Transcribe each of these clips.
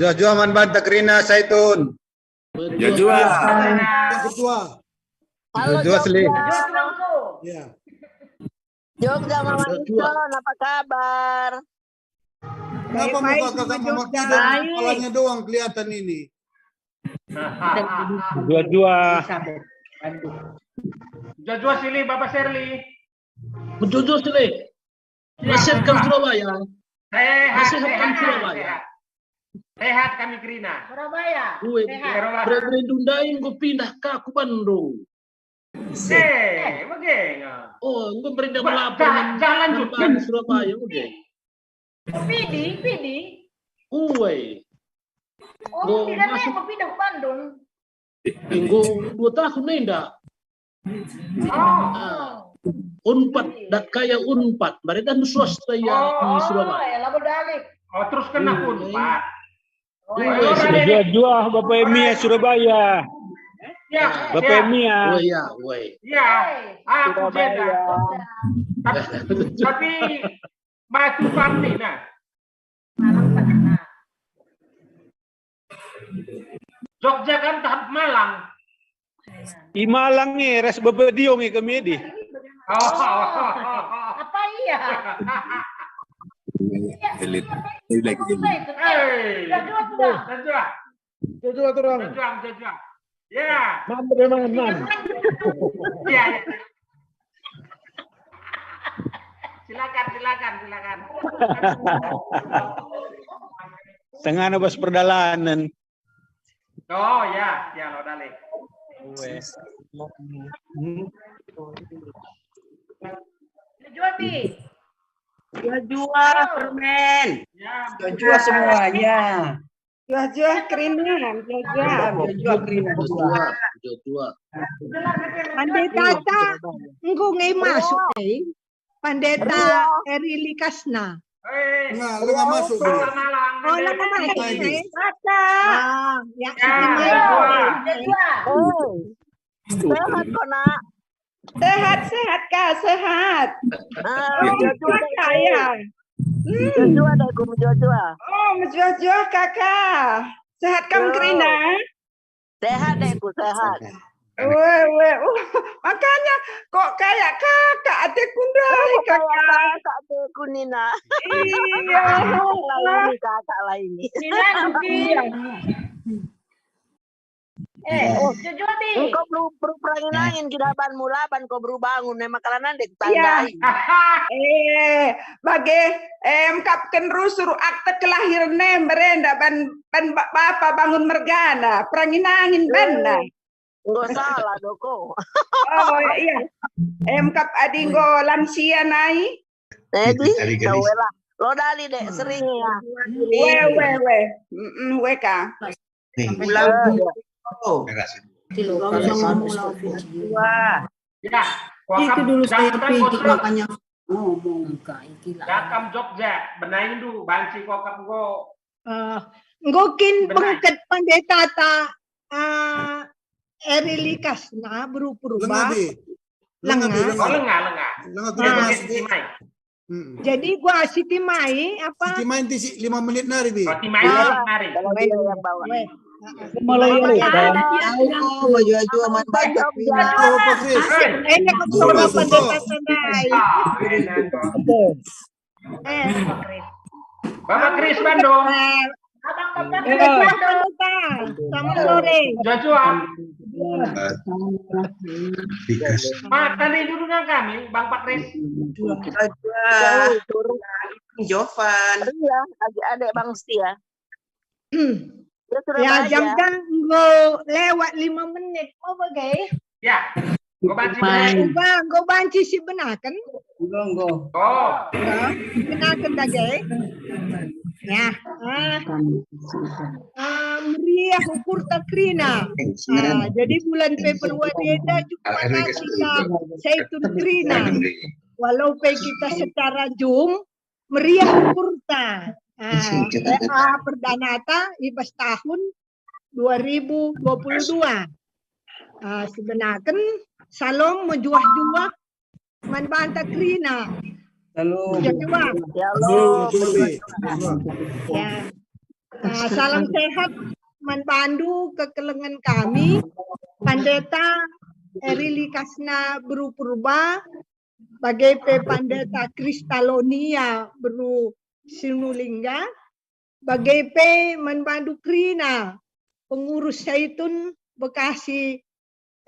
Jua man banta Krina Saitun. Jua. Jua Sli. Ya. Jogja Mama Ison, apa kabar? Kenapa muka kakak Mama Kidon kepalanya doang kelihatan ini? Jua. Jua Sili, Bapak Sherly. Jujur sini. Nasihatkan Surabaya. Nasihatkan Surabaya. Sehat kami Krina. Surabaya. Gue berendundain gue pindah ke aku Bandung. Bagaimana? Oh, gue berindah melapor. Jangan lanjutkan Surabaya, oke. Pidi. Gue. Oh, tidak nih, mau pindah ke Bandung. Minggu 2 tahun enggak. Unpad, dak kaya Unpad. Mereka swasta ya di Surabaya. Lalu dalik. Oh, terus kena Unpad. Jua Bapak Emia Surabaya. Ya, Bapak Emia. Ya. Aku Jeddah. Tapi maju partai nah. Jogja kan tahap Malang. Di Malang nih, res Bapak Diong nih kami di. Apa iya? Elit. Jua terang. Ya. Man. Ya. Silakan. Tengah nabas perdalanan. Oh ya, lo dale. Jua permen. Ya. Jua semuanya. Jua kerinan. Jua kerinan. Jua. Pendeta engko ngai masuk Pendeta Eri Likasna. Enggak masuk dulu. Oh, lama masuk. Ya, Sehat kok nak. Sehat Kak, sehat. Saya. Jua deh, gue Jua. Oh, Jua Kakak. Sehat kamu Krina? Sehat deh, gue sehat. Makanya kok kayak kakak ate kundai kakak. Kakak adekku Nina. Iya. Kakak lah ini. Jujur nih. Kau perangin angin kidaban mulaban kau bangun memang kalanan dek Iya. tandai. Bagi Kapten Rusur akte kelahiran berenda ban bapak bangun mergana perangin angin benda. Enggak salah doko. Oh iya. Kap adinggo lansia nai. Jadi tahu lah. Lo dali dek sering ya. We ka. Pulang. Wah. Ya. Itu dulu saya pikir makanya ngomong Dakam Jogja, benahin dulu banci kokap go. ngokin pengket pendeta Eri Likasna berubah. Lengah. Jadi gua Siti Mai apa? Siti Mai 5 menit nari bi. Roti Mai nari. Yang bawa. Jua man banyak. Enak kok pendeta sendai. Bapak Kris Bandung. Selamat sore. Jua. Pak, tadi dulu dengan kami, Bang Pak Kris. Jovan. Iya, adik Bang Setia. Ya jam-jam go lewat 5 menit. Oh bagai? Ya. Go banci si benar kan? Go. Oh. Benakan bagai? Ya. Meriah ukur takrina. Jadi bulan Februari ada juga kita Zaitun Krina. Walau kita secara Zoom meriah ukur ta. Perdana ibas tahun 2022. Sebenarnya salom menjuah-juah manbanta Krina. Halo. Jadi Ya Allah. Ya. Salam sehat manbandu kekelengan kami Pandeta Erili Kasna Beru Purba bagai Pandeta Kristalonia Beru Sinulingga bagai manbandu Krina pengurus Zaitun Bekasi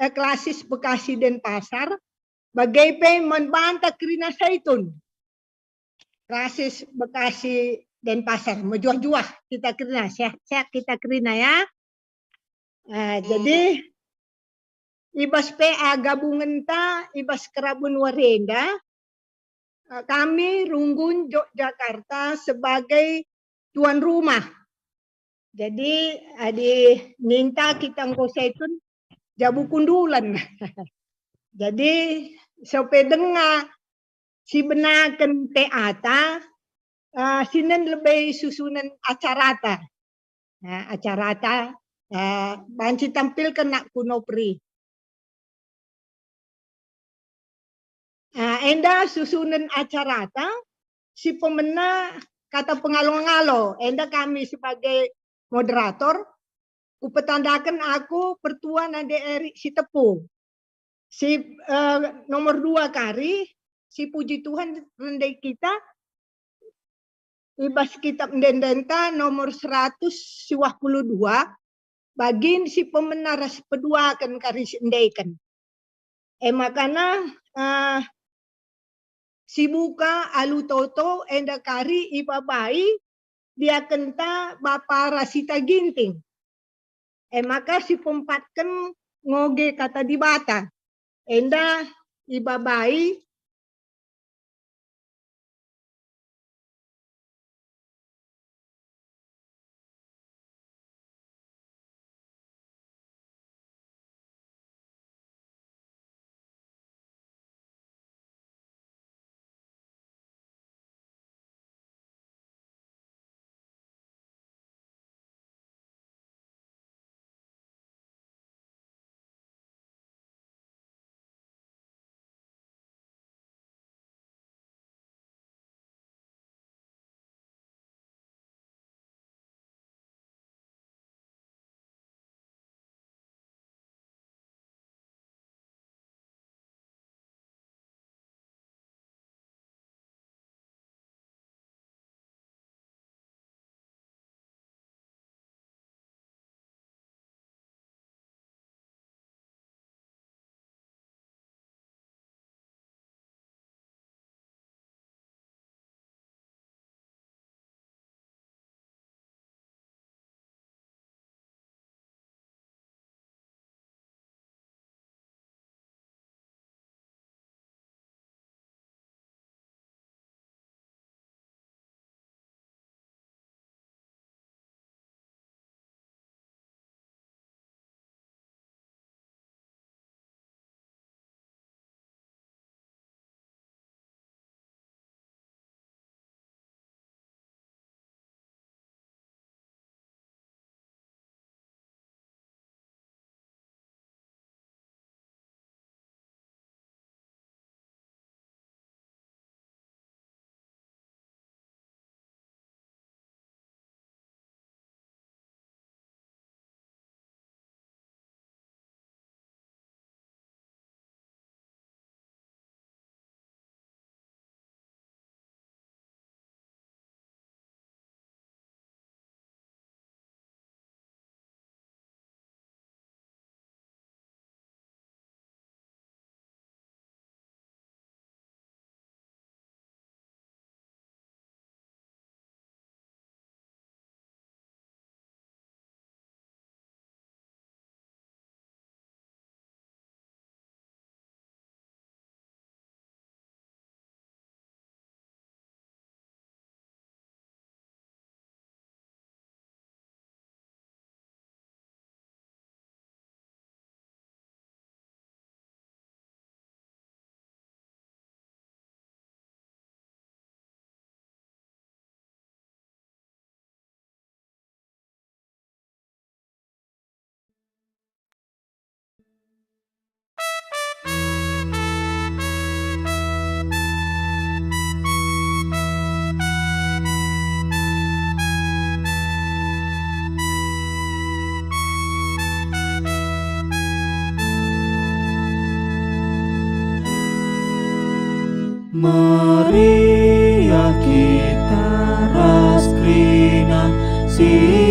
Klasis Bekasi Denpasar bagai manbanta Krina Zaitun Klasis Bekasi Denpasar mejuah-juah kita Krina sehat-sehat kita Krina ya. Jadi ibas PA gabungan ta ibas kerabun warenda kami Runggun Yogyakarta sebagai tuan rumah. Jadi minta kita Zaitun jabu kundulan. Jadi sampai dengar si benakan teata sinen lebih susunan acarata. Acarata banci tampilkan nak kuno pri. Enda susunan acarata si pemena kata pengalo-ngalo. Enda kami sebagai moderator upetandakan aku pertuan ade Erik si Tepu. Si nomor 2 kari si puji Tuhan rendai kita ibas kitab mendendenta nomor 122 bagin si pemenaras pedua kan kari sendaikan. Makana si buka alu toto enda kari ibabai dia kenta Bapa Rasita Ginting. Maka si pempatkan ngoge kata di bata. Enda ibabai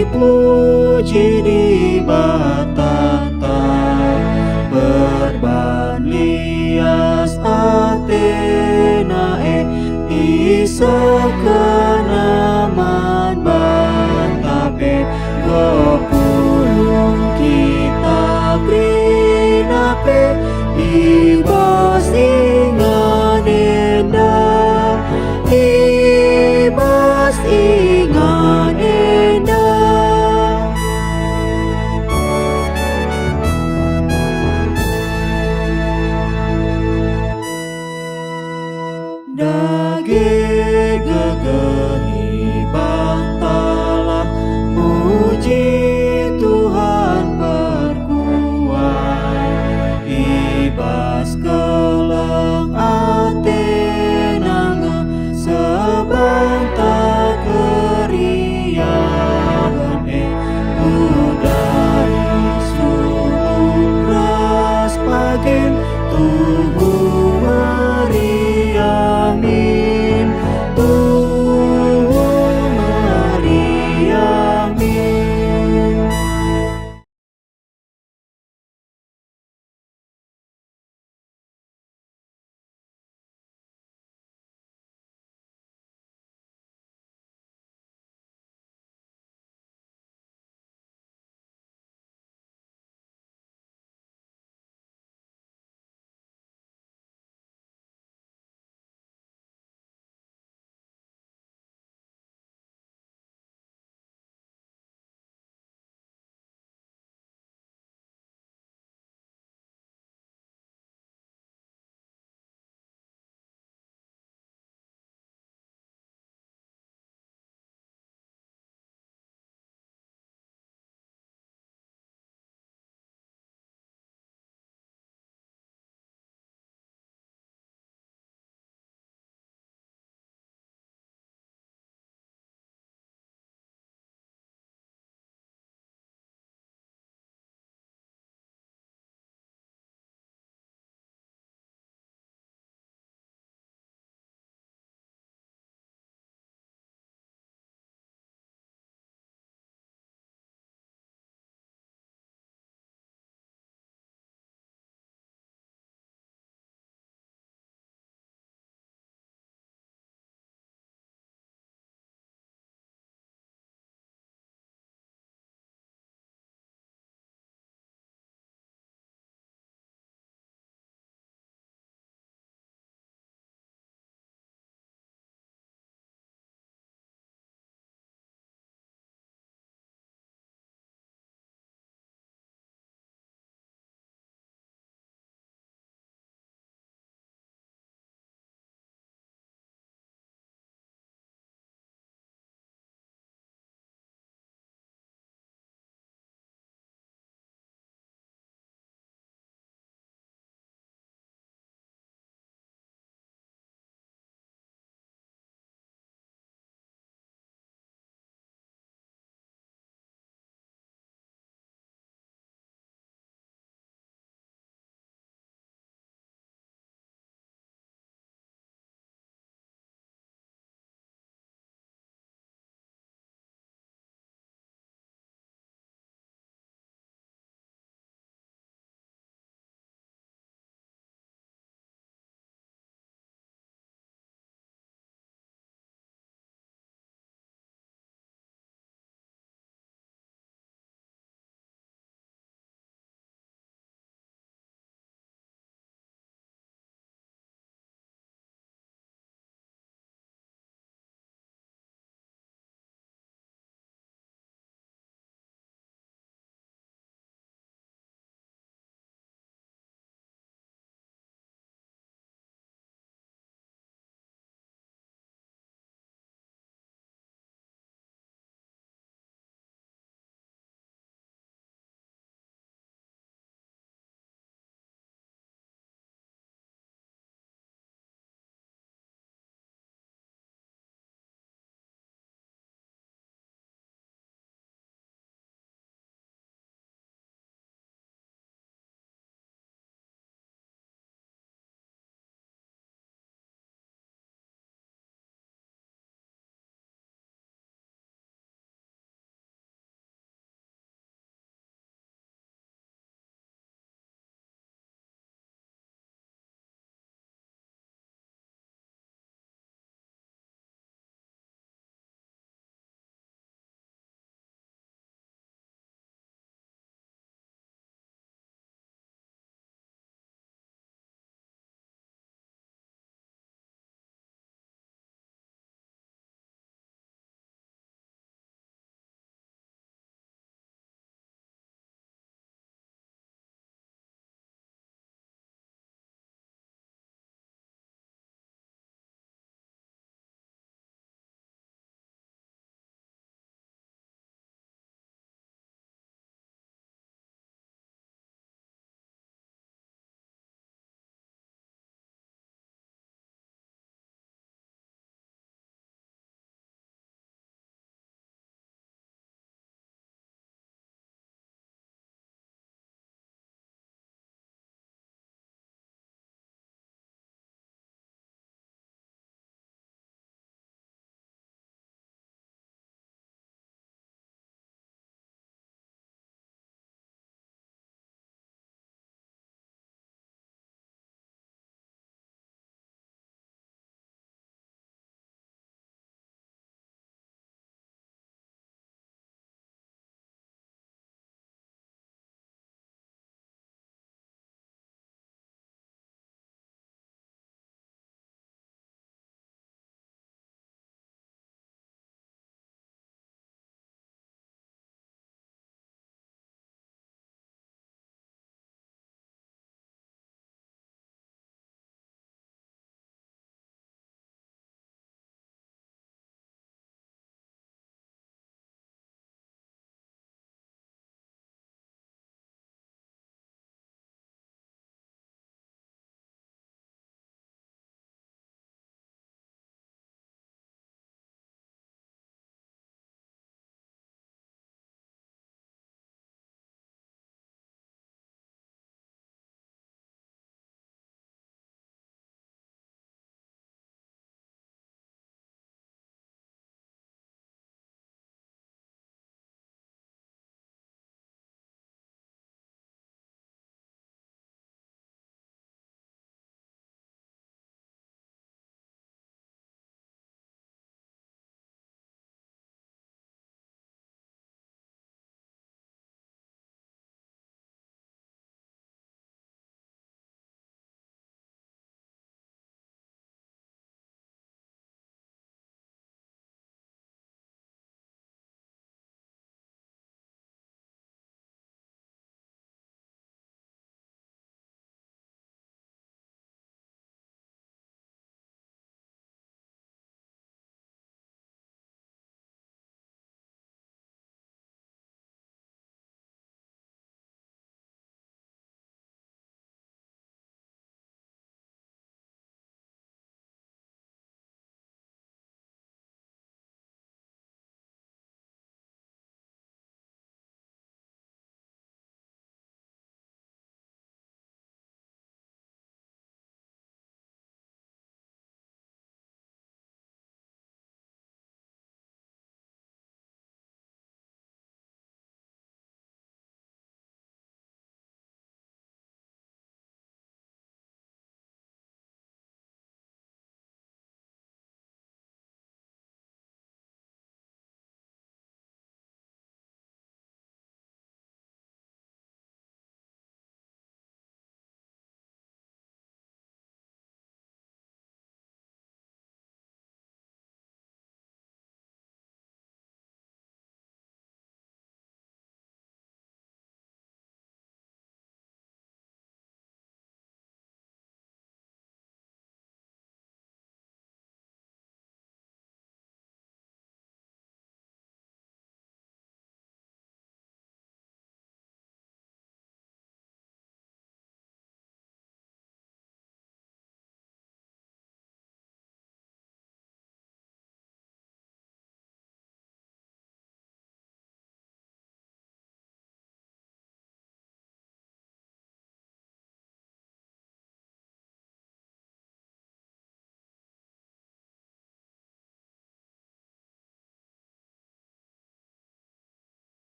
dipuji di batata perban lias Atenae isakanaman batape gopulung kita grinape ibas inganenda ibas inganenda dage gagal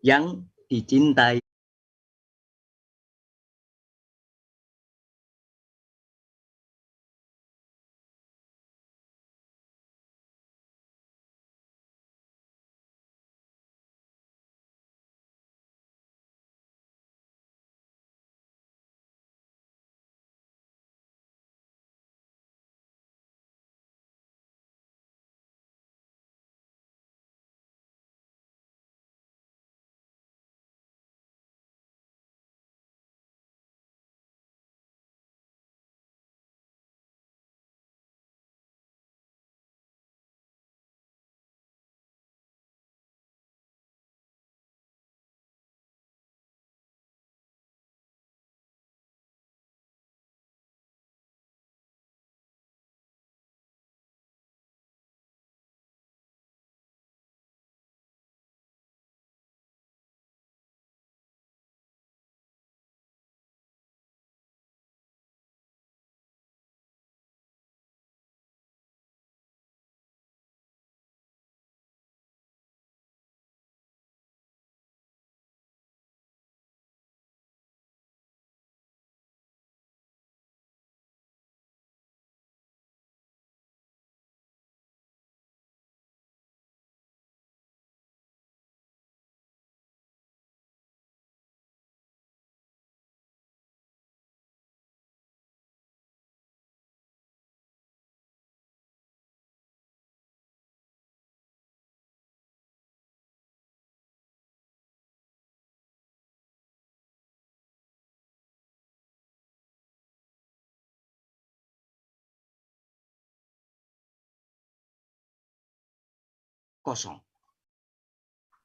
yang dicintai. Kosong.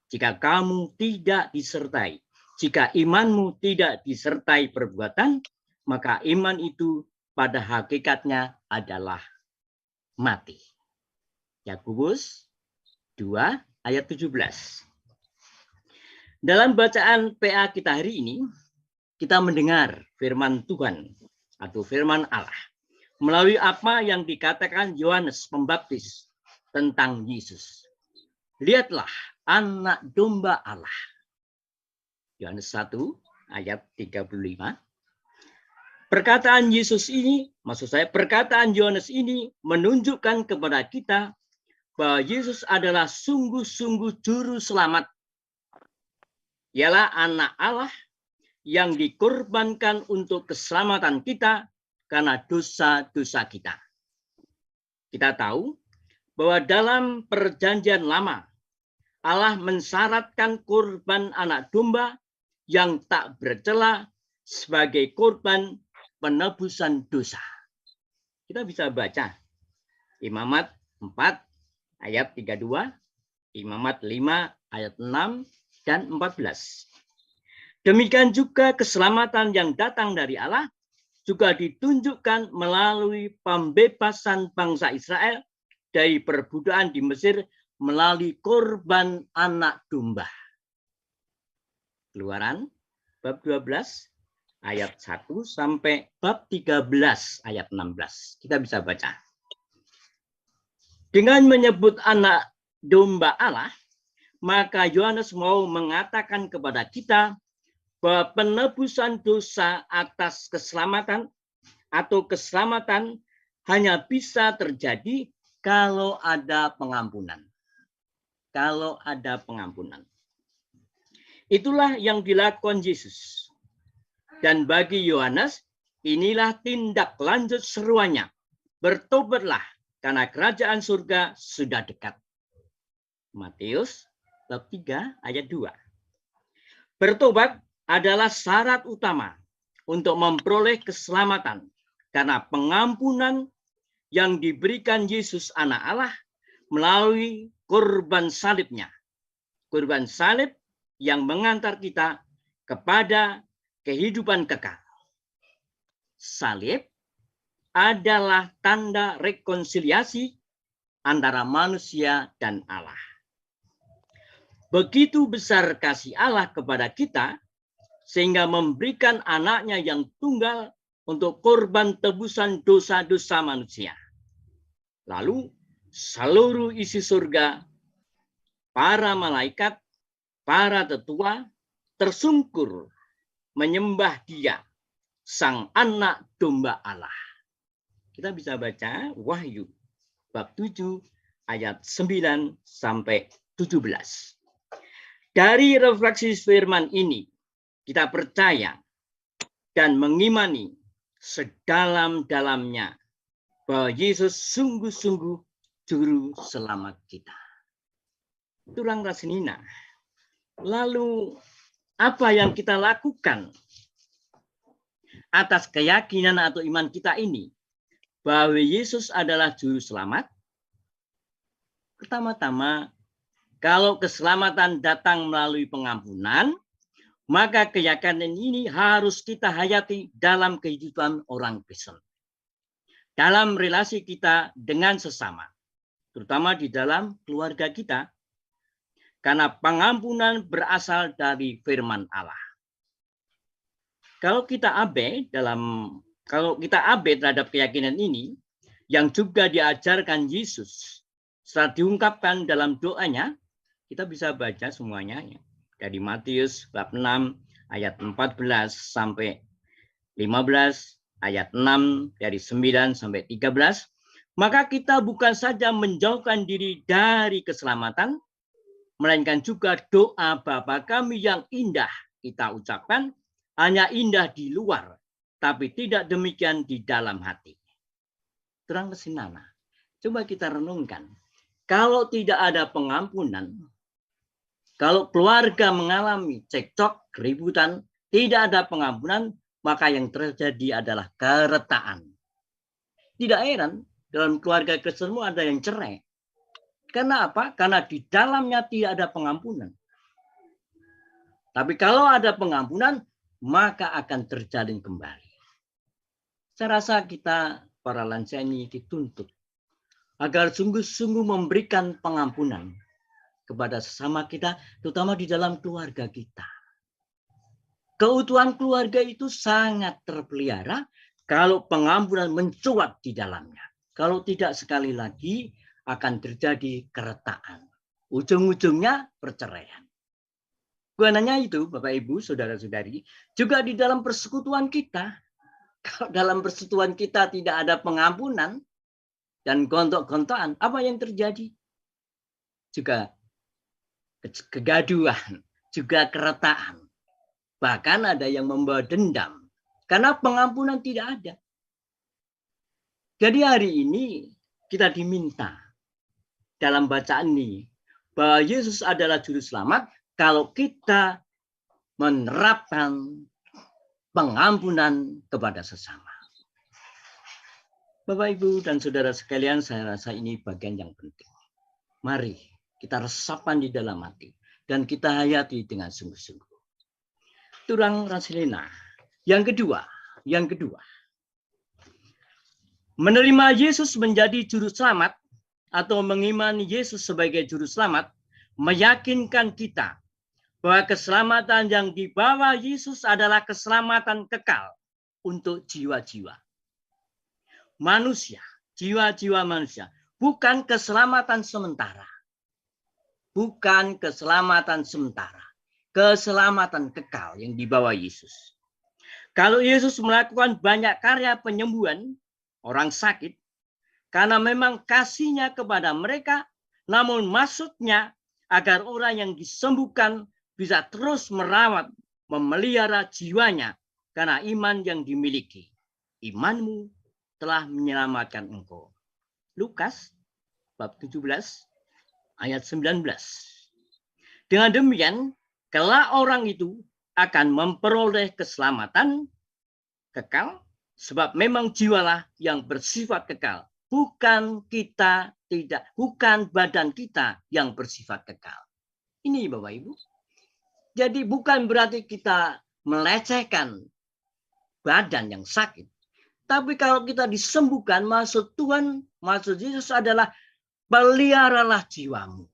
Jika kamu tidak disertai, jika imanmu tidak disertai perbuatan, maka iman itu pada hakikatnya adalah mati. Yakobus 2 ayat 17. Dalam bacaan PA kita hari ini, kita mendengar firman Tuhan atau firman Allah melalui apa yang dikatakan Yohanes Pembaptis tentang Yesus. Lihatlah anak domba Allah. Yohanes 1 ayat 35. Perkataan Yesus ini, maksud saya perkataan Yohanes ini menunjukkan kepada kita bahwa Yesus adalah sungguh-sungguh juru selamat. Ialah anak Allah yang dikorbankan untuk keselamatan kita karena dosa-dosa kita. Kita tahu bahwa dalam perjanjian lama, Allah mensyaratkan korban anak domba yang tak bercela sebagai korban penebusan dosa. Kita bisa baca Imamat 4 ayat 32, Imamat 5 ayat 6 dan 14. Demikian juga keselamatan yang datang dari Allah juga ditunjukkan melalui pembebasan bangsa Israel dari perbudakan di Mesir melalui korban anak domba. Keluaran bab 12 ayat 1 sampai bab 13 ayat 16. Kita bisa baca. Dengan menyebut anak domba Allah, maka Yohanes mau mengatakan kepada kita bahwa penebusan dosa atas keselamatan atau keselamatan hanya bisa terjadi kalau ada pengampunan. Kalau ada pengampunan. Itulah yang dilakukan Yesus. Dan bagi Yohanes, inilah tindak lanjut seruannya. Bertobatlah, karena kerajaan surga sudah dekat. Matius bab 3 ayat 2. Bertobat adalah syarat utama untuk memperoleh keselamatan. Karena pengampunan yang diberikan Yesus anak Allah melalui korban salibnya. Korban salib yang mengantar kita kepada kehidupan kekal. Salib adalah tanda rekonsiliasi antara manusia dan Allah. Begitu besar kasih Allah kepada kita, sehingga memberikan anaknya yang tunggal untuk korban tebusan dosa-dosa manusia. Lalu seluruh isi surga, para malaikat, para tetua tersungkur menyembah Dia, Sang Anak Domba Allah. Kita bisa baca Wahyu bab 7 ayat 9 sampai 17. Dari refleksi firman ini, kita percaya dan mengimani sedalam-dalamnya bahwa Yesus sungguh-sungguh juru selamat kita. Turang Rasenina. Lalu apa yang kita lakukan atas keyakinan atau iman kita ini bahwa Yesus adalah juru selamat? Pertama-tama, kalau keselamatan datang melalui pengampunan, maka keyakinan ini harus kita hayati dalam kehidupan orang Kristen. Dalam relasi kita dengan sesama, terutama di dalam keluarga kita, karena pengampunan berasal dari firman Allah. Kalau kita abai terhadap keyakinan ini, yang juga diajarkan Yesus, setelah diungkapkan dalam doanya, kita bisa baca semuanya ya. Dari Matius bab 6 ayat 14 sampai 15, ayat 6 dari 9 sampai 13, maka kita bukan saja menjauhkan diri dari keselamatan, melainkan juga doa Bapa kami yang indah kita ucapkan, hanya indah di luar, tapi tidak demikian di dalam hati. Terang kesinana. Coba kita renungkan. Kalau tidak ada pengampunan, kalau keluarga mengalami cekcok, keributan, tidak ada pengampunan, maka yang terjadi adalah keretaan. Tidak heran, dalam keluarga Kristenmu ada yang cerai. Karena apa? Karena di dalamnya tidak ada pengampunan. Tapi kalau ada pengampunan, maka akan terjalin kembali. Saya rasa kita, para lansia ini dituntut agar sungguh-sungguh memberikan pengampunan kepada sesama kita, terutama di dalam keluarga kita. Keutuhan keluarga itu sangat terpelihara kalau pengampunan mencuat di dalamnya. Kalau tidak, sekali lagi akan terjadi keretaan. Ujung-ujungnya perceraian. Bukan hanya itu, Bapak Ibu, saudara-saudari, juga di dalam persekutuan kita. Kalau dalam persekutuan kita tidak ada pengampunan dan gontok-gontokan, apa yang terjadi? Juga kegaduhan, juga keretaan. Bahkan ada yang membawa dendam. Karena pengampunan tidak ada. Jadi hari ini kita diminta dalam bacaan ini bahwa Yesus adalah juru selamat kalau kita menerapkan pengampunan kepada sesama. Bapak, Ibu, dan saudara sekalian, saya rasa ini bagian yang penting. Mari kita resapan di dalam hati dan kita hayati dengan sungguh-sungguh. Turang Rasilina. Yang kedua. Menerima Yesus menjadi juru selamat atau mengimani Yesus sebagai juru selamat meyakinkan kita bahwa keselamatan yang dibawa Yesus adalah keselamatan kekal untuk jiwa-jiwa manusia, jiwa-jiwa manusia, bukan keselamatan sementara. Bukan keselamatan sementara, keselamatan kekal yang dibawa Yesus. Kalau Yesus melakukan banyak karya penyembuhan orang sakit, karena memang kasihnya kepada mereka, namun maksudnya agar orang yang disembuhkan bisa terus merawat, memelihara jiwanya karena iman yang dimiliki. Imanmu telah menyelamatkan engkau. Lukas bab 17 ayat 19. Dengan demikian, kelak orang itu akan memperoleh keselamatan kekal, sebab memang jiwalah yang bersifat kekal. Bukan badan kita yang bersifat kekal. Ini Bapak Ibu. Jadi bukan berarti kita melecehkan badan yang sakit. Tapi kalau kita disembuhkan, maksud Tuhan, maksud Yesus adalah peliharalah jiwamu.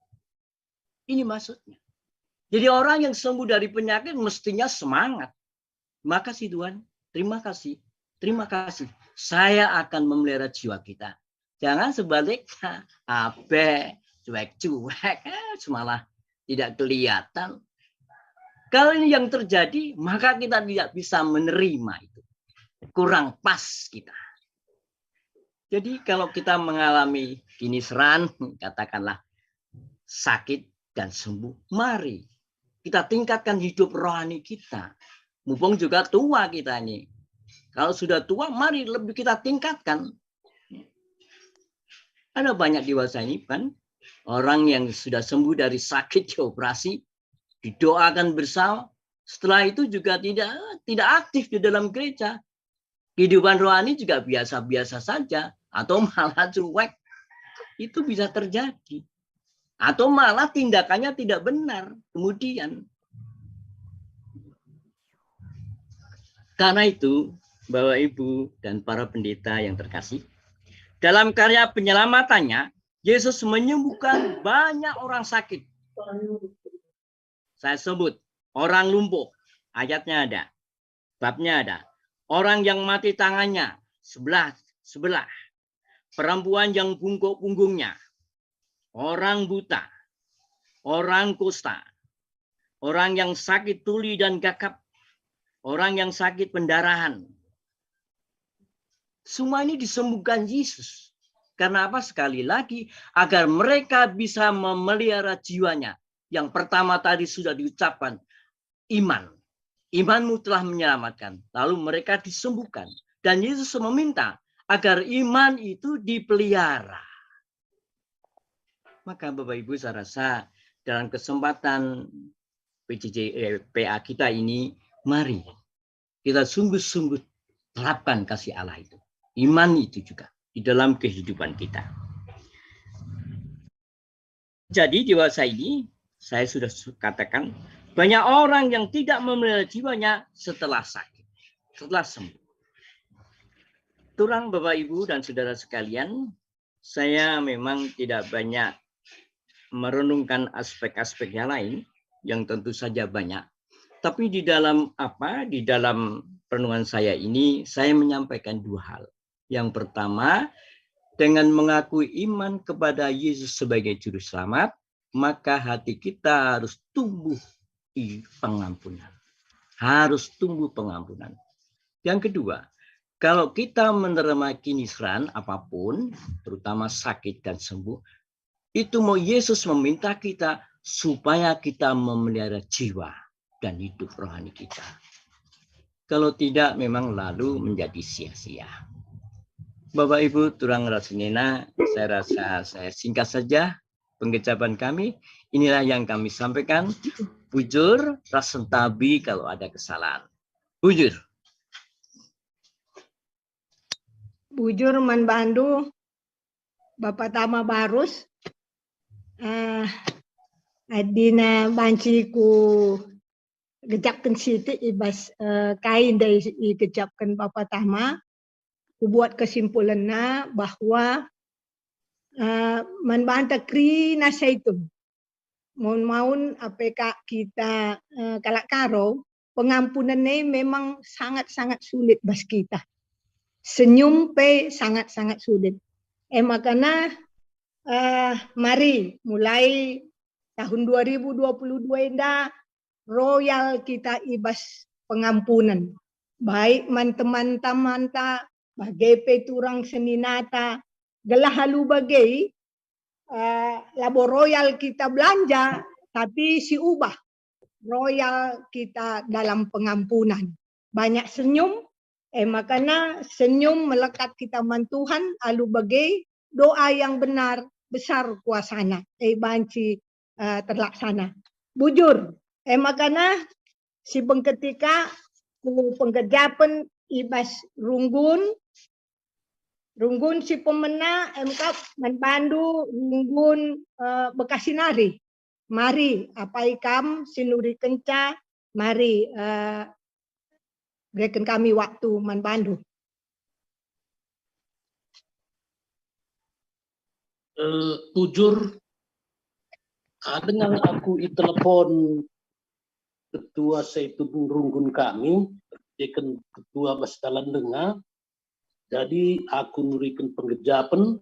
Ini maksudnya. Jadi orang yang sembuh dari penyakit mestinya semangat. Terima kasih Tuhan. Terima kasih. Terima kasih. Saya akan memelihara jiwa kita. Jangan sebaliknya. Cuek-cuek. Malah tidak kelihatan. Kalau ini yang terjadi, maka kita tidak bisa menerima itu. Kurang pas kita. Jadi kalau kita mengalami kiniseran, katakanlah sakit dan sembuh, mari kita tingkatkan hidup rohani kita. Mumpung juga tua kita ini. Kalau sudah tua, mari lebih kita tingkatkan. Ada banyak dewasa ini kan, orang yang sudah sembuh dari sakit dioperasi, didoakan bersama. Setelah itu juga tidak aktif di dalam gereja. Kehidupan rohani juga biasa-biasa saja. Atau malah cuek. Itu bisa terjadi. Atau malah tindakannya tidak benar. Kemudian. Karena itu, Bapak Ibu dan para pendeta yang terkasih, dalam karya penyelamatannya, Yesus menyembuhkan banyak orang sakit. Saya sebut orang lumpuh, ayatnya ada, babnya ada. Orang yang mati tangannya sebelah, perempuan yang bungkuk punggungnya, orang buta, orang kusta, orang yang sakit tuli dan gagap, orang yang sakit pendarahan. Semua ini disembuhkan Yesus. Karena apa? Sekali lagi, agar mereka bisa memelihara jiwanya. Yang pertama tadi sudah diucapkan, iman. Imanmu telah menyelamatkan. Lalu mereka disembuhkan. Dan Yesus meminta agar iman itu dipelihara. Maka Bapak Ibu saya rasa dalam kesempatan PA kita ini, mari kita sungguh-sungguh terapkan kasih Allah itu. Iman itu juga di dalam kehidupan kita. Jadi dewasa ini, saya sudah katakan, banyak orang yang tidak memelihara jiwanya setelah sakit, setelah sembuh. Turang Bapak Ibu dan saudara sekalian, saya memang tidak banyak merenungkan aspek-aspek yang lain, yang tentu saja banyak. Tapi di dalam renungan saya ini, saya menyampaikan dua hal. Yang pertama, dengan mengakui iman kepada Yesus sebagai juru selamat, maka hati kita harus tumbuh di pengampunan. Harus tumbuh pengampunan. Yang kedua, kalau kita menerima kiniseran apapun, terutama sakit dan sembuh, itu mau Yesus meminta kita supaya kita memelihara jiwa dan hidup rohani kita. Kalau tidak, memang lalu menjadi sia-sia. Bapak Ibu Turang Rasunena, saya rasa saya singkat saja pengejaban kami. Inilah yang kami sampaikan. Bujur, rasentabi kalau ada kesalahan. Bujur. Bujur Man Bandu, Bapak Tama Barus, Adina banciku gejapkan siti ibas kain dari gejapkan Bapak Tama. Buat kesimpulannya bahwa manbanta kri nasa itu maun apakah kita kalak karo pengampunan ini memang sangat-sangat sulit bagi kita. Senyum pe sangat-sangat sulit. Makanya mari mulai tahun 2022 indah royal kita ibas pengampunan. Baik teman-teman bagai peturang seninata gelah halu bagai labo royal kita belanja tapi si ubah royal kita dalam pengampunan. Banyak senyum, makanya senyum melekat kita man Tuhan alu bagai doa yang benar besar kuasana banci terlaksana. Bujur, makanya si bengketika ku penggejapan ibas Runggun si pemena MK Manbandu Runggun Bekasinari. Mari apa ikam sinuri kenca mari berikan kami waktu Manbandu. Tujur dengan aku telepon ketua Saitu Runggun kami, ikan ketua Bastalan Dengar. Jadi aku nurikan penggejapan.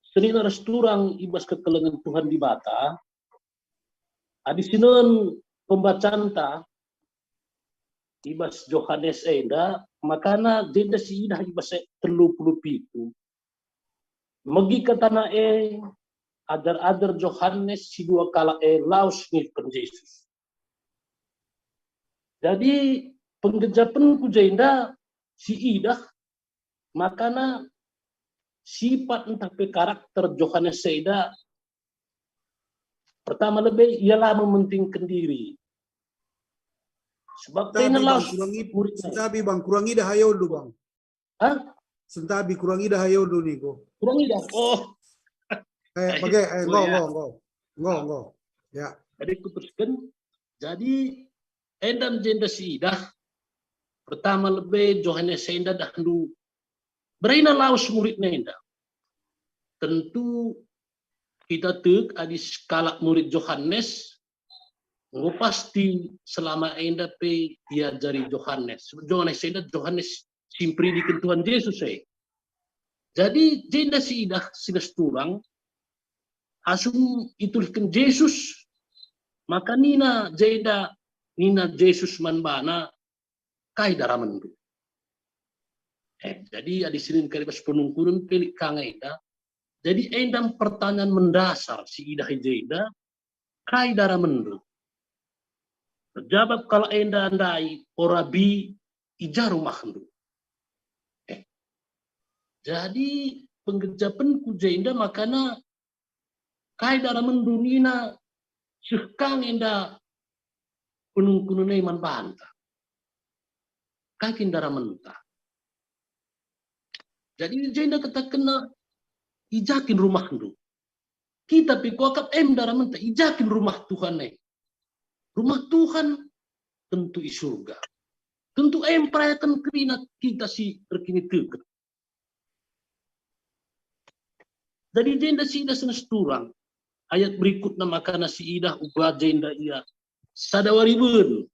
Senina resturang ibas kekelengan Tuhan di bata. Adi sinon pembacaan ta ibas Yohanes enda makana denda si idah ibas 37 magi katana adar Yohanes si dua kala laus ngikon Yesus. Jadi penggejapan ku jenda si idah makana sifat entah pe karakter Yohanes enda pertama lebih ialah mementingkan diri. Sebab Sentabi, laus Sentabi bang, kurangi dah hayo dulu bang. Hah? Sentabi kurangi dah hayo dulu nih kok. Kurangi dah. Oh. Pakai, go. Ya. Jadi kuteruskan. Jadi endam jenda si idah pertama lebih Yohanes enda dah dulu berina laus muridnya enda. Tentu kita tek adi skala murid Yohanes pasti selama enda pe diajari Yohanes enda Yohanes simpri di Tuhan Yesus Jadi jenda si idah sinas turang asum itulikan Yesus maka nina Yesus manbana kai daramendu. Jadi adi sinin kalibas penungkurun pelik kanga ida. Jadi endam pertanyaan mendasar si idah jeda kai daramendu. Jawab kalau enda andai orabi ija rumah hendu. Jadi penggejapan ku jenda makana kai daramendu nina sekang enda penungkunune iman banta. Kakin darah mentah. Jadi jenda kata kena ijakin rumah dulu. Kita pikuakap darah mentah ijakin rumah Tuhan Rumah Tuhan tentu di surga. Tentu perayakan kerina kita si terkini teket. Jadi jenda si ida senes turang. Ayat berikutnya makana si ida ubah jenda ia sadawaribun.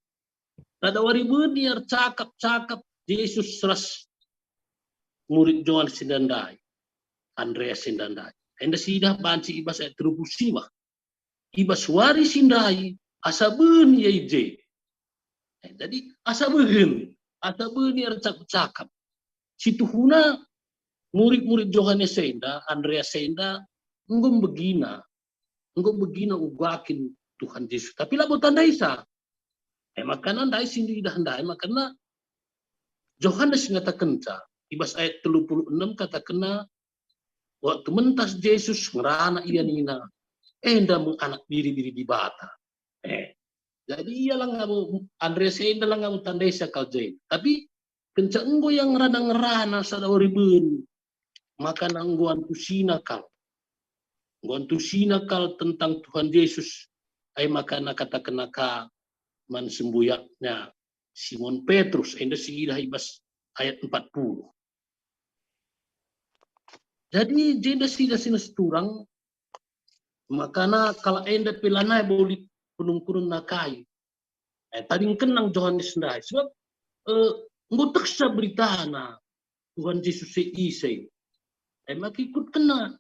Sadawaribun ia cakap Yesus seras murid Johan Sindandai, Andreas Sindandai. Enda si ida banci ibas ayat terubusiwa. Ibas wari sindai asabun ia ije. Jadi asabun ia cakap. Situhuna murid-murid Johannes Senda, Andreas Senda, enggak begina ugakin Tuhan Yesus. Tapi lah buat tanda isa. Makanya ndai sindi dah ndai makanya Yohanes ngatakan ibas ayat 36 katakan waktu mentas Yesus ngerana iya nina enda menganak biri-biri di bata. Jadi iya lang ngamu Andreas enda lang ngamu tandai sakal jain. Tapi kencang enggo yang ngerana sadawaribun maka nangguan tu sinakal tentang Tuhan Yesus ay makana katakan ka man sembuyaknya Simon Petrus enda si idah ibas ayat 40. Jadi jenda si ida sinas turang makana kalau enda pelanai boleh penungkurun nakai. Tading kenang Yohanes ndai sebab ngotak sa beritana Tuhan Yesus isay. Makikut kena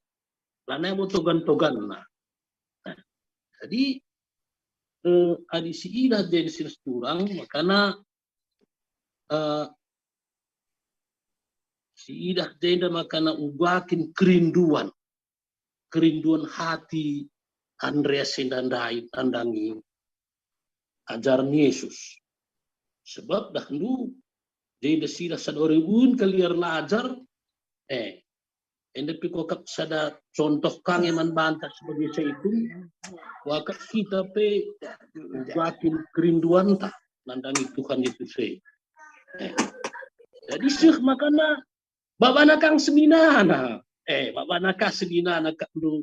lanai mo togan-togan na. Jadi adi si ida jenda sinas turang makana si idah jenda makana ugakin kerinduan hati Andreas Sindandai tandangi ajaran Yesus. Sebab dahulu jenda sida sadoribun kaliar lajar enda pikokap sada contoh kang eman bantah sebagai itu wakak kita pe ugakin kerinduan tak nandangi Tuhan Yesus jadi sih makana babana kang seminana babana kang seminana kak dulu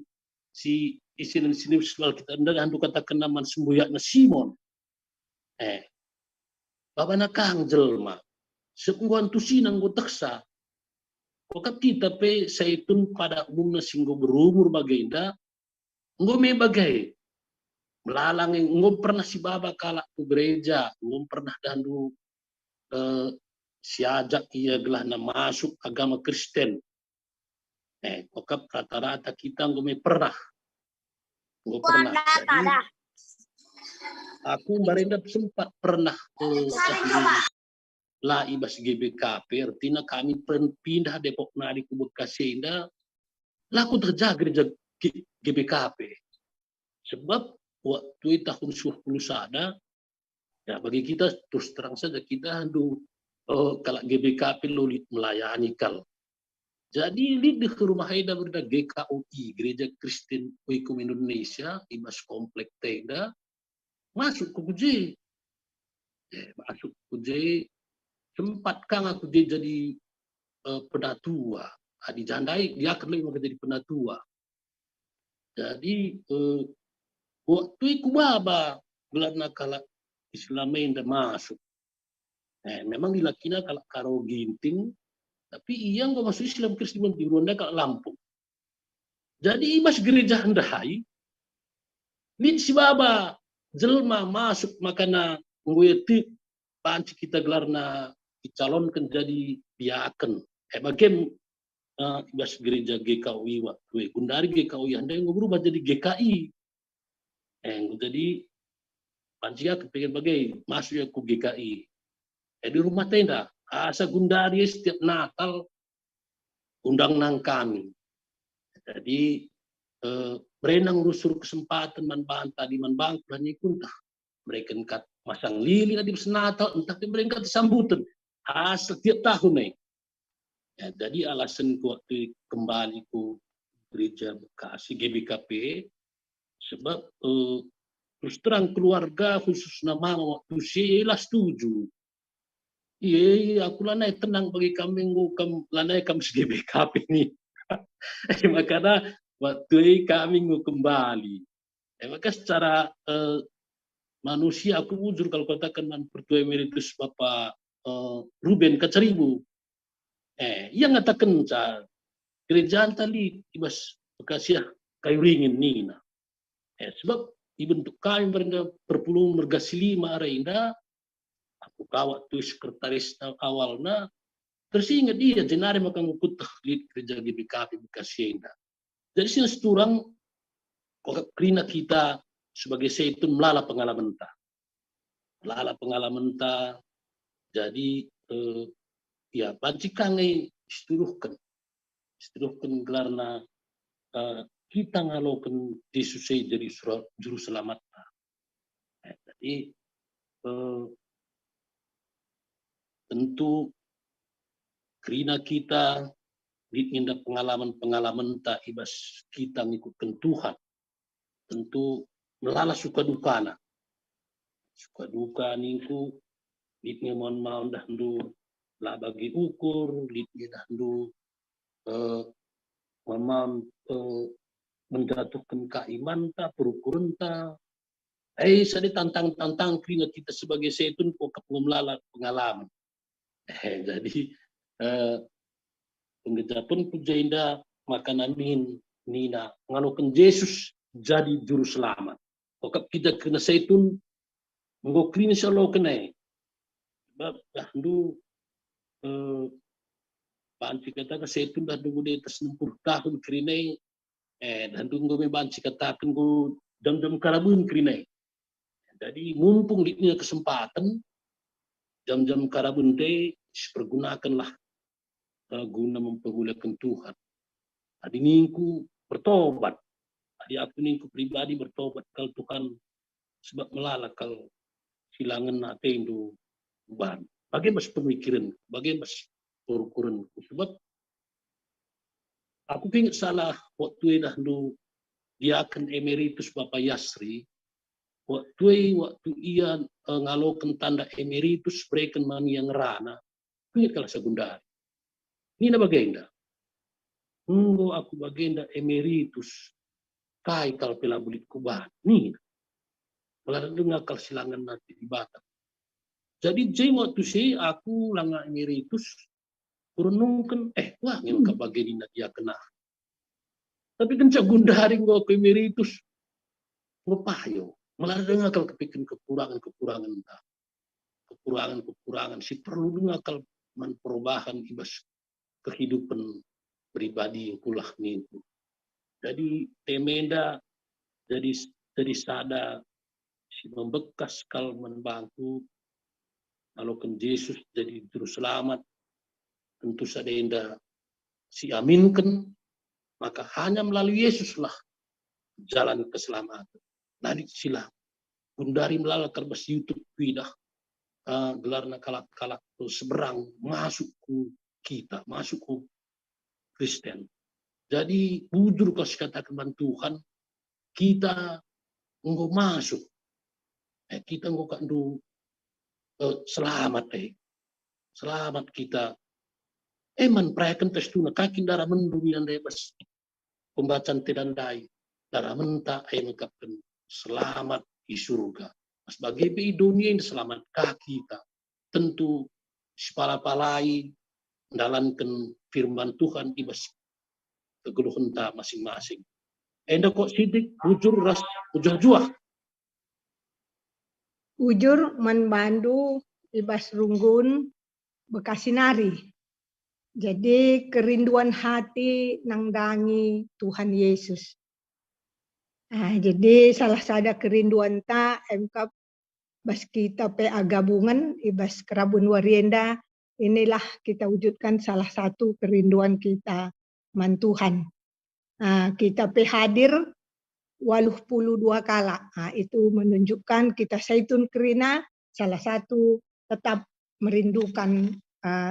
si isin sini soal kita ndak handu katakan naman sembuyakna Simon babana kang jelma seungguhan tu sinang gotaksa wakap kita pe saitun pada umumnya singgo berumur bagenda nggo me bagai melalang nggo pernah si baba kala ku gereja nggo pernah dandu siajak ia gelah na masuk agama Kristen. Wakap rata-rata kita nggo me pernah. Nggo pernah. aku Barinda sempat pernah lah ibas GBKP, artinya kami pindah Depok Nadi ke Bekasi Indah, laku terjaga gereja GBKP. Sebab waktu tahun 90 ada, ya bagi kita terus terang saja kita kalau GBKP lolit melayani kal. Jadi di rumah Haida berada GKUI, Gereja Kristen Uikum Indonesia, ibas komplek Tenda, masuk ke KUJ. Masuk ke KUJ, sempat kang aku jadi penatua. Dijandai, dia akan lagi jadi penatua. Jadi, waktu itu baba, gelarna kalau Islamin dah masuk. Memang dilakina kalau karo ginting, tapi iya nggak masuk Islam Kristen di Rwanda kalau Lampung. Jadi ibas gereja handai, ini si baba jelma masuk makana nguyeti panci kita gelarna dicalonkan jadi biaken. Bagian ibas gereja GKUI waktu gundari GKUI handai berubah jadi GKI. Jadi panci aku pengen bagai masuk aku GKI. Di rumah tenda asa gundari setiap Natal undang nang kami. Jadi berenang rusur kesempatan manbanta di manbang banyak kuntah. Mereka kat masang lili di Natal entah mereka disambutan setiap tahun nih. Ya, jadi alasan waktu kembali ke gereja Bekasi GBKP sebab terus terang keluarga khusus nama waktu saya setuju. Iya, aku lanai tenang bagi kami lanai kami GBKP ini. Makanya waktu kami kembali. Maka secara manusia aku jujur kalau katakan Pertua Emeritus Bapak Ruben Kacaribu. Yang ngatakan gereja tadi ibas Bekasi kayu ringin nina. Sebab dibentuk kami berpuluh mergasi 5 Reinda. Aku kawat tu sekretaris awalnya tersingat dia jenari makan ngukut tahlit gereja GBKP Bekasi Indah. Jadi sini seturang kerina kita sebagai seitun melala pengalaman ta. Melala pengalaman ta. Jadi ya pancikangai istiruhkan gelarna kita ngalokan disusai dari juru selamat. Jadi tentu kerina kita diindak pengalaman tak ibas kita ngikutkan Tuhan. Tentu melala suka duka niku litnya mohon dah ndu lah bagi ukur litnya dah ndu menjatuhkan keiman ta perukuran ta sadi tantang kerina kita sebagai seitun pokok melala pengalaman. Jadi pengejapan pujainda makanan nina ngalokan Yesus jadi juru selamat. Pokok kita kena seitun mengoklin insyaallah kena. Sebab dahulu banci kata seitun dah dulu di atas 60 tahun kerina dan tunggu banci katakan go jam-jam karabun kerina. Jadi mumpung di kesempatan jam-jam karabun teh pergunakanlah guna mempergunakan Tuhan. Adi ningku bertobat. Adi aku ningku pribadi bertobat kalau Tuhan sebab melala kalau silangan nate itu ban. Bagaimana pemikiran, bagaimana ukuran. Sebab aku ingat salah waktu dahulu dia akan emeritus Bapak Yasri. Waktu ia ngalokan tanda emeritus berikan mani yang rana, ingat kalau segundari. Ini bagenda. Nunggu aku bagenda emeritus, kai kal pela bulit kuban. Nih, malah dengar kal silangan nanti di Batam. Jadi waktu aku langa emeritus, renungkan, wah memang bagenda dia kena. Tapi kan segundari nggak aku emeritus, ngepayo. Malah dengar kalau kepikiran kekurangan si perlu dengar kalau perubahan ibas kehidupan pribadi yang kulah niku. Jadi temenda jadi sada si membekas kal membantu kalau kan Yesus jadi juru selamat tentu saja indah si aminkan maka hanya melalui Yesuslah jalan keselamatan. Nadi sila gundari melalui kerbas YouTube pidah gelarna kalak-kalak seberang masuk ke kita, masuk ke Kristen. Jadi bujur kau katakan Tuhan kita enggak masuk. Kita enggak kandu selamat selamat kita. Eman perayakan testuna kaki darah mendumi dan bebas. Pembacaan tidandai darah menta mengkapkan selamat di surga. Sebagai dunia yang selamat kaki kita. Tentu sepala-palai menjalankan firman Tuhan ibas kegeluhan ta masing-masing. Enda kok sidik bujur ras ujur juah. Ujur manbandu ibas runggun Bekasinari. Jadi kerinduan hati nangdangi Tuhan Yesus. Jadi salah sada kerinduan ta MK bas kita PA gabungan ibas Kerabun Warienda inilah kita wujudkan salah satu kerinduan kita man Tuhan. Kita hadir 82 kala. Itu menunjukkan kita Saitun Kerina salah satu tetap merindukan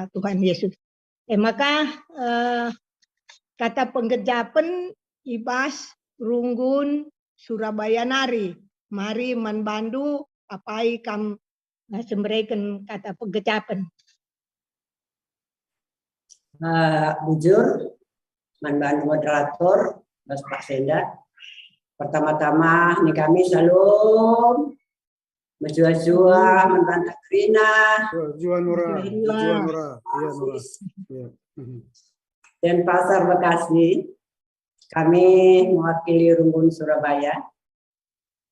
Tuhan Yesus. Maka kata penggejapan ibas runggun Surabaya nari. Mari manbandu apai kam semberikan kata penggejapan. Bujur manbandu moderator Mas Pak Senda. Pertama-tama nih kami salam Menjua-jua membantah Krina. Jua Nura. Iya Nura. Iya. Dan Pasar Bekasi, kami mewakili Runggun Surabaya.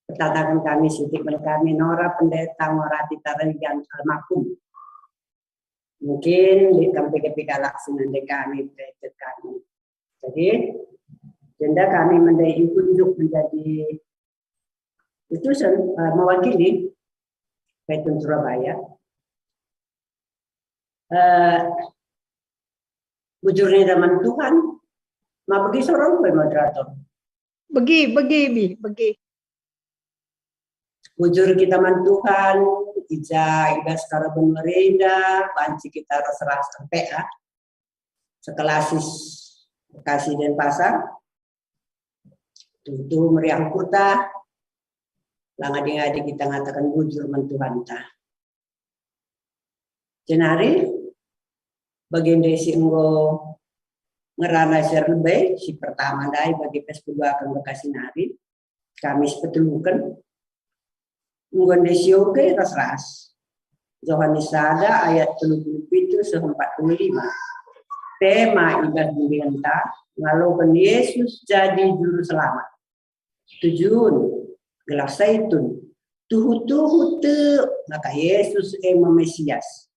Pertanyaan kami sitik kami Nora Pendeta Ngorati Tarigan Almarhum. Mungkin di KPKP Galaksunan kami predet kami. Jadi, jenda kami mendai unjuk menjadi utusan mewakili Saitun Surabaya. Bujurnya zaman Tuhan, ma bagi seorang moderator. Begi. Bujur kita man Tuhan, ija ibas Kerabun Warienda, panci kita ras-ras PA, sekelasis Bekasi dan Pasar, tentu meriah kurta, adik-adik kita ngatakan bujur man Tuhan ta. Jenari bagian desi enggo ngerana serbe si pertama dai bagi pes kedua akan Bekasi nari kami sepetulukan enggo desi oke ras-ras Yohanes ada ayat 37 45 tema ibadah bimbingan ta ngalokan Yesus jadi juru selamat tujuan gelas Saitun tuhu maka Yesus Mesias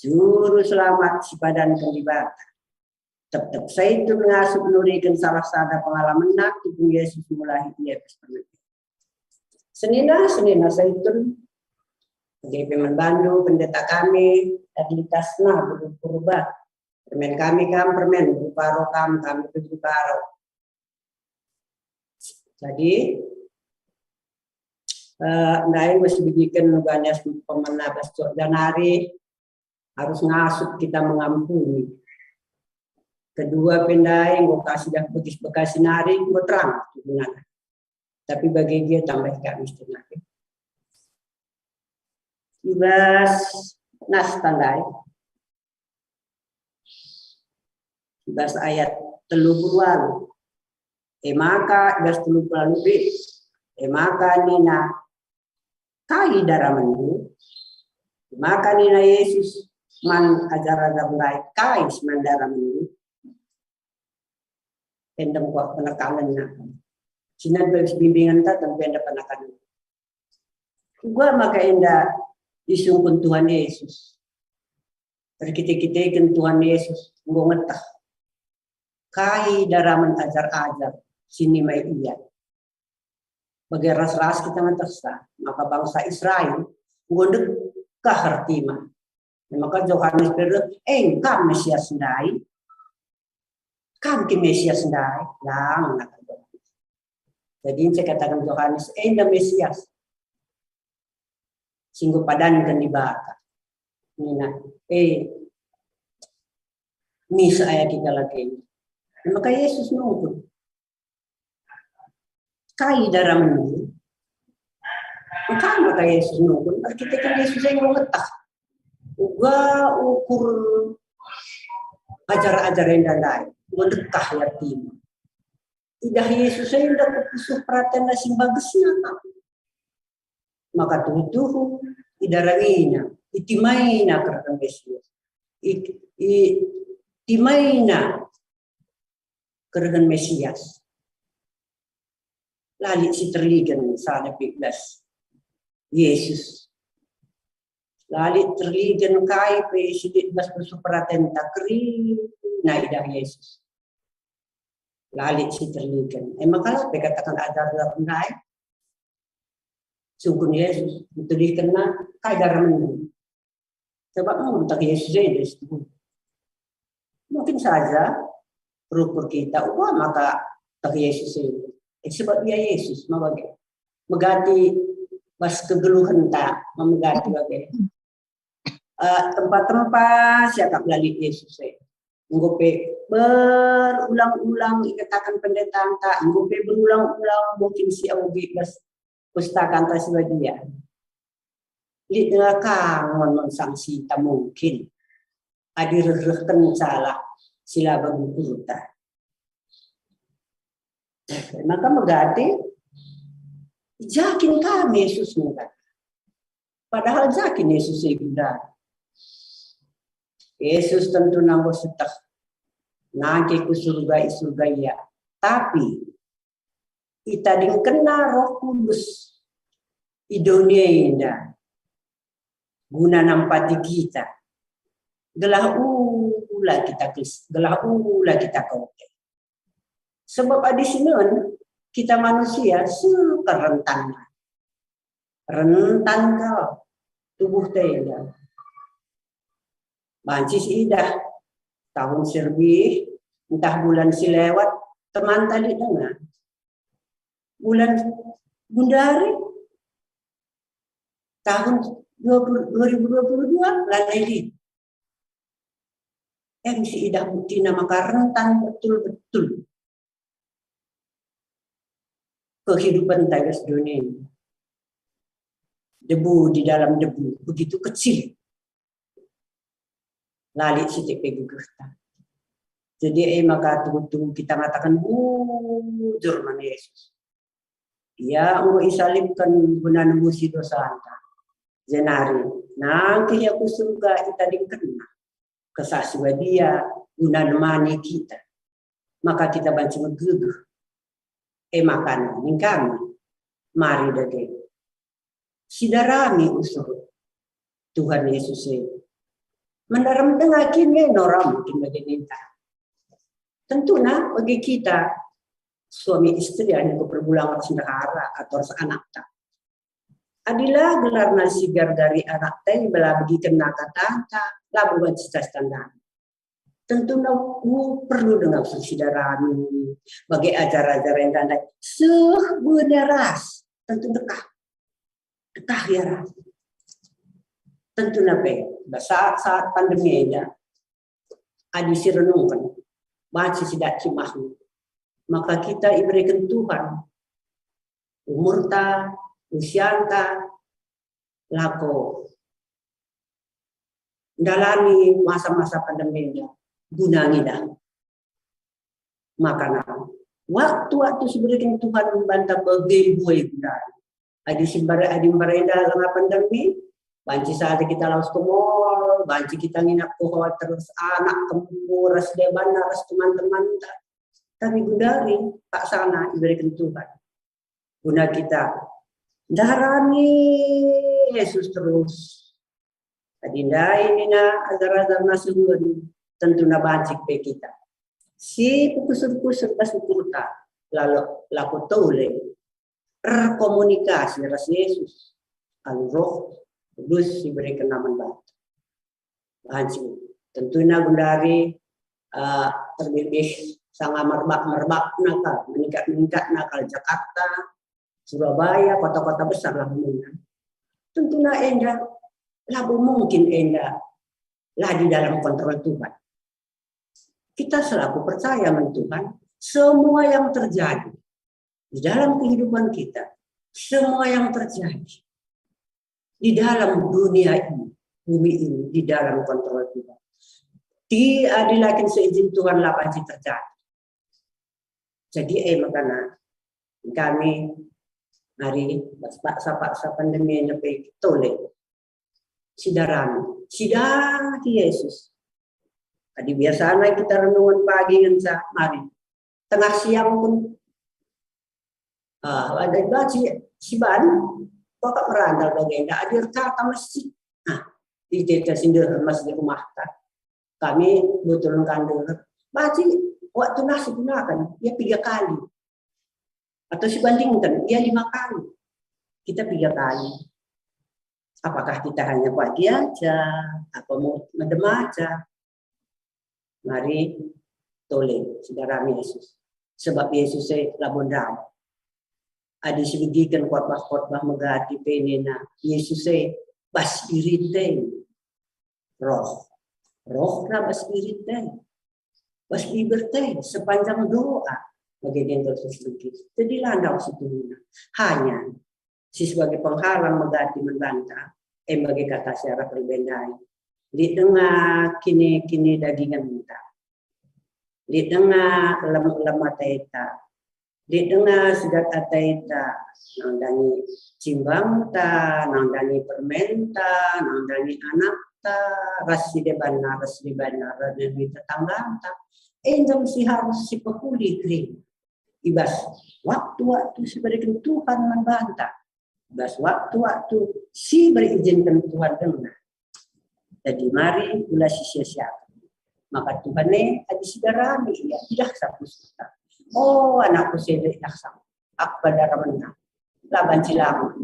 juru selamat si badan kelibatan tetap Saitun ngasup nurikan salah sada pengalaman nak tubuh Yesus mulai ia senina Saitun GP Manbandu pendeta kami adlitasna berubah permen kami permen berparo kami berparo jadi Ndai mesti bikin nuganya pemenang besok Janari harus ngasup kita mengampuni. Kedua pendai Bekasi dan Bekasi nari gue terang sebenarnya. Tapi bagi dia tambah kami setengah. Ibas nas tandai. Ibas ayat 30-an. Maka ibas 30-an lebih. Maka nina kai daramandu maka nina Yesus man ajar-ajar baik kai man daramandu endam kuat penekanan na sinan bimbingan ta dan benda penekanan gua maka indah disungkun Tuhan Yesus berkita-kita Tuhan Yesus nggo ngetah kai daraman ajar-ajar sini mai iya bagi ras-ras kita ngetersa, maka bangsa Israel ngondek kahartima. Maka Yohanes berkata, kam Mesias sendai, kam ki Mesias sendai, lang nak. Jadi saya katakan Yohanes, enda Mesias, singgo padan kan dibakar. Nina, ni saya kita lagi. Maka Yesus nunggu. Kai dalam ini, maka Yesus nunggu. Kita kan Yesus yang mengetah. Uga ukur ajar-ajar yang dandai, mendekah yatim. Tidak Yesus yang dapat kusuh perhatian nasi bagesnya. Maka tuh idarangina, itimaina kerana Yesus. Itimaina kerana Mesias. Lalit si terligan sana 15. Yesus. Lalit terligan kai pe sidit bas bersupraten takri na idah Yesus. Lalit si terligan. Makalah pe katakan ada dalam naik. Sungguh Yesus terligan na kai dalam. Sebab mau tak Yesus itu. Mungkin saja rukur kita maka tak Yesus itu. Sebab dia Yesus megati bas kegeluhan tak memegati bagai tempat-tempat siapa lalit Yesus ngope berulang-ulang ikatakan pendeta tak ngope berulang-ulang mungkin si augi bas pustaka antara dia li kangon sanksi tak mungkin adirehkan salah sila bagi kita. Maka megati jakin kami Yesus mengatakan. Padahal jakin Yesus itu Yesus tentu nanggo setah nangke ku surga ya. Tapi kita dingkena Roh Kudus di dunia ini guna nampati kita. Gelah ula kita kau. Sebab di sini kita manusia suka rentan kau tubuh tenda. Bancis idah tahun serbi entah bulan si lewat teman tadi dengar bulan Bundari tahun 2022 lalai si idah bukti nama rentan betul-betul kehidupan tagas dunia ini. Debu di dalam debu begitu kecil. Lalit sitik pegugusta. Jadi maka tunggu kita mengatakan bujur mana Yesus. Ia mau isalibkan guna nembusi dosa anta. Jenari nanti aku surga kita dikena kesasua dia guna nemani kita. Maka kita banci meguguh. Makan ning kami mari dage sidarami usur Tuhan Yesus mendaram dengan kini noram mungkin bagi kita tentu bagi kita suami istri yang berbulan sendahara atau anak tak adilah gelar nasi dari anak teh bela bagi kena kata labu cita standar. Tentu perlu dengan saudara bagi ajar-ajar yang tanda sebeneras tentu dekah ya ras tentu saat pandemi ini adi si renungkan baca sidak cimahu maka kita diberikan Tuhan umurta usianta lako dalami masa-masa pandemi ini gunangi dah makanan waktu diberikan Tuhan membantah bagi buai guna adi barenda lama pandemi banci saat kita laus ke mall banci kita nginap kohot terus anak kempur ras deban ras teman-teman tapi gudari tak sana diberikan Tuhan guna kita darani Yesus terus adindai nina agar-agar nasuhun tentu nabacik pe kita. Si kusur-kusur pas kurta lalu laku tole berkomunikasi ras Yesus al Roh Kudus diberikan nama batu. Banci tentunya gundari terbebas sangat merbak nakal, meningkat nakal Jakarta, Surabaya, kota-kota besar lah umumnya. Tentunya endah, labu mungkin endah lah di dalam kontrol Tuhan. Kita selalu percaya dengan Tuhan, semua yang terjadi di dalam kehidupan kita, semua yang terjadi di dalam dunia ini, bumi ini, di dalam kontrol Tuhan. Diadilakin seizin Tuhan lah pasti terjadi. Jadi makanya kami hari paksa pandemi lebih toleh sidang Yesus. Tadi biasanya kita renungan pagi dengan mari tengah siang pun ada baca si ban kok merandal bagian hadir kata masjid. Nah di desa sindir masjid rumah kami betul kandung baca waktu nasi gunakan dia 3 kali atau dibandingkan dia 5 kali kita 3 kali. Apakah kita hanya pagi aja apa mau medem aja? Mari toleh saudara Yesus sebab Yesus labondam ada sebagian khotbah megati penena Yesus bas irite roh na bas irite bas liberté sepanjang doa bagian terus sedikit. Jadi landau situna. Hanya si sebagai penghalang megati membantah bagi kata secara perbedaan. Di tengah kini dagingan minta. Di tengah lemah taita. Di tengah sedat ataita. Nandani cimbang ta, nandani permenta, nandani anak ta, rasi de bana, nandani tetangga ta. Endam si harus si pekuli kering. Ibas waktu-waktu si berikan Tuhan membantah. Ibas waktu-waktu si berizinkan Tuhan dengar. Jadi mari ulah sia-sia. Maka Tuhan ada sidarami ya tidak satu suka. Oh anakku sedek dah sama. Aku pada ramana. Laban cilam.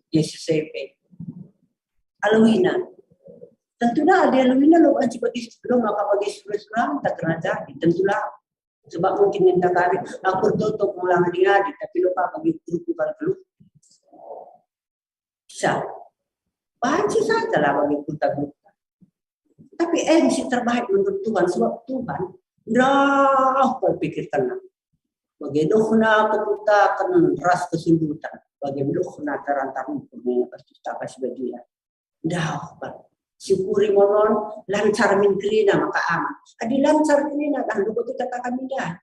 Yesus sepe. Alwina. Tentulah ada Alwina lo anci bagi sebelum maka bagi surah tak kena jadi. Tentulah sebab mungkin minta kali aku tutup mulang dia tapi lupa bagi grup kalau bisa. Baca saja lah bagi buta-buta. Tapi si terbaik menurut Tuhan sebab Tuhan dah berpikir tenang. Bagaimana kebutakan ras kesundutan. Bagaimana tarantarun punya pasti tak sebagian. Dah syukuri monon lancar minkrina maka aman. Adi lancar minkrina dah lupa kita katakan minda.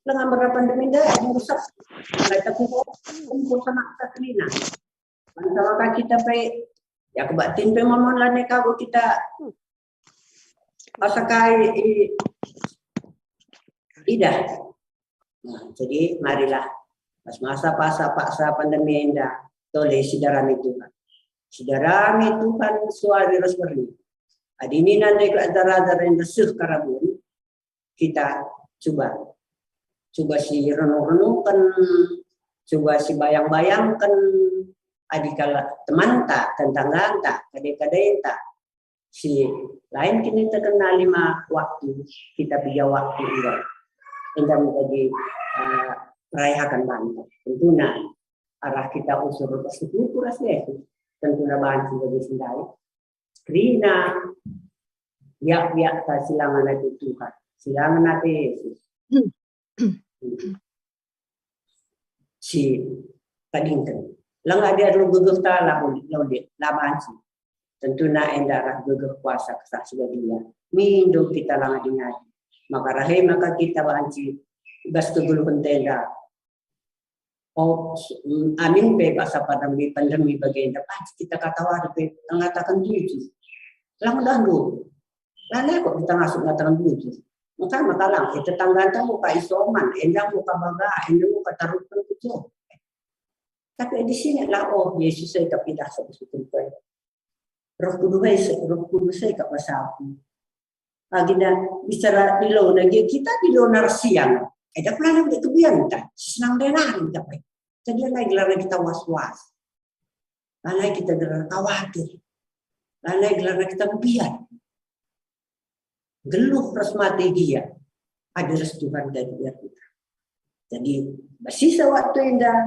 Lengan berapan minda yang rusak. Mereka kumpul sama kita krina. Maka kita baik ya kebatin pemomon lah neka kita pasakai tidak. Nah, jadi marilah pas masa paksa pandemi indah toleh sidarami Tuhan. Sidarami Tuhan suari resmi. Adini nanti keadaan yang resah karabun kita coba si renung-renungkan, coba si bayang-bayangkan. Adikala teman tak tentang tak kadang-kadang tak si lain kini terkenal 5 waktu kita punya waktu ini hingga menjadi merayakan bantah tentunya arah kita usur bersyukur rasanya tentunya bahan sebagai sendiri karena biak tak silangan itu Tuhan silangan itu Yesus si kadingkan lang ada guguf ta labon laban si tentu na endara guguf kuasa kesaksi dia mindo kita lang adingan maka rahe maka kita banci bas keguluhan tenda amin pe pasal pandemi bagian depan kita katawa pe mengatakan tujuh lang dahulu lana kok kita masuk mengatakan tujuh maka lang tetangga tamu ka isoman endang muka baga endang muka taruhan itu. Tapi di sini lah Yesus saya kapidah sebesar Roh Kudus saya kapasapu. Lagi dan bicara di lo lagi kita di lo narsian Ada pelana udah kebian tak, senang denari tapi. Jadi lagi gelar kita was-was, lagi kita gelar khawatir, lagi gelar kita kebian. Geluh resmati dia, ada restuhan dari dia kita. Jadi sisa waktu indah,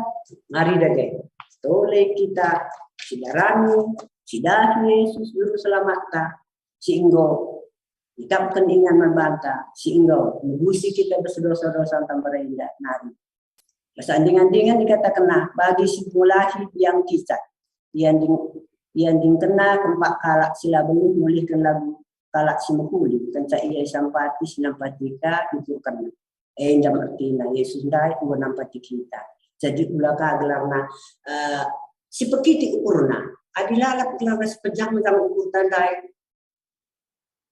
mari dah guys. Toleh kita, sidarani, sidah Yesus Juru Selamat ta, sehingga kita keningan membantah, sehingga memusi kita berdosa-dosa tanpa indah nari. Kesandingan-dingan dikatakan bagi simulasi yang kisah, yang kena kempak kalak sila belum mulihkan lagu kalak si mukuli, kencak ia sampati sinampatika itu kena. Jam artinya Yesus dai uang nampati kita. Jadi ulaka gelarna si pekiti ukurna, adilalap gelarna sepejam tentang ukur tandai.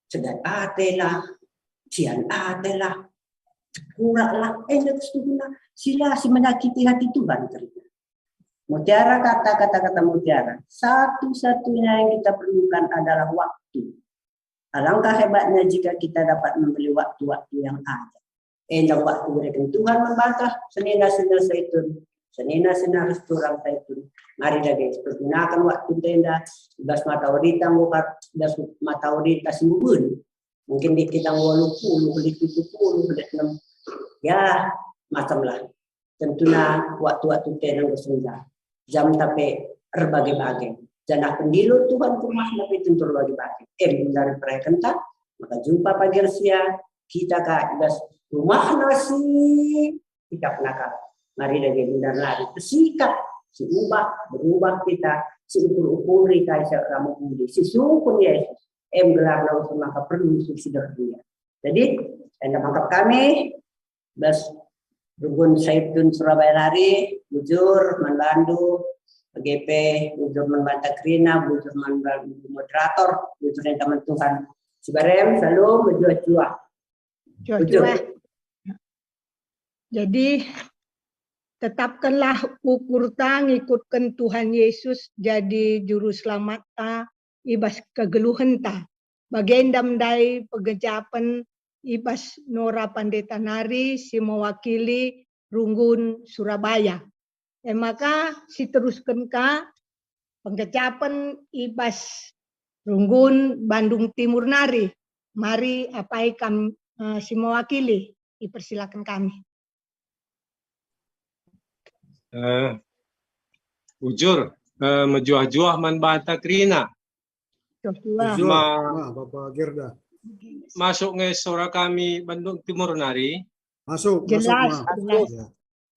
Sedang atelah, sian atelah, kuranglah, nak sila si menyakiti hati Tuhan kerja. Mutiara kata mutiara, satu-satunya yang kita perlukan adalah waktu. Alangkah hebatnya jika kita dapat membeli waktu-waktu yang ada. Yang waktu berikan Tuhan membantah senina-senina zaitun, senina-senina restoran zaitun. Mari dah guys, pergunakan waktu tenda, 11 matawarita bukan 11 matawarita simbun. Mungkin di kita 80, di 70, di 6. Ya, macamlah. Tentunya waktu-waktu tenda bersenja. Jam tapi berbagai-bagai. Jangan pendilu Tuhan rumah tapi tentu berbagai-bagai. Dari perayaan tak, maka jumpa pagi sia kita kak rumah nasi kita penakal. Mari dah benar lari bersikap. Si berubah kita, si ukur kita kamu budi, si sukun Yesus, gelar langsung maka perlu sudah dunia. Jadi, anda mangkap kami, bas Rukun Saitun Surabaya Lari, bujur, manbandu, GP, bujur manbanta Krina, bujur manbandu moderator, bujur yang teman Tuhan. Sibarem, salam, bujur. Jadi, tetapkanlah ukur tang ikutkan Tuhan Yesus jadi juru selamat ta ibas kegeluhan ta. Bagendam dai pegejapan ibas Nora Pandeta Nari si mewakili Runggun Surabaya. Maka si teruskan ka pengejapan ibas Runggun Bandung Timur Nari. Mari apai kam si mewakili, dipersilakan kami. Ujur, mejuah-juah manbanta Krina. Bapak Gerda. Masuk nge suara kami Bandung Timur Nari. Masuk. Jelas.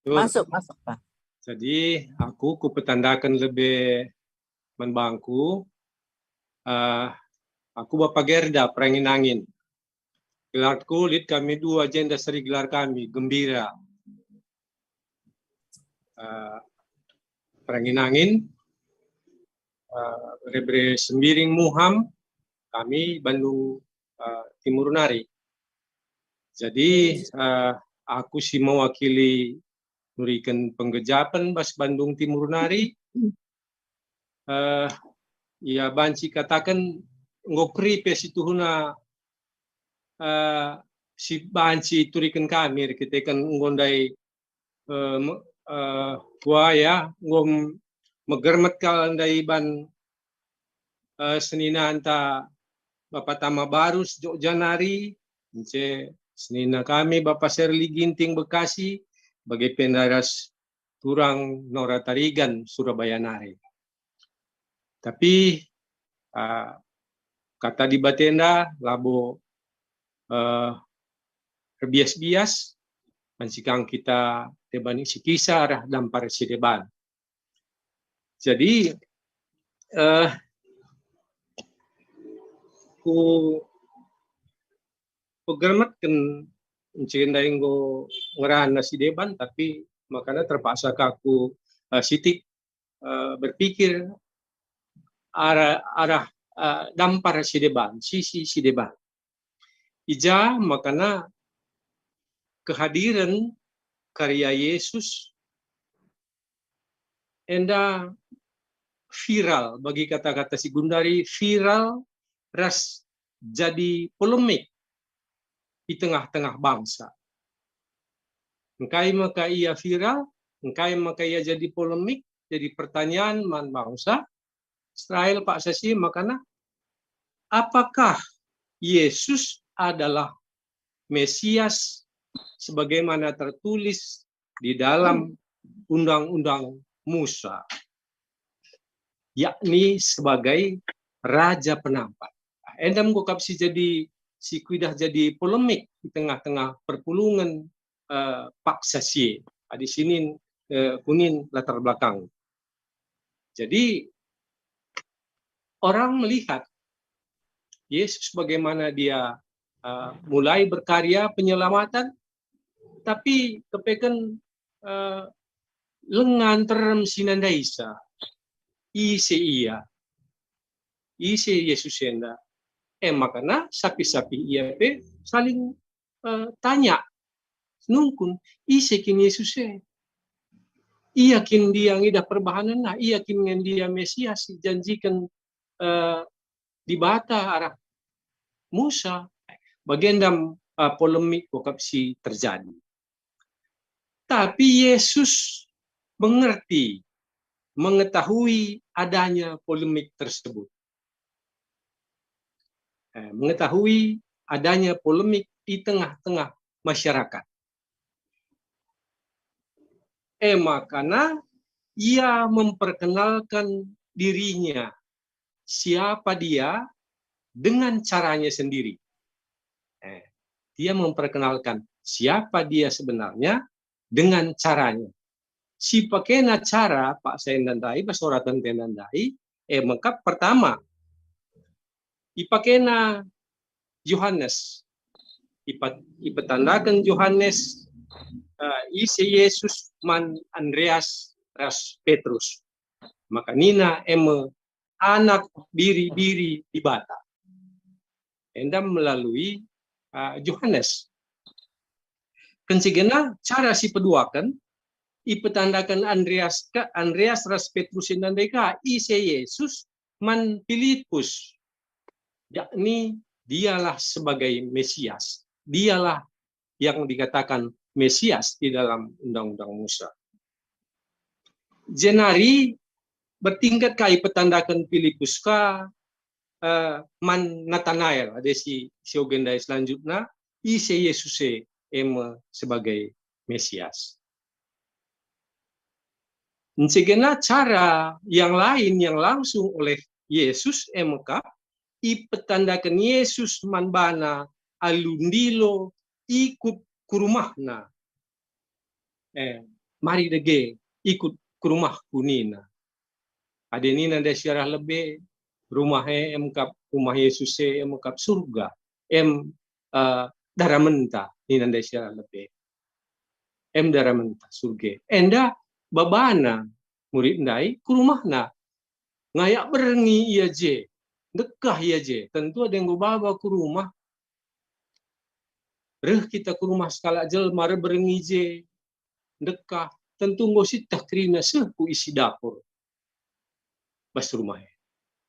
Masuk Pak. Jadi aku kupetandakan lebih menbangku. Aku Bapak Gerda perangin angin. Gelar kulit kami dua agenda seri gelar kami gembira. Perangin angin, Rebre Sembiring Muham, kami Bandung Timur Nari. Jadi aku si mewakili nurikan penggejapan Bas Bandung Timur Nari. Ya banci katakan ngopri pesituhuna si banci turikan kami ketika ngondai ya ngom megermet kalan dari ban senina anta Bapak Tama Barus Jogja Nari, senina kami Bapak Serli Ginting Bekasi, bagi pendaras Turang Nora Tarigan Surabaya Nari. Tapi kata di batenda labo terbias-bias mensikang kita deban isi kisah arah dampar si deban. Jadi ku pegermatkan mencindai go ngerahan nasi deban tapi makanya terpaksa aku sitik berpikir arah dampar si deban, sisi si deban. Ija makanya kehadiran karya Yesus enda viral bagi kata-kata si Gundari, viral ras jadi polemik di tengah-tengah bangsa. Engkai maka ia viral, engkai maka ia jadi polemik, jadi pertanyaan man bangsa. Israel Pak Sesi makana apakah Yesus adalah Mesias sebagaimana tertulis di dalam Undang-Undang Musa, yakni sebagai Raja Penampat. Endam gokap si kuidah jadi polemik di tengah-tengah perpulungan Pak Sesi. Di sini kuning latar belakang. Jadi orang melihat Yesus bagaimana dia mulai berkarya penyelamatan, tapi kepekan lengan terem sinandaisa, ise Yesus enda. Makana sapi-sapi ia pe saling tanya, nungkun, ise kin Yesus iya kin dia ngidah perbahanan nah, iya kin dia Mesias janjikan di bata arah Musa. Bagian dalam polemik si terjadi. Tapi Yesus mengerti, mengetahui adanya polemik tersebut. Mengetahui adanya polemik di tengah-tengah masyarakat. Makanya ia memperkenalkan dirinya, siapa dia, dengan caranya sendiri. Dia memperkenalkan siapa dia sebenarnya dengan caranya. Si pakena cara Pak Sendandai, Basoratan Tendandai, maka pertama, ipakena Yohanes, ipatandakan Yohanes, isi Yesus man Andreas ras Petrus. Maka nina anak biri-biri di bata. Endam melalui Yohanes. Kencigena cara si peduakan ipetandakan Andreas ras Petrus indandeka ise Yesus man Filipus, yakni dialah sebagai Mesias, dialah yang dikatakan Mesias di dalam Undang-Undang Musa. Jenari bertingkat kai petandakan Filipus ka man Nathanael, ada si ogendai selanjutnya ise Yesus sebagai Mesias. Ncegena cara yang lain yang langsung oleh Yesus ipetandakan Yesus manbana alundilo ikut ke rumahna. Mari dege ikut ke rumah kunina. Adenina ada syarah lebih rumahnya rumah Yesus surga daramenta ni nanda syarah lebih daramenta surga. Enda babana murid ndai ke rumahna ngayak berengi iya je dekah iya je, tentu ada yang bawa ke rumah. Kita ke rumah skala jelma berengi je dekah, tentu ngositah kerina seku isi dapur bas rumahnya.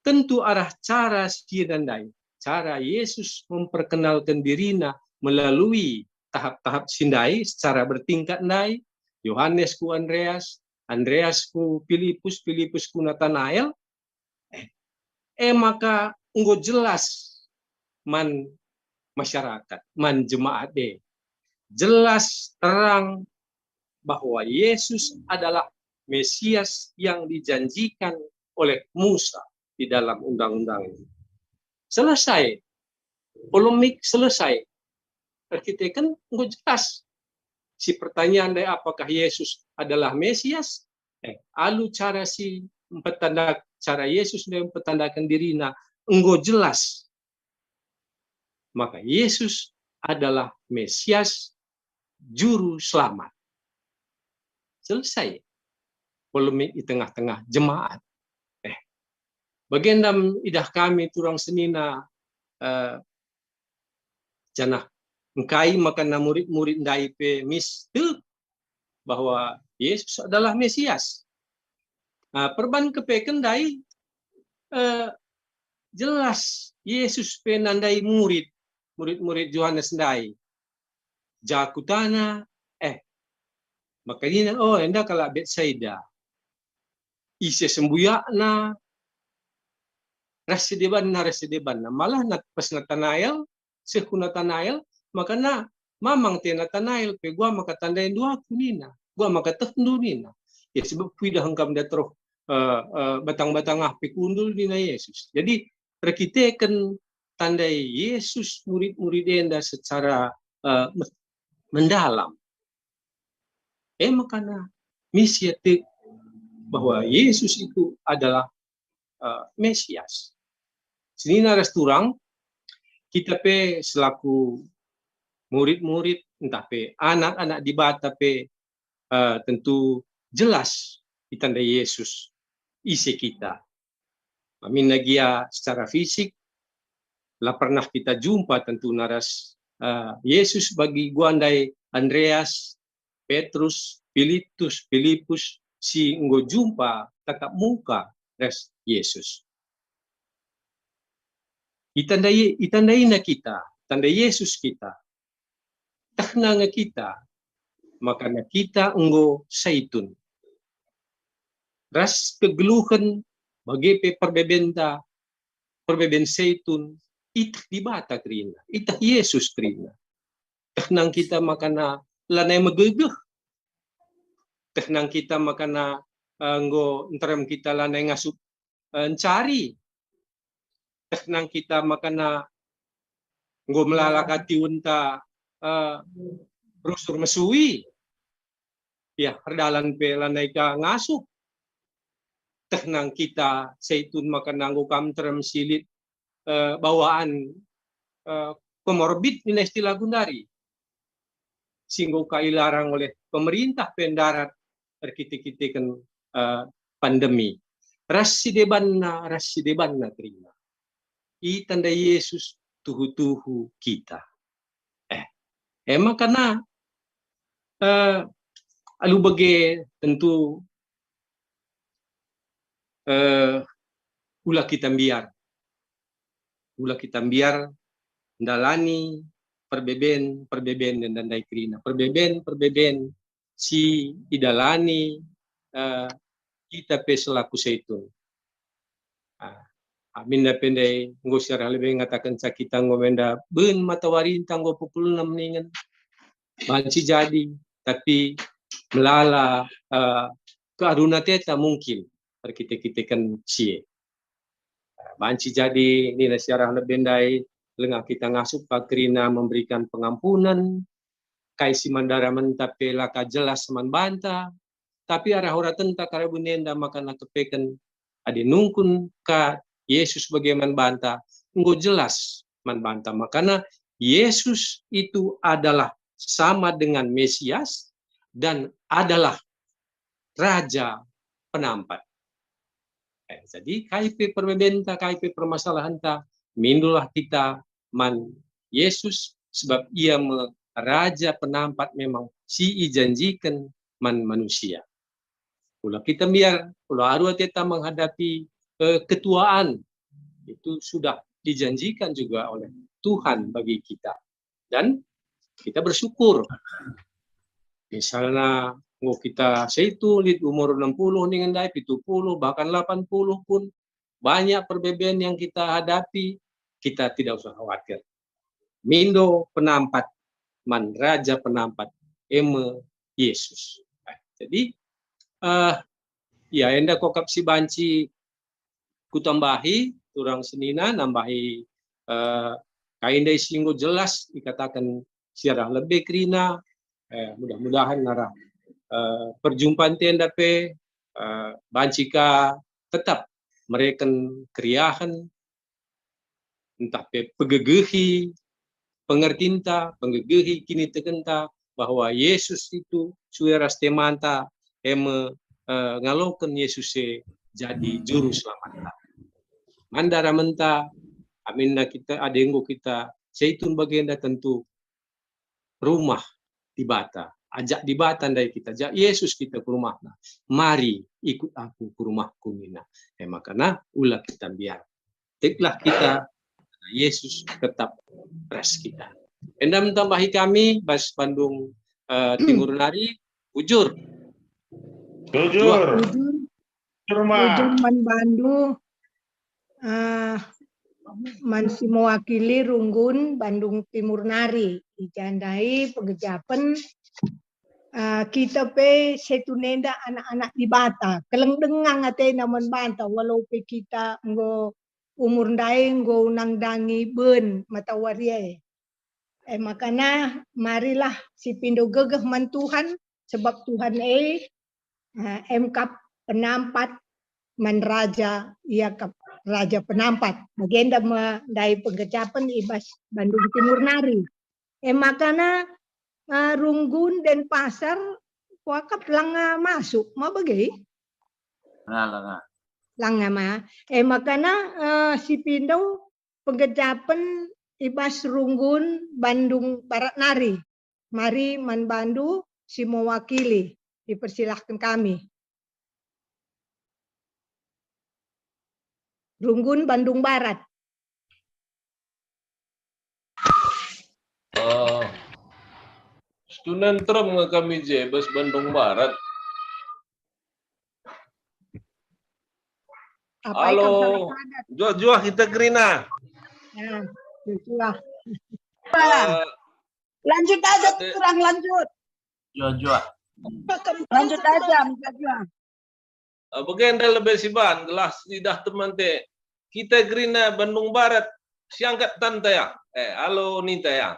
Tentu arah cara sidandai, cara Yesus memperkenalkan dirinya melalui tahap-tahap sindai secara bertingkat ndai. Yohanes ku Andreas, Andreas ku Filipus, Filipus ku Nathanael. Maka enggo jelas man masyarakat, man jemaat jelas terang bahwa Yesus adalah Mesias yang dijanjikan oleh Musa di dalam undang-undang ini. Selesai. Polemik selesai. Kita kan enggak jelas. Si pertanyaan apakah Yesus adalah Mesias? Alu cara si petanda cara Yesus yang mempertandakan dirinya enggak jelas. Maka Yesus adalah Mesias juru selamat. Selesai. Polemik di tengah-tengah jemaat. Bagian dalam idah kami turang senina janah engkai makana murid-murid ndai pe mistek bahwa Yesus adalah Mesias. Perban kepeken dai jelas Yesus pe nandai murid-murid Yohanes ndai. Jakutana Makanya oh enda kalau Betsaida isi sembuyakna rasideban malah pas Natanael seku Natanael makana mamang te Natanael pe gua maka tandain dua kunina gua maka tehnu nina ya sebab kuida hangkam datro batang-batang pe kundul nina Yesus. Jadi perkitekan tandai Yesus murid-murid enda secara mendalam. Makana misi bahwa Yesus itu adalah Mesias. Sini naras turang kita pe selaku murid-murid entah pe anak-anak di bata pe tentu jelas ditanda Yesus isi kita. Amin nagia secara fisik lah pernah kita jumpa tentu naras Yesus bagi guandai Andreas, Petrus, Filipus si nggo jumpa tatap muka res Yesus. Itandai na kita, tanda Yesus kita. Takna nga kita, maka na kita nggo saitun. Ras kegeluhan bagi pe perbeben saitun, itah di bata krina, itah Yesus krina. Taknang kita makana lanay magegeh. Taknang kita makana nggo entarem kita lanay ngasup encari. Taknang kita makana nggo melalakati unta rusur mesui. Ya, herdalan pe lanay ka ngasup. Taknang kita saitun makana nggo kam terem silit bawaan komorbid ni istilah gundari. Singgo kailarang oleh pemerintah pendarat terkiti-kitikan pandemi. Rasidebanna terima. Tanda Yesus tuhu-tuhu kita. Makana alu bagi tentu ulah kita biar ndalani perbeben dan dandai krina perbeben si idalani kita pe selaku seitun. Amin na pendai nggo secara lebih ngatakan kita ngomenda ben matawarin tanggo 26 ningan banci jadi tapi melala kearuna teta mungkin kita kan sie banci jadi nina secara lebih ndai lengah kita ngasup pakrina memberikan pengampunan kai si mandara mentape laka jelas man banta tapi arah ora tenta karabunenda makana kepekan ade nungkun ka Yesus bagaimana banta nggo jelas man banta makana Yesus itu adalah sama dengan Mesias dan adalah Raja penampat. Jadi KIP perbedenta KIP permasalahan ta mindulah kita man Yesus sebab ia Raja penampat memang si ijanjikan man manusia. Ulah kita biar ulah arwah kita menghadapi ketuaan itu sudah dijanjikan juga oleh Tuhan bagi kita dan kita bersyukur. Misalnya mau kita seitu lid umur 60 dengan dai 70 bahkan 80 pun banyak perbedaan yang kita hadapi, kita tidak usah khawatir. Mindo penampat man Raja penampat Yesus. Jadi ya enda kokap si banci ku tambahi turang senina nambahi kaindai singgo jelas dikatakan secara lebih krina mudah-mudahan narah perjumpaan tenda pe bancika tetap mereken kriahan entah pe pegegehi pengertinta pengegehi kini tekenta bahwa Yesus itu sueras temanta ngaloken Yesus jadi juru selamat. Mandara menta aminna kita adenggo kita seitun bagenda tentu rumah di bata ajak di bata dari kita ajak Yesus kita ke rumahna mari ikut aku ke rumahku mina makana ulah kita biar teklah kita Yesus tetap ras kita endam tambahi kami Bas Bandung Timur Nari Jujur. Jujur. Jujur membantu masih mewakili Runggun Bandung Timur Nari dijandai pengejapan kita pe setunenda anak-anak di Bata keleng dengang ate naman banta walau pe kita nggo umur ndai nggo unang dangi ben matawarie makana marilah si pindo gegeh man Tuhan sebab Tuhan emkap penampat man raja ia kap raja penampat bagenda dai pengecapan ibas Bandung Timur Nari makana Runggun dan pasar wakap langa masuk ma bagai langa ma makana si pindo pengecapan ibas Runggun Bandung Barat Nari mari man bandu si mewakili dipersilahkan kami Runggun Bandung Barat. Student term nga kami bas Bandung Barat. Halo, jua kita Grina. Lanjut aja, kurang lanjut. Jua. Lanjut aja, Bagenda lebih siban, gelas lidah teman teh. Kita Grina Bandung Barat, siangkat tante ya. Halo Nita ya.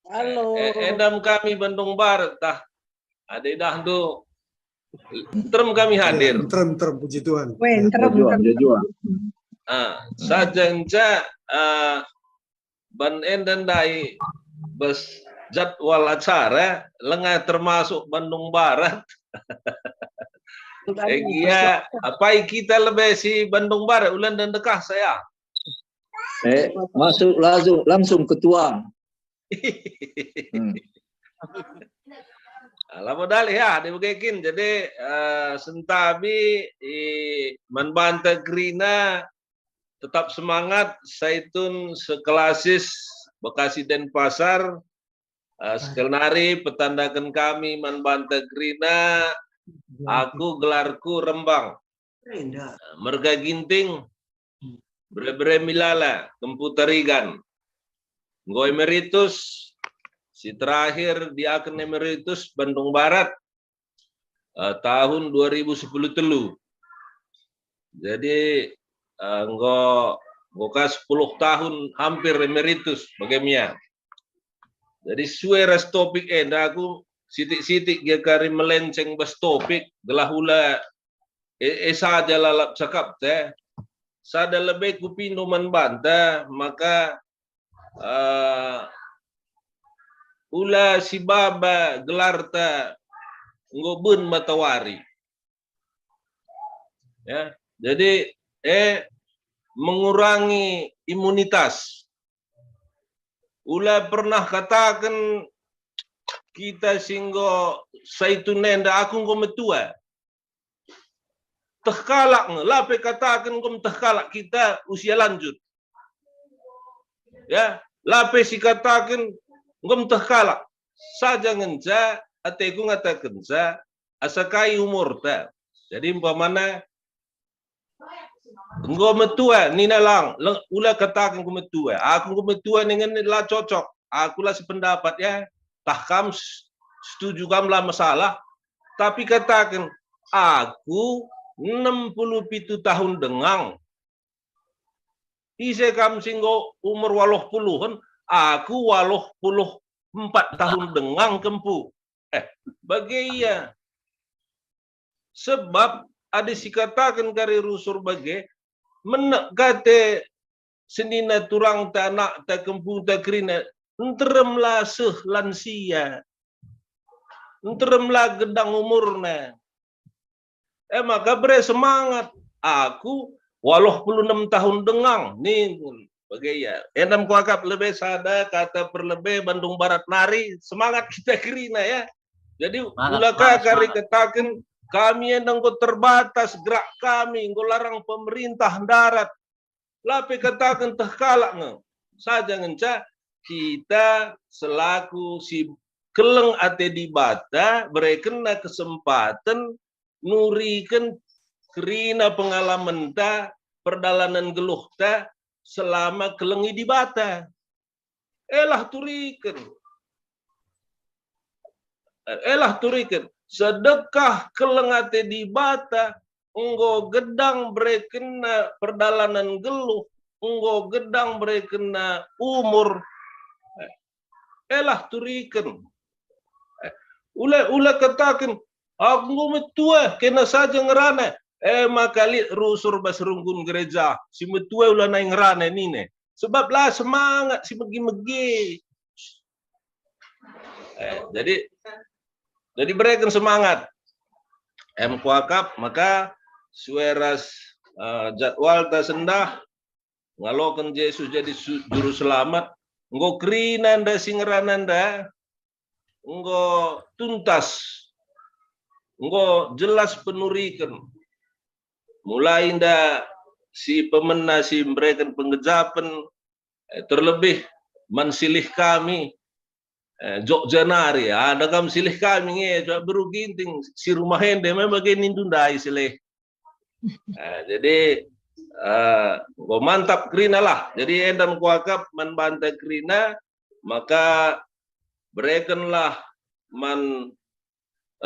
Halo. Edam kami Bandung Barat tah. Ada dah tu. Terem kami hadir. Terem puji Tuhan. Saja ban endan dai bes jadwal acara lengah termasuk Bandung Barat. Iya, apa kita lebih si Bandung Barat ulan dan dekah saya. Masuk langsung ketua. Lama dalih ya, dibegikin. Jadi sentabi manbanta Grina tetap semangat. Saitun sekelasis Bekasi Denpasar. Sekelnari petandakan kami manbanta Grina. Aku gelarku Rembang. Merga Ginting. Bre Milala. Kemputarigan. Nggo emeritus. Si terakhir dia akan emeritus Bandung Barat tahun 2010 telu. Jadi nggo 10 tahun hampir emeritus bagaimana. Jadi suara topik aku sitik-sitik dia kari melenceng bas topik gelahula saja lalap cakap teh. Sada lebih kupindo man banta maka ula si baba gelarta ngobun matawari. Ya, jadi mengurangi imunitas. Ula pernah katakan kita singgo saitunenda aku ngom tua. Tehkalak lape katakan ngom tehkalak kita usia lanjut. Ya, lape si katakan ngom tehkalak saja ngenca ateku ngatakan sa asakai umur ta. Jadi umpamana ngom tua nina lang ula katakan ngom tua. Aku ngom tua dengan lah cocok. Aku lah sependapat ya. Tah kam setuju kam lah masalah. Tapi katakan aku 67 tahun dengang. Ise kam singgo umur 80-an. Aku 84 tahun dengang kempu. Bagaia. Sebab ada si katakan kari rusur bagai menek kate senina turang ta anak ta kempu ta kerina enteremlah seh lansia. Enteremlah gedang umurna. Maka bre semangat. Aku 86 tahun dengang. Nih bagaia. Endam kuakap lebih sada kata perlebih Bandung Barat Nari. Semangat kita kerina ya. Jadi ulaka kari katakan kami endang ko terbatas gerak kami. Ko larang pemerintah darat. Lapi katakan tehkalak nge. Saja ngenca kita selaku si keleng ate di bata berekena kesempatan nurikan kerina pengalaman ta perdalanan geluh ta selama kelengi di bata. Elah turikan. Sedekah kelengate di bata, enggo gedang berekena perdalanan geluh, enggo gedang berekena umur. Elah turikan. Ula katakan, aku metua kena saja ngerana. Makali rusur basrunggun gereja, si metua ula naik ngerana ini. Sebab lah semangat si megi-megi. Jadi berikan semangat. Kuakap maka sueras jadwal ta sendah ngalokan Yesus jadi juru selamat. Enggo kerinanda singrananda, enggo tuntas, enggo jelas penurikan. Mulai nda si pemena si memberikan pengejapan, terlebih mensilih kami. Jok Janari, ada kam silih kami coba beruginting si rumah hende memang begini tundai silih. Jadi mantap kerina lah. Jadi endam kuakap membantai kerina, maka berikanlah man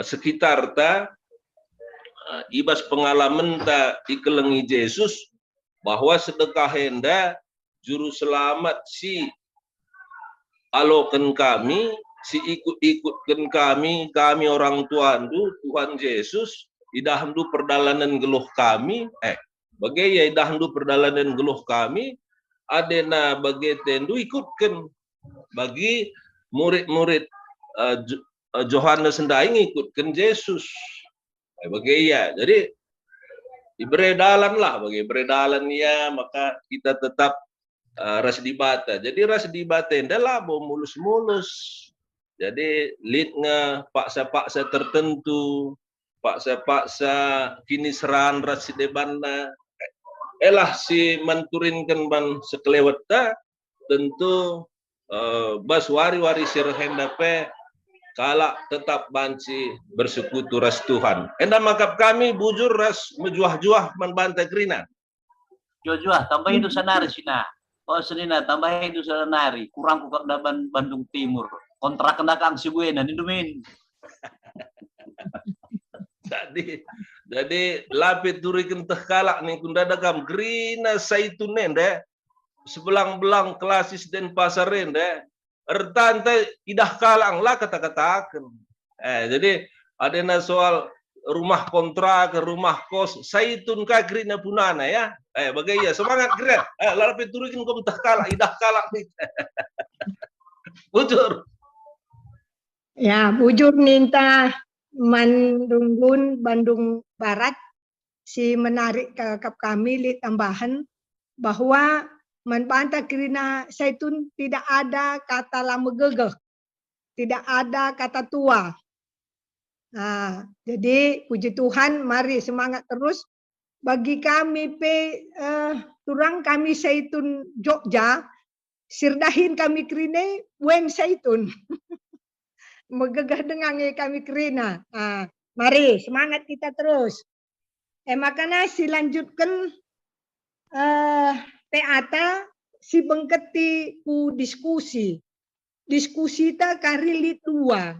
sekitar ta ibas pengalaman ta ikelengi Yesus bahwa sedekah henda juru selamat si alokan kami, si ikut-ikutkan kami orang Tuhan Tuhan Yesus, idahandu perdalanan geluh kami, bagai idahandu perdalanan geluh kami, adena bagai tendu ikutkan, bagi murid-murid Yohanes Sendaing ikutkan Yesus, bagai jadi beredalan lah, bagi beredalan ya, maka kita tetap ras di bata. Jadi ras di bata adalah mau mulus-mulus. Jadi lead-nya paksa-paksa tertentu, paksa-paksa kini seran ras di debanna. Elah si menturinkan ban sekelewat ta tentu bas wari-wari sirhenda pe kalak tetap banci bersekutu ras Tuhan. Enda makap kami bujur ras mejuah-juah membantai kerina. Juah-juah tambah itu sanari sina. Oh senina tambahin itu nari kurang kukak daban Bandung Timur kontrak kena kang si buena nindumin. Jadi lapit turikin terkalak nih kunda dagam grina saitunen deh sebelang-belang klasis dan pasarin deh ertante idah kalang lah kata-katakan. Jadi ada soal rumah kontrak, rumah kos, saitun ka grina punana ya. Bagai ya semangat keren. Lalu turukin kau mentah kalah, idah kalah nih. Bujur. Ya, bujur ninta Mandunggun Bandung Barat si menarik ke kami li tambahan bahwa membantah kerana saitun tidak ada kata lama gegeh, tidak ada kata tua. Nah, jadi puji Tuhan, mari semangat terus. Bagi kami turang kami saitun Jogja, sirdahin kami kerina wen saitun. Megegah dengan kami kerina. Nah, mari semangat kita terus. Makanya silanjutkan teata si bengketi ku diskusi. Diskusi ta karili tua.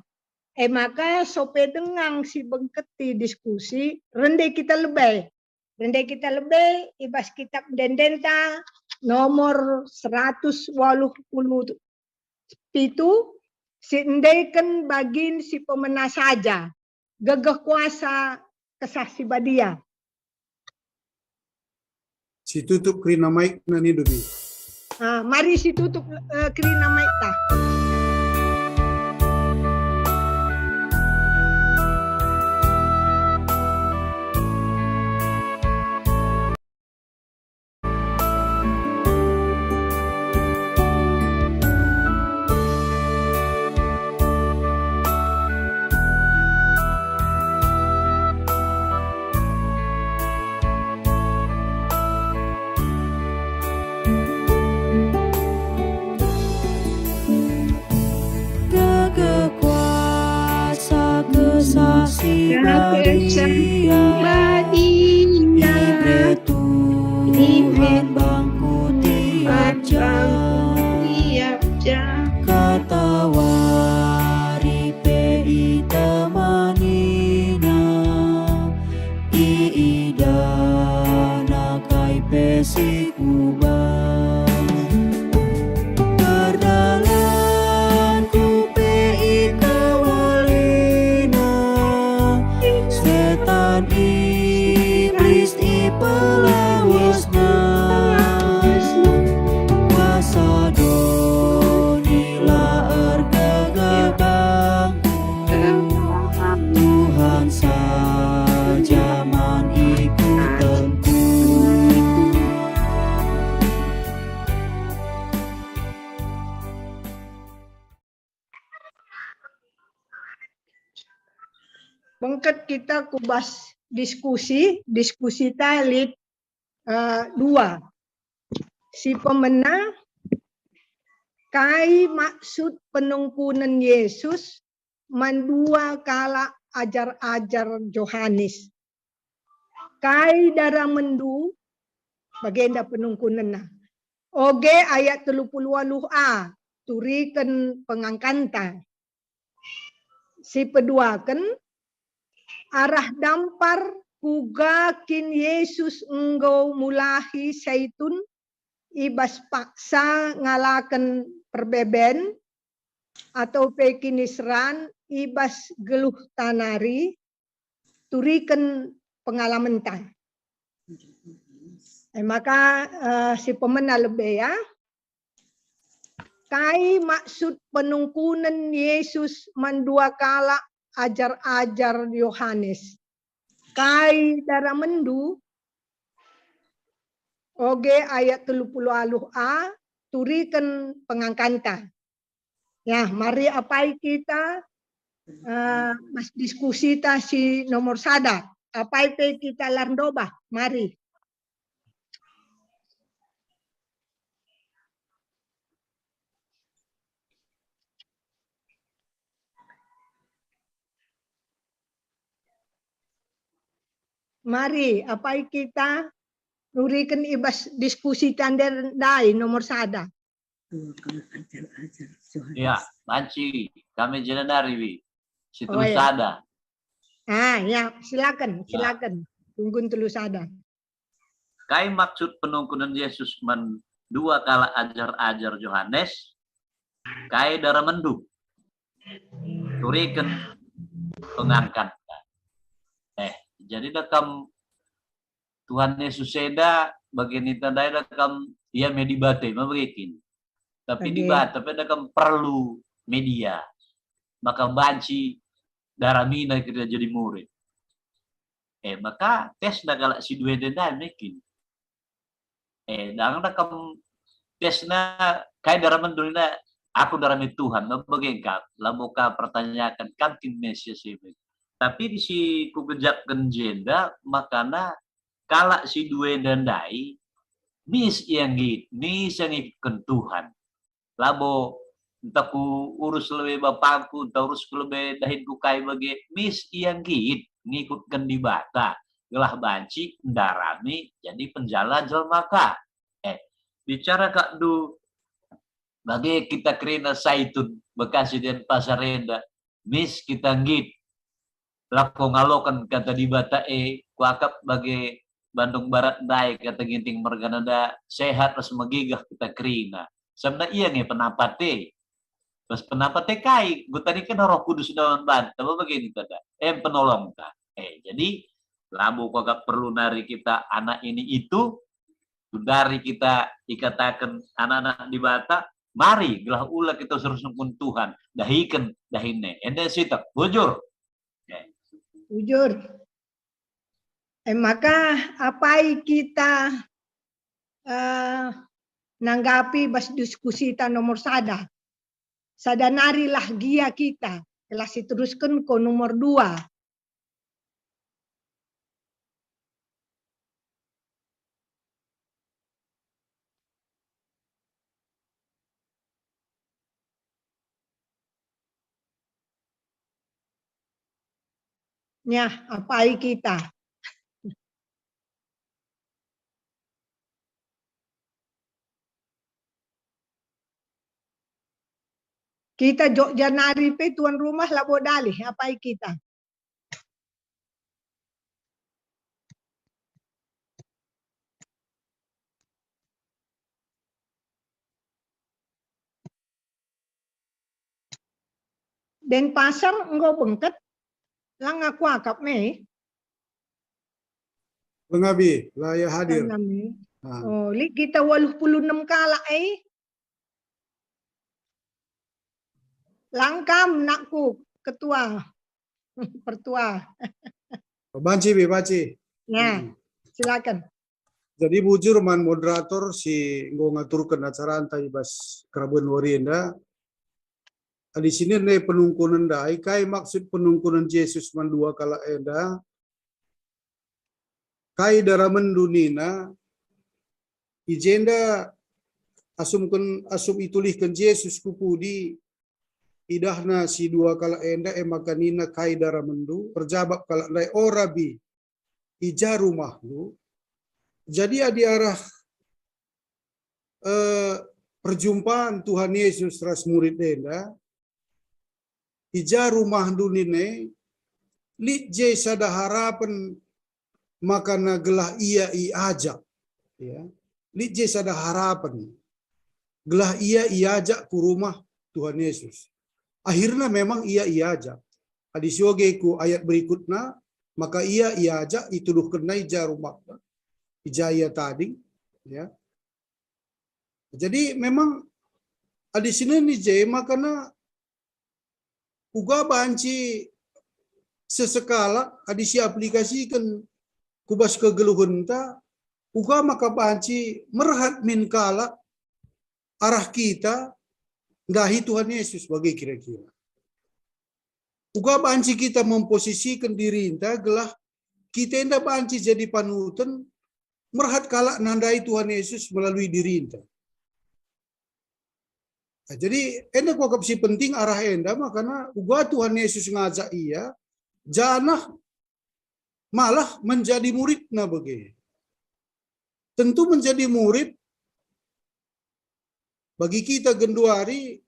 Maka sope dengang si bengketi diskusi, rendai kita lebih. Rendai kita lebih, ibas kitab Dendenta nomor 187, si endaikan bagin si pemenang saja, gegeh kuasa kesaksi badia. Si tutup kerina mic nani dubi. Mari si tutup kerina mic ta. kasih badia Ibre Tuhan bangku tiap jam kata wari pe itamanina iidana kai pe sikubang perdalanku pe ikawalina setan iblis ipelawasna kuasa donila ergagabangku Tuhan saja man ikutanku. Bangkat kita kubas diskusi talit dua. Si pemenang kai maksud penungkunan Yesus mandua kala ajar-ajar Yohanes. Kai darah mendu bagenda penungkunan. Oge ayat 30a turikan pengangkanta. Si peduakan arah dampar kugakin Yesus engkau mulahi saitun ibas paksa ngalakan perbeben atau pekinisran ibas geluh tanari turikan pengalaman tan. Maka si pemenang lebih ya. Kai maksud penungkunan Yesus mandua kala ajar-ajar Yohanes. Kai darah mendu oge ayat 30a turikan pengangkanta. Ya, mari apai kita mas diskusi ta si nomor sada. Apai pe kita lardoba. Mari. Mari, apai kita nurikan ibas diskusi tandai nomor sada. Ya, Banci, kami jenadari wi. Situ Oh, ya. sada. Ya, silakan. Tunggu telu sada. Kai maksud penungkunan Yesus dua kala ajar-ajar Yohanes. Kai darah mendu. Turikan pengangkat. Jadi dakam Tuhan Yesus seda bagian itu tandai dakam ia medibate memberikin. Tapi dibat tapi dakam perlu media. Maka banci daramina kita jadi murid. Maka tes dagala si dua denda mekin. Dakam tesna kai daram mendulina aku darami Tuhan membegengkap lamuka pertanyakan kantin Mesias ini. Tapi di si kugejapkan jenda makana kala si dua dandai mis yang ikutkan Tuhan. Labo entah ku urus lebih bapakku, entah urus lebih dahinku kai bagi mis yang ngikutkan di bata. Gelah banci ndarami jadi penjala jelmaka. Bicara kak du bagi kita kerina saitun Bekasi dan Pasarenda mis kita ngit lako ngalokan kata di bata kuakap bagi Bandung Barat dai kata ginting merganada sehat terus megigah kita kerina sebenarnya iya nih penapate pas penapate kai gutani kan Roh Kudus dalam banta begini kata penolong ta jadi labu kuakap perlu nari kita anak ini itu dari kita dikatakan anak-anak di bata mari gelah ulah kita suruh pun Tuhan dahikan dahine ende sitak bujur. Jujur. Maka apai kita nanggapi bas diskusi ta nomor sada. Sadanarilah gia kita. Kelas teruskan ke nomor 2. Ya, apai kita. Kita Jogja nari pe tuan rumah labo dalih apai kita. Den pasar engkau bengket lang aku akap me. Pengabi, laya hadir. Oh, li kita 86 kala Langkam nakku ketua pertua. Banci, Banci. Nah, silakan. Jadi bujur man moderator si nggo ngaturkan acara antai bas Kerabuan Warienda. Di sini nih penungkunan dai kai maksud penungkunan Yesus man dua kala enda. Kai daramen dunina ijenda asum itulihkan Yesus kupudi idahna si dua kala enda makanina kai daramendu perjabab kala ndai orabi ija rumahlu. Jadi di arah perjumpaan Tuhan Yesus ras murid enda ija rumah dunine li je sada harapan makana gelah ia ajak ya li je sada harapan gelah ia ajak ku rumah Tuhan Yesus. Akhirnya memang ia ajak. Adisioge ku ayat berikutnya maka ia ajak ituduh kena ija rumah ijaya tadi ya. Jadi memang di sini nih je makana uga banci sesekala adisi aplikasikan kubas kegeluhunta uga maka banci merhat min kala arah kita dahi Tuhan Yesus bagi kira-kira. Uga banci kita memposisikan diri inta gelah kita inda banci jadi panutan merhat kala nandai Tuhan Yesus melalui diri inta. Nah, jadi enda kuakap si penting arah enda makana uga Tuhan Yesus ngajak ia janah malah menjadi murid na bagi. Tentu menjadi murid bagi kita genduari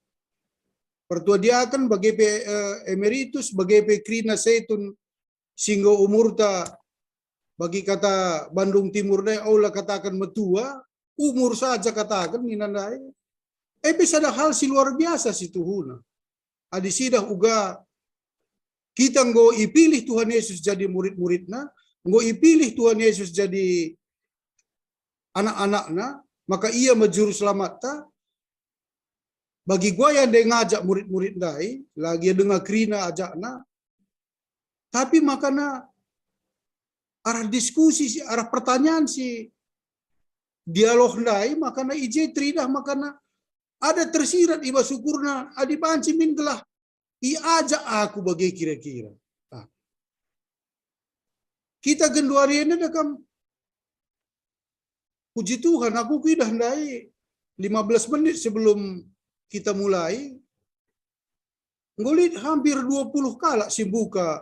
pertua dia akan bagi emeritus bagi krina setun singgo umurta bagi kata Bandung Timur dai aula katakan metua umur saja katakan minandai. Bisa ada hal si luar biasa si Tuhuna. Adi sidah uga kita nggo ipilih Tuhan Yesus jadi murid-muridna, nggo ipilih Tuhan Yesus jadi anak-anakna, maka ia majuru selamat ta. Bagi gua yang dia ngajak murid-murid dai, lagi dengar krina ajakna, tapi makana arah diskusi si arah pertanyaan si dialog dai, makana ije tridah makana ada tersirat iba syukurna adi panci min gelah iajak aku bagi kira-kira. Nah, kita genduari ini dekam puji Tuhan aku kidah ndai 15 menit sebelum kita mulai ngolit hampir 20 kala si buka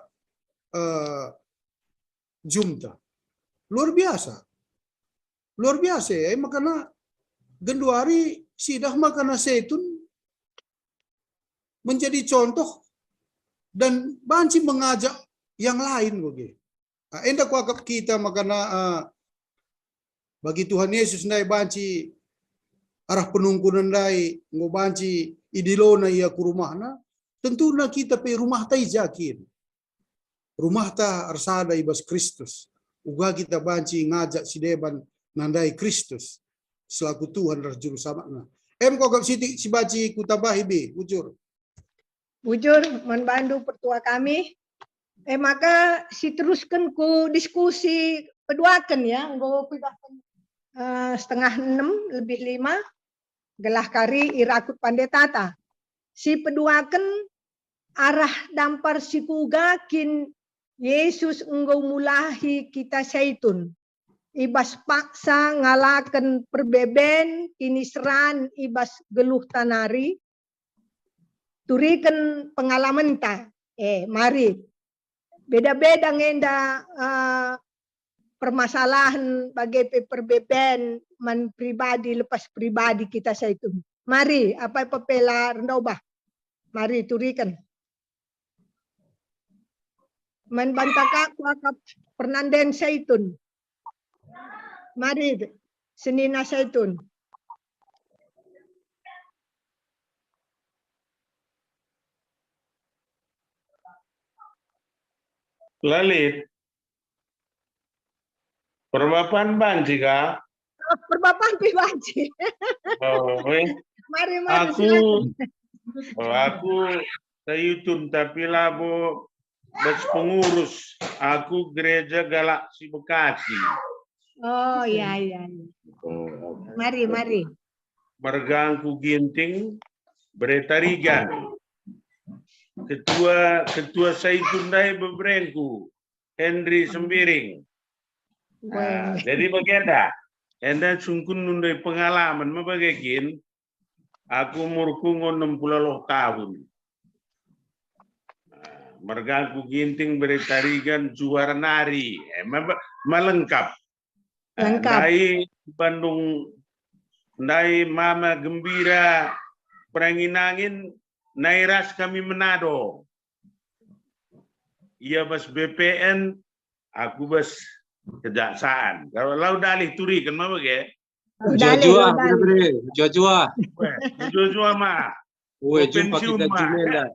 jumta. Luar biasa ya makana genduari sidah makana setun menjadi contoh dan banci mengajak yang lain bagi. Enda kuakap kita makana bagi Tuhan Yesus ndai banci arah penungkunan ndai ngo banci idilona ia ku rumahna tentunya kita pe rumah ta ijakin. Rumah ta arsada ibas Kristus. Uga kita banci ngajak si deban nandai Kristus. Selaku Tuhan rajul samakna. Kok si baci kutabahi bi, bujur. Bujur membantu pertua kami. Maka si teruskan ku diskusi peduakan ya, nggo pidahkan 5:30 lebih 5 gelah kari irakut pandetata. Si peduakan arah dampar si kuga kin Yesus enggo mulahi kita saitun. Ibas paksa ngalaken perbeben kini seran ibas geluh tanari turiken pengalaman ta mari beda-beda ngenda permasalahan bagi perbeben man pribadi lepas pribadi kita saya itu. Mari apa pela rendobah. Mari turikan. Man bantaka kuakap Fernanden Saitun. Mari Senina Saitun. Lalit. Perbapaan banci kak? Perbapaan banci. Oh, mari aku Saitun tapi labo bas pengurus. Aku gereja Galaksi Bekasi. Oh iya. Mari. Margangku Ginting Beretarigan. Ketua Saitun dai bebrengku Henry Sembiring. Nah, jadi bagaimana? Enda sungkun nundai pengalaman mabagagin. Aku umurku 60 tahun. Margangku Ginting Beretarigan juara nari. Melengkap. Dari Bandung, dari Mama Gembira, Peranginangin, Nairas kami Manado. Ia bas BPN, aku bas Kejaksaan. Kalau lau dalih turi kan mah bagaimana? Jua mah. Jumpa kita Jumenda.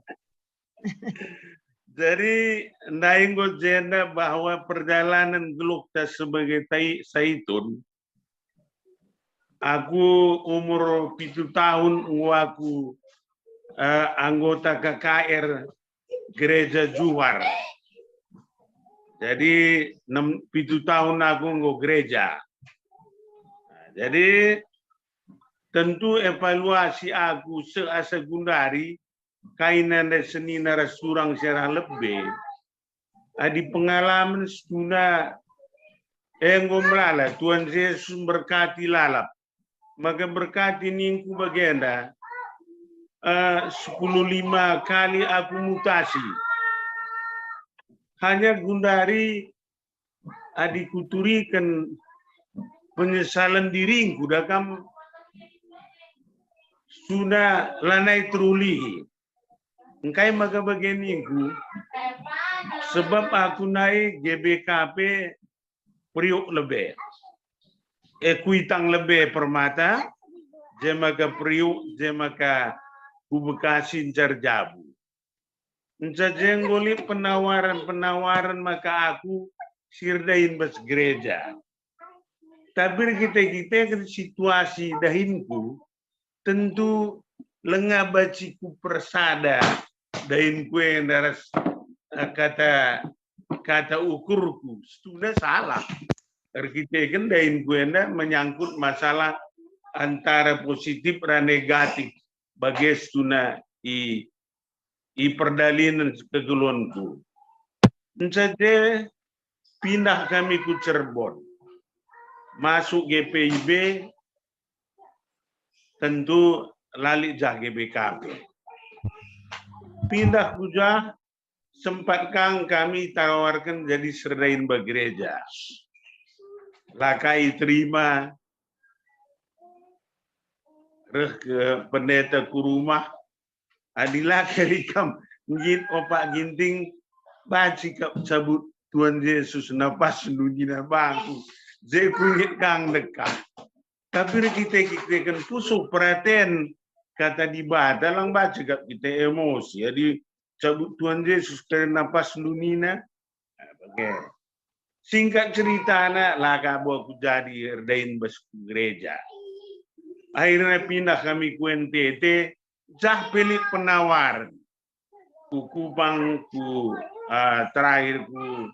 Jadi nainggo jenda bahwa perjalanan gelukta sebagai Saitun. Aku umur 7 tahun aku anggota KKR Gereja Juar. Jadi 7 tahun aku nggo gereja. Jadi tentu evaluasi aku seasegundari kainan dan seni narasurang secara lebih. Di pengalaman setuna melala Tuhan Yesus berkati lalap. Maka berkati ningku bagenda 15 kali aku mutasi. Hanya gundari adikuturikan penyesalan diriku dakam sudah lanai terulihi. Engkai maka bagianiku sebab aku naik GBKP Priuk lebih. Kuitang lebih permata, jemaka Priuk, jemaka Bekasi Jarjabu. Mencajenggoli penawaran maka aku sirdain bas gereja. Tapi kita kan situasi dahinku tentu lengah baciku persada dahinku yang daras kata ukurku sudah salah. Kita kan dahinku yang menyangkut masalah antara positif dan negatif bagi stuna i perdalinan kegelonku. Saja pindah kami ke Cirebon. Masuk GPIB tentu lali jah GBKP. Pindah kuja sempat kang kami tawarkan jadi serdain gereja. Lakai terima reh ke pendeta ku rumah adilah kerikam ngin opak ginting baci kap cabut Tuhan Yesus napas nunjina bangku je kuingit kang dekat tapi kita kan pusuk perhatian kata di dalam baca kap kita emosi jadi cabut Tuhan Yesus karena napas nunina okay. Singkat cerita anak laka bawa aku jadi erdain bas gereja. Akhirnya pindah kami ku NTT, jah pilih penawaran. Ku Kupang, terakhir ku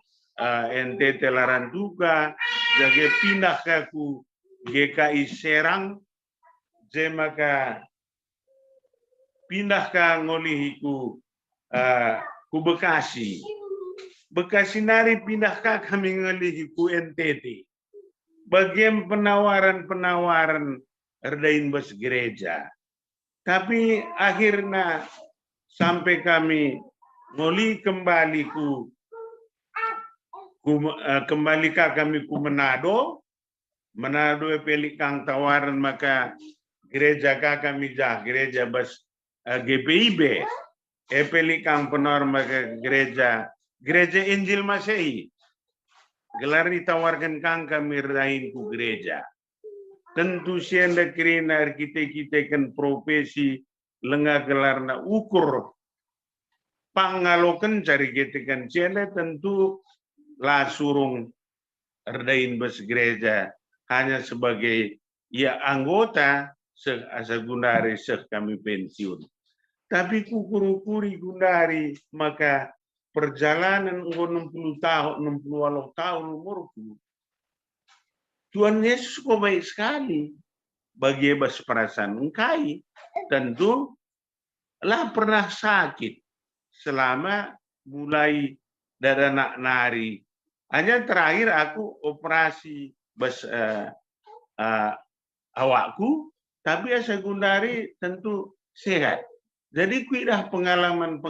NTT Larantuka, jadi pindah ke ku GKI Serang, je maka pindah ke ngolihiku ku Bekasi. Bekasi nari pindah ke kami ngolihiku NTT. Bagian penawaran erdain bas gereja. Tapi akhirnya sampai kami ngoli kembali ku kembali kami ku Manado pelik kang tawaran maka gereja kami gereja bas GPIB pelik kang penor maka gereja Injil Masehi gelar ditawarkan kang kami rahin ku gereja. Tentu sienda kirina kita kan profesi lengah gelarna ukur pangalokan cari kita kan sienda tentu lah surung erdain bas gereja hanya sebagai ya anggota asa gundari kami pensiun. Tapi kukuri gundari maka perjalanan 60 tahun 60 tahun umurku. Tuhan Yesus kok baik sekali bagi bas perasaan engkai. Tentu lah pernah sakit selama mulai dari anak nari. Hanya terakhir aku operasi bas awakku, tapi asa gundari tentu sehat. Jadi kuidah pengalaman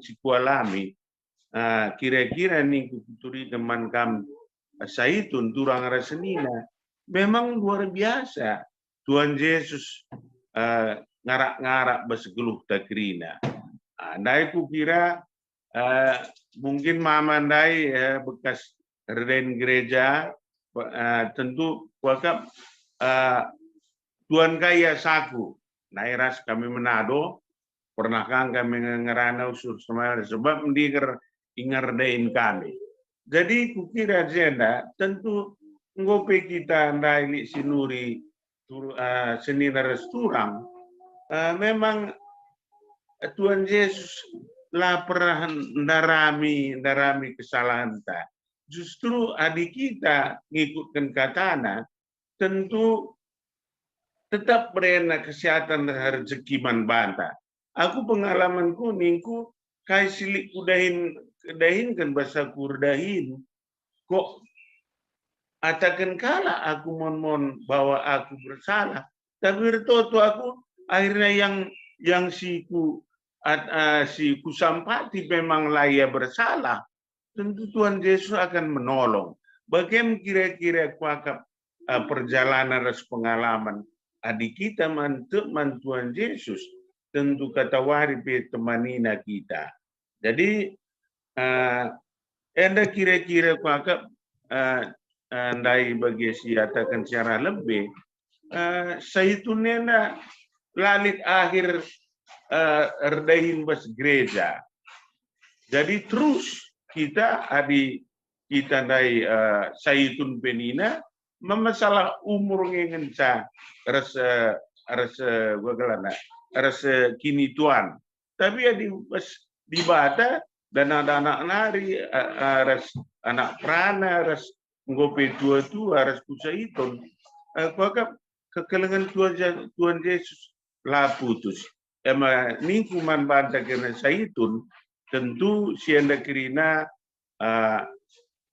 si kualami. Kira-kira nih kuturi teman kami Saitun turang rasenina memang luar biasa. Tuhan Yesus ngarak-ngarak bersegeluh takrina. Andai ku kira mungkin mama andai bekas reden gereja tentu wakap Tuhan kaya saku. Nairas kami Manado pernah kami ngerana usur semua sebab mendiker ingardain kami. Jadi kukira jenda tentu ngope kita ndai sinuri seni resturang memang Tuhan Yesus lah pernah ndarami kesalahan ta. Justru adik kita ngikutkan katana tentu tetap berena kesehatan dan rezeki man banta. Aku pengalamanku ningku kai silik kudahin kan bahasa kurdahin kok atakan kala aku mon bahwa aku bersalah tapi retoto aku akhirnya yang siku sampati memang layak bersalah tentu Tuhan Yesus akan menolong. Bagaimana kira-kira kuakap perjalanan res pengalaman adik kita man Tuhan Yesus tentu kata wari temanina kita. Jadi anda kira-kira kuakap andai bagi siatakan secara lebih saitunena lalit akhir erdahin bas gereja. Jadi terus kita ndai saitun penina memasalah umur ngenca res kini tuan. Tapi di bata dan ada anak nari, anak prana, ngopi tua-tua, kusaitun. Kuakap kekelengan Tuhan Yesus lah putus. Ningkuman banta kena saitun, tentu sianda kirina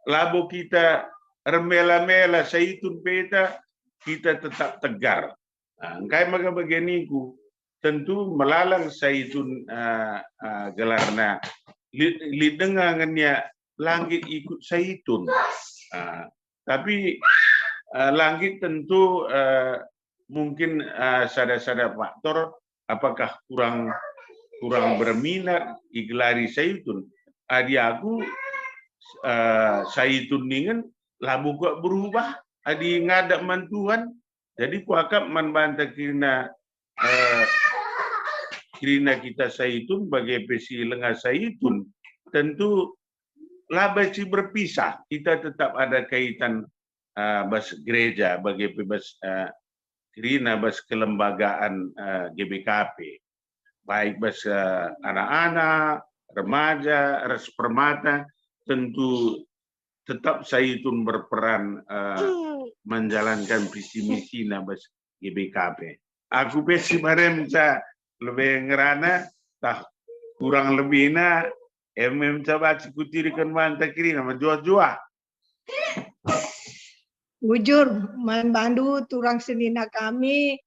labo kita remela-mela saitun peta, kita tetap tegar. Engkai maka bagianiku, tentu melalang saitun gelarna. Lidengannya langit ikut saitun. Tapi langit tentu mungkin sada-sada faktor apakah kurang berminat iglari saitun. Adi aku saitun ningen labu kok berubah adi ngadak mantuan. Jadi kuakap manbanta kirina kita saitun bagi pesi lengah saitun tentu labasi berpisah. Kita tetap ada kaitan bas gereja bagi bebas kirina bas kelembagaan GBKP. Baik bas anak-anak, remaja, res permata tentu tetap saitun berperan menjalankan visi misi bas GBKP. Aku besi barem lebih ngerana tah kurang lebih coba cikutirikan manta kiri nama jua-jua. Jujur, man bandu turang senina kami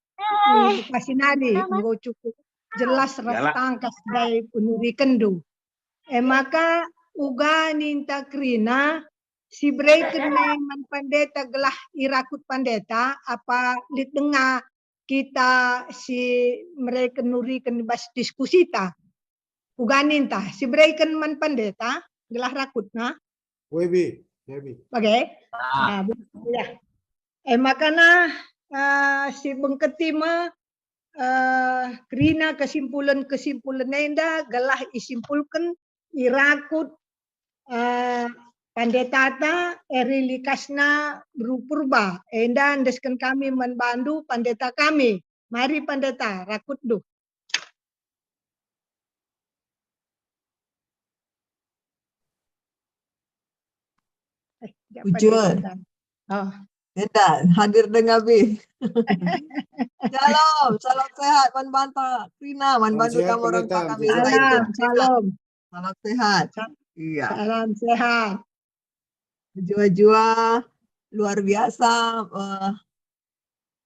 kasih nadi nggak cukup jelas rastangkas dari punuri kendu. Maka uga ninta krina si breken man pendeta gelah irakut pendeta apa lit dengar kita si mereka nurikan bas diskusi ta uganin ta si breken man pendeta gelah rakut na Webi. bagai ya makana si bengketima kerina kesimpulan enda gelah isimpulkan irakut pandetata erilikasna berupurba enda andeskan kami membantu pandeta kami. Mari pandeta rakut du. Pujuan. Oh. Tidak, hadir dengan Bi. Shalom, salam sehat, Man Banta, Krina, Man bantu kamu orang tua kami. Salam. Salam sehat. Iya. Salam sehat. Jua-jua luar biasa.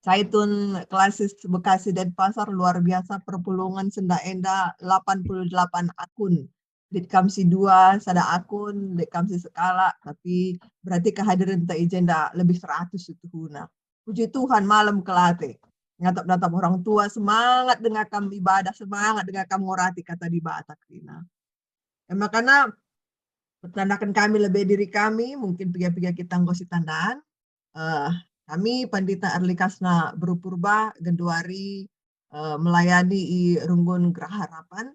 Zaitun Klasis Bekasi dan Pasar luar biasa perpulungan Senda Enda 88 akun. Dit kamsi 2 sada akun, dit kamsi sekala, tapi berarti kehadiran ta agenda lebih 100 itu huna. Puji Tuhan malam kelate. Ngatap-natap orang tua semangat dengan kami ibadah, semangat dengan kami ngorati kata di Batak Krina. Makanya pertandakan kami lebih diri kami, mungkin piga-piga kita ngosi tandaan. Kami Pandita Erlikasna berupurba genduari melayani i Runggun Geraha Harapan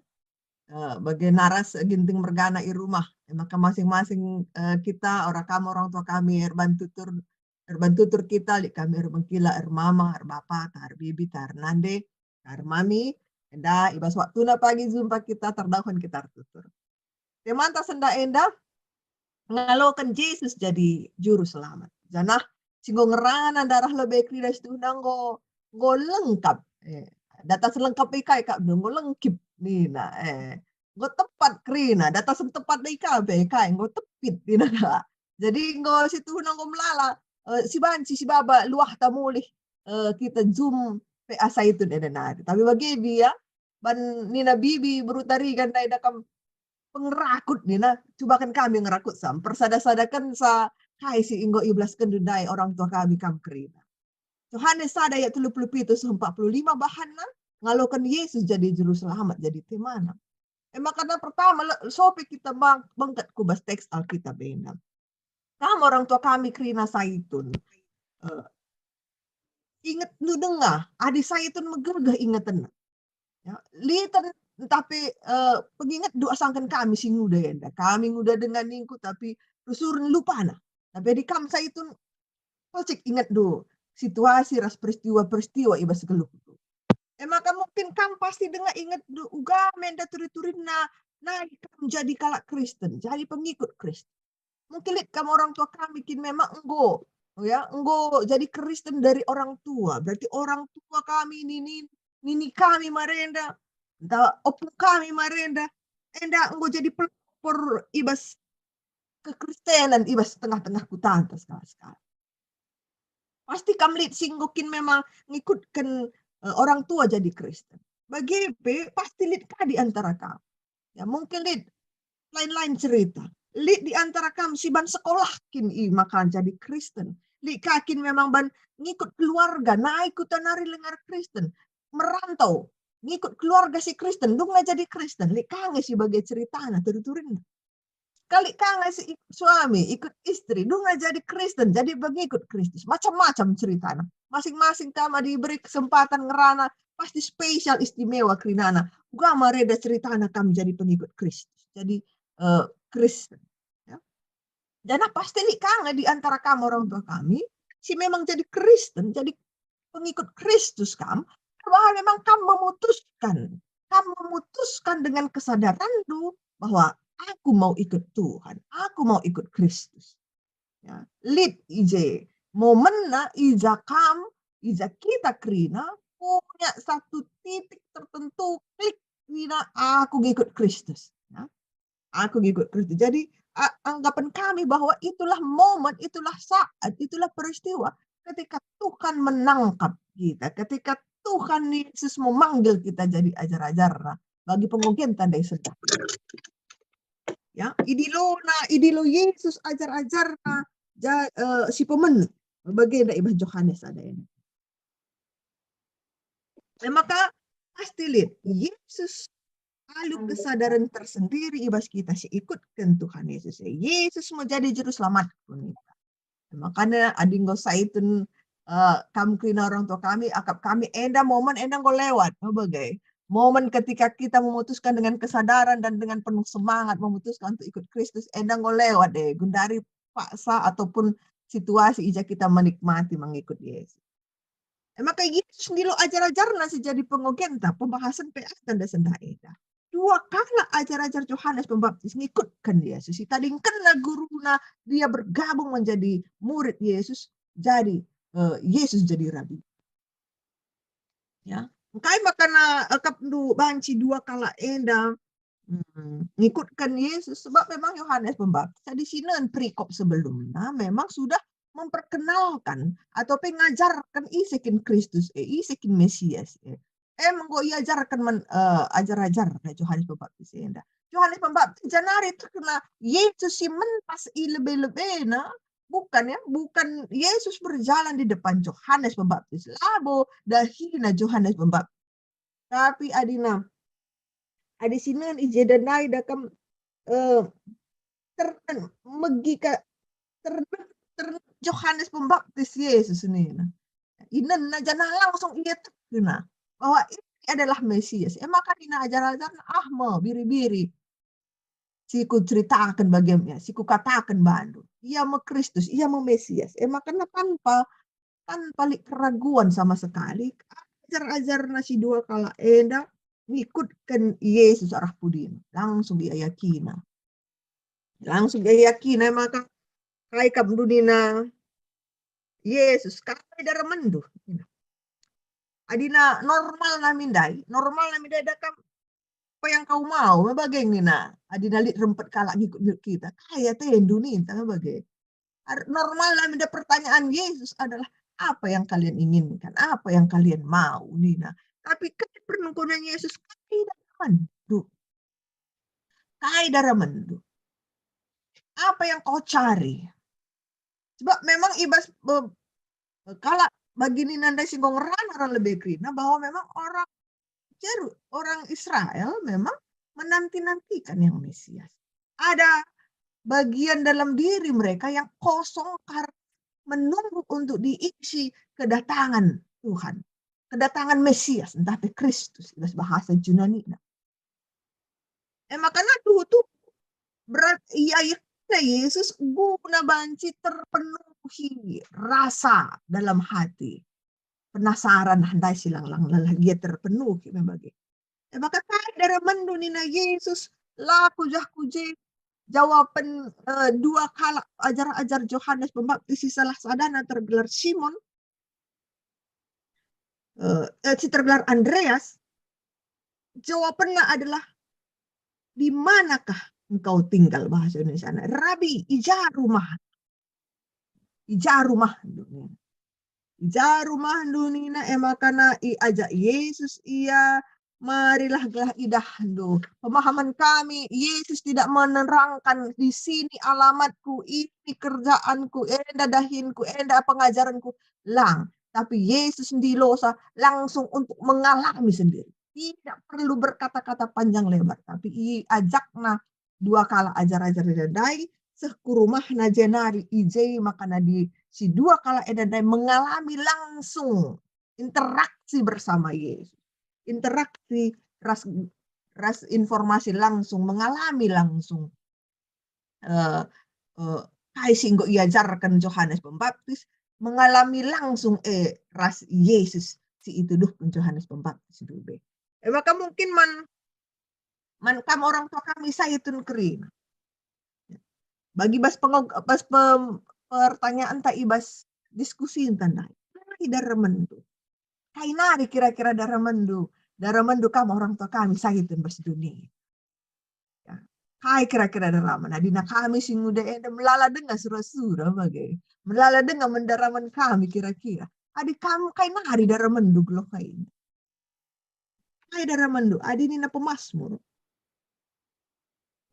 bagi naras ginting mergana i rumah. Maka masing-masing kita orang tua kami erban tutur kita li kami erbengkila mama bapa tar bibi tar nande tar mami enda ibas waktu na pagi jumpa kita terdahun kita tutur. Temanta senda enda ngalokan Yesus jadi juru selamat. Janah singgo ngerana darah lebih krida itu nanggo go lengkap. Data selengkap ikai kak go lengkip nina go tepat krina data setepat ikai ikai go tepit nina. Jadi go situ nanggo melala si banci si baba luah tamulih kita zoom PA itu nari. Tapi bagi dia ban nina bibi berutari gandai dakam pengerakut nina cobakan kami ngerakut sam persada-sadakan sa hai si inggo iblas kendudai orang tua kami kam kerina. Yohanes sada ya 30 itu 45 bahanna ngalokan Yesus jadi juru selamat jadi temana. Makanya pertama sopi kita bangkat kubas teks Alkitab benda. Kamu orang tua kami kerina saitun. Ingat nu dengar adi saitun megergah ingatan. Ya, litan tapi pengingat doa sangkan kami sing nguda ya. Kami nguda dengan ningku tapi rusurun lupa na. Tapi di kamsa itu cek ingat do situasi ras peristiwa ibas geluh. Maka mungkin kam pasti dengar ingat do uga menda turi-turin na kam jadi kalak Kristen, jadi pengikut Kristen. Mungkin lihat kamu orang tua kami kin memang enggo jadi Kristen dari orang tua. Berarti orang tua kami nini kami marenda entah opung kami marenda enda enggo jadi pelopor ibas kekristenan ibas tengah-tengah kutanta sekali. Pasti kamu lihat singgokin memang ngikutkan orang tua jadi Kristen. Bagi pasti lihat di antara kamu. Ya mungkin lihat lain-lain cerita. Lihat di antara kamu si ban sekolahkin makan jadi Kristen. Lihat kakin memang ban ngikut keluarga naik kutanari lengar Kristen. Merantau ngikut keluarga si Kristen, dong nggak jadi Kristen. Lihat kangen si bagai ceritanya turin. Kali kangen si suami ikut istri, dong nggak jadi Kristen, jadi pengikut Kristus. Macam-macam ceritanya. Masing-masing kama diberi kesempatan ngerana, pasti spesial istimewa krinana. Gua mareda ceritanya kamu jadi pengikut Kristus, jadi Kristen. Ya. Dan pasti lihat kangen di antara kamu orang tua kami, si memang jadi Kristen, jadi pengikut Kristus kamu. Bahwa memang kamu memutuskan dengan kesadaran lu bahwa aku mau ikut Tuhan, aku mau ikut Kristus. Ya. Lid ije momenna ija kita krina punya satu titik tertentu klik krina aku ngikut Kristus. Ya. Aku ngikut Kristus. Jadi anggapan kami bahwa itulah momen, itulah saat, itulah peristiwa ketika Tuhan menangkap kita, ketika Tuhan Yesus memanggil kita jadi ajar-ajar bagi pengungkin tandai sedang. Ya, idilo Yesus ajar-ajar si pemen bagian dari Ibas Yohanes ada ini. Maka pasti lihat Yesus lalu kesadaran tersendiri ibas kita si ikutkan Tuhan Yesus. Yesus mau jadi juru selamat pun. Makanya ading go saitun kamu kena orang tua kami, akap kami momen go lewat. Bagai momen ketika kita memutuskan dengan kesadaran dan dengan penuh semangat memutuskan untuk ikut Kristus, go lewat deh. Gundari paksa ataupun situasi ija kita menikmati mengikut Yesus. Maka Yesus ndilo ajar-ajar nasi jadi pengogenta pembahasan PA tanda sendaida. 2 kali ajar-ajar Yohanes Pembaptis ngikutkan Yesus. Tadingkanlah guruna dia bergabung menjadi murid Yesus, jadi Yesus jadi rabi. Ya, kai makana kapnu banci 2 kali enda ngikutkan Yesus sebab memang Yohanes Pembaptis di sini perikop sebelumnya memang sudah memperkenalkan atau pengajarkan isikin Kristus, isikin Mesias. Menggo iajarkan ajar-ajar Yohanes Pembaptis enda. Yohanes Pembaptis janari terkena Yesus si mentas lebih-lebih bukan Yesus berjalan di depan Yohanes Pembaptis. Labo dahina Yohanes Pembaptis. Tapi adina adi sinan ijedanai dakam megika Yohanes Pembaptis Yesus ini. Inan na jana langsung ia terkena bahwa ini adalah Mesias. Maka dina ajar-ajar biri-biri. Siku ceritakan bagaimana, siku katakan bandu. Ia mau Kristus, ia mau Mesias. Maka tanpa keraguan sama sekali. Ajar-ajar nasi 2 kala enda ngikutkan Yesus arah pudin. Langsung ia yakina. Maka kai kamdunina Yesus kai daramendu. Adina normal namindai dakam apa yang kau mau bagaimana adina lit rempet kalak ngikut kita kaya tendu nih bagai normal naminda pertanyaan Yesus adalah apa yang kalian inginkan, apa yang kalian mau Nina. Tapi penungkunan Yesus kai daramendu. Apa yang kau cari? Sebab memang ibas kalau begini nanda singgong orang lebih krina bahwa memang orang Israel memang menanti-nantikan yang Mesias. Ada bagian dalam diri mereka yang kosong karena menunggu untuk diisi kedatangan Tuhan, kedatangan Mesias, entah itu Kristus, bahasa Yunani. Makanya tuh berat Yesus guna banci terpenuhi rasa dalam hati. Penasaran handai silang dia terpenuhi membagi. Maka kai dari mendunina Yesus laku kuje jawaban 2 kala ajar-ajar Yohanes Pembaptis salah sadana tergelar Simon. Tergelar Andreas. Jawabannya adalah di manakah engkau tinggal bahasa Indonesia. Rabi, ija rumah dunina emakana ajak Yesus ia marilah gelah idah do. Pemahaman kami Yesus tidak menerangkan di sini alamatku, ini kerjaanku, enda dahinku, enda pengajaranku lang. Tapi Yesus ndilosa langsung untuk mengalami sendiri. Tidak perlu berkata-kata panjang lebar, tapi ajakna 2 kala ajar-ajar edadai sekurumah najenari ije makana di si 2 kala edadai mengalami langsung interaksi bersama Yesus, interaksi ras informasi langsung, mengalami langsung kai singgo iajarkan Yohanes Pembaptis mengalami langsung ras Yesus si itu duh Yohanes Pembaptis dulu. Maka mungkin man kam orang tua kami saya tun kerin. Bagi pertanyaan tak ibas diskusi tanda. Daramendu. Kainari kira-kira daramendu kam orang tua kami saya tun bersedunia. Ya. Kai kira-kira daraman. Adina kami singuda enda melala dengan surah-surah bagai. Melala dengan mendaraman kami kira-kira. Adi kamu kainari daramendu gloh kain. Kai daramendu. Adi nina pemasmur.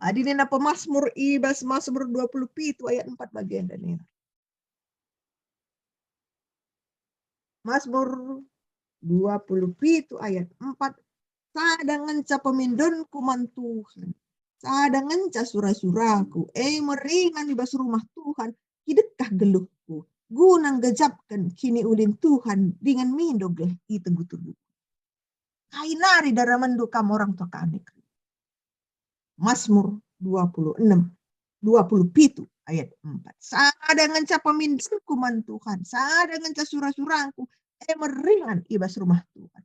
Adinena pemazmur ibas Mazmur 27 ayat 4 bagian dan ini. Mazmur 27 ayat 4. Sadangan ca pemindon kuman Tuhan. Sadangan ca surah-surahku. Meringan ibas rumah Tuhan. Hidekah geluhku. Gunang gejapkan kini ulin Tuhan. Dengan mindogeh itu gutu-gutu. Kainari daramandu kamu orang tua kami. Mazmur 27 ayat 4. Sadangan ca pemindon kuman Tuhan. Sadangan ca surah-surahku. Meringan ibas rumah Tuhan.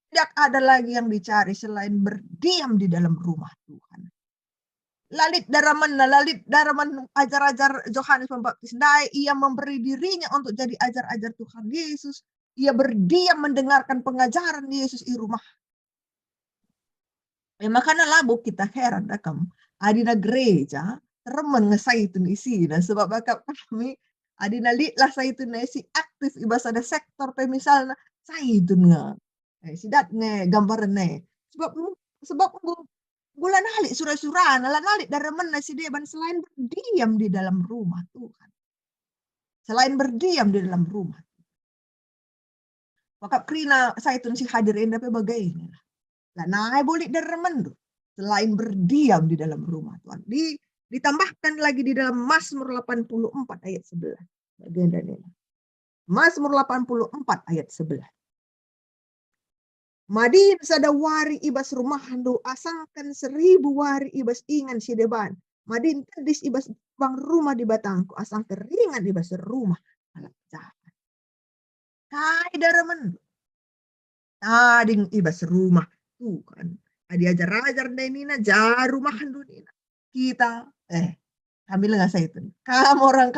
Tidak ada lagi yang dicari selain berdiam di dalam rumah Tuhan. Lalit daraman ajar-ajar Yohanes Pembaptis. Ia memberi dirinya untuk jadi ajar-ajar Tuhan Yesus. Ia berdiam mendengarkan pengajaran Yesus di rumah. Makanya labu kita heran dakam. Adina gereja teremen ngesaitun isi. Nah, sebab bakal kami adina litlah saitun isi aktif ibas ada sektor pemisalnya saitun nga. Sidat ne gambaran ne sebab bulan halik surah-surah nalik dari mana si deban selain berdiam di dalam rumah Tuhan, selain berdiam di dalam rumah maka krina saya tun si hadirin dapat bagaimana lah naik boleh dari mana selain berdiam di dalam rumah Tuhan. Ditambahkan lagi di dalam Mazmur 84 ayat 11 bagian dari Mazmur 84 ayat 11. Madin sada wari ibas rumahan asangkan 1000 wari ibas ingan si deban. Madin tedis ibas bang rumah di batangku asang keringan ibas rumah. Alat jahat. Kai daraman. Tading ibas rumah Tuhan. Adi ajar-ajar denina jar rumahan dunina. Kita kami lengah saitun. Kamu orang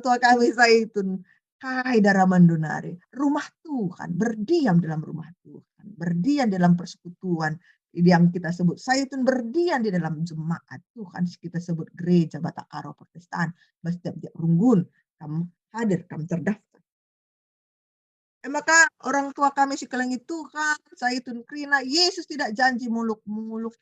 tua kami saitun. Kai daraman dunari. Rumah Tuhan. Berdiam dalam rumah Tuhan. Berdiam dalam persekutuan. Yang kita sebut. Saitun berdiam di dalam jemaat Tuhan. Kita sebut gereja Batakaro Protestan. Setiap runggun. Kamu hadir. Kamu terdaftar. Maka orang tua kami sekalian Tuhan. Saitun krina. Yesus tidak janji muluk-muluk.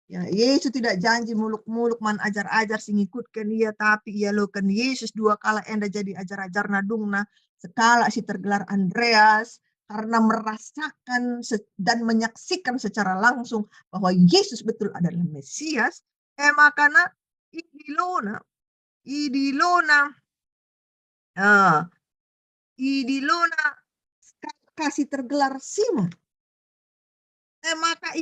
Ya, Yesus tidak janji muluk-muluk man ajar-ajar sing ikutkan ia tapi ia lokan Yesus 2 kala enda jadi ajar-ajar nadungna sekala si tergelar Andreas karena merasakan dan menyaksikan secara langsung bahwa Yesus betul adalah Mesias. Makanya idilona kasih tergelar Simon. Maka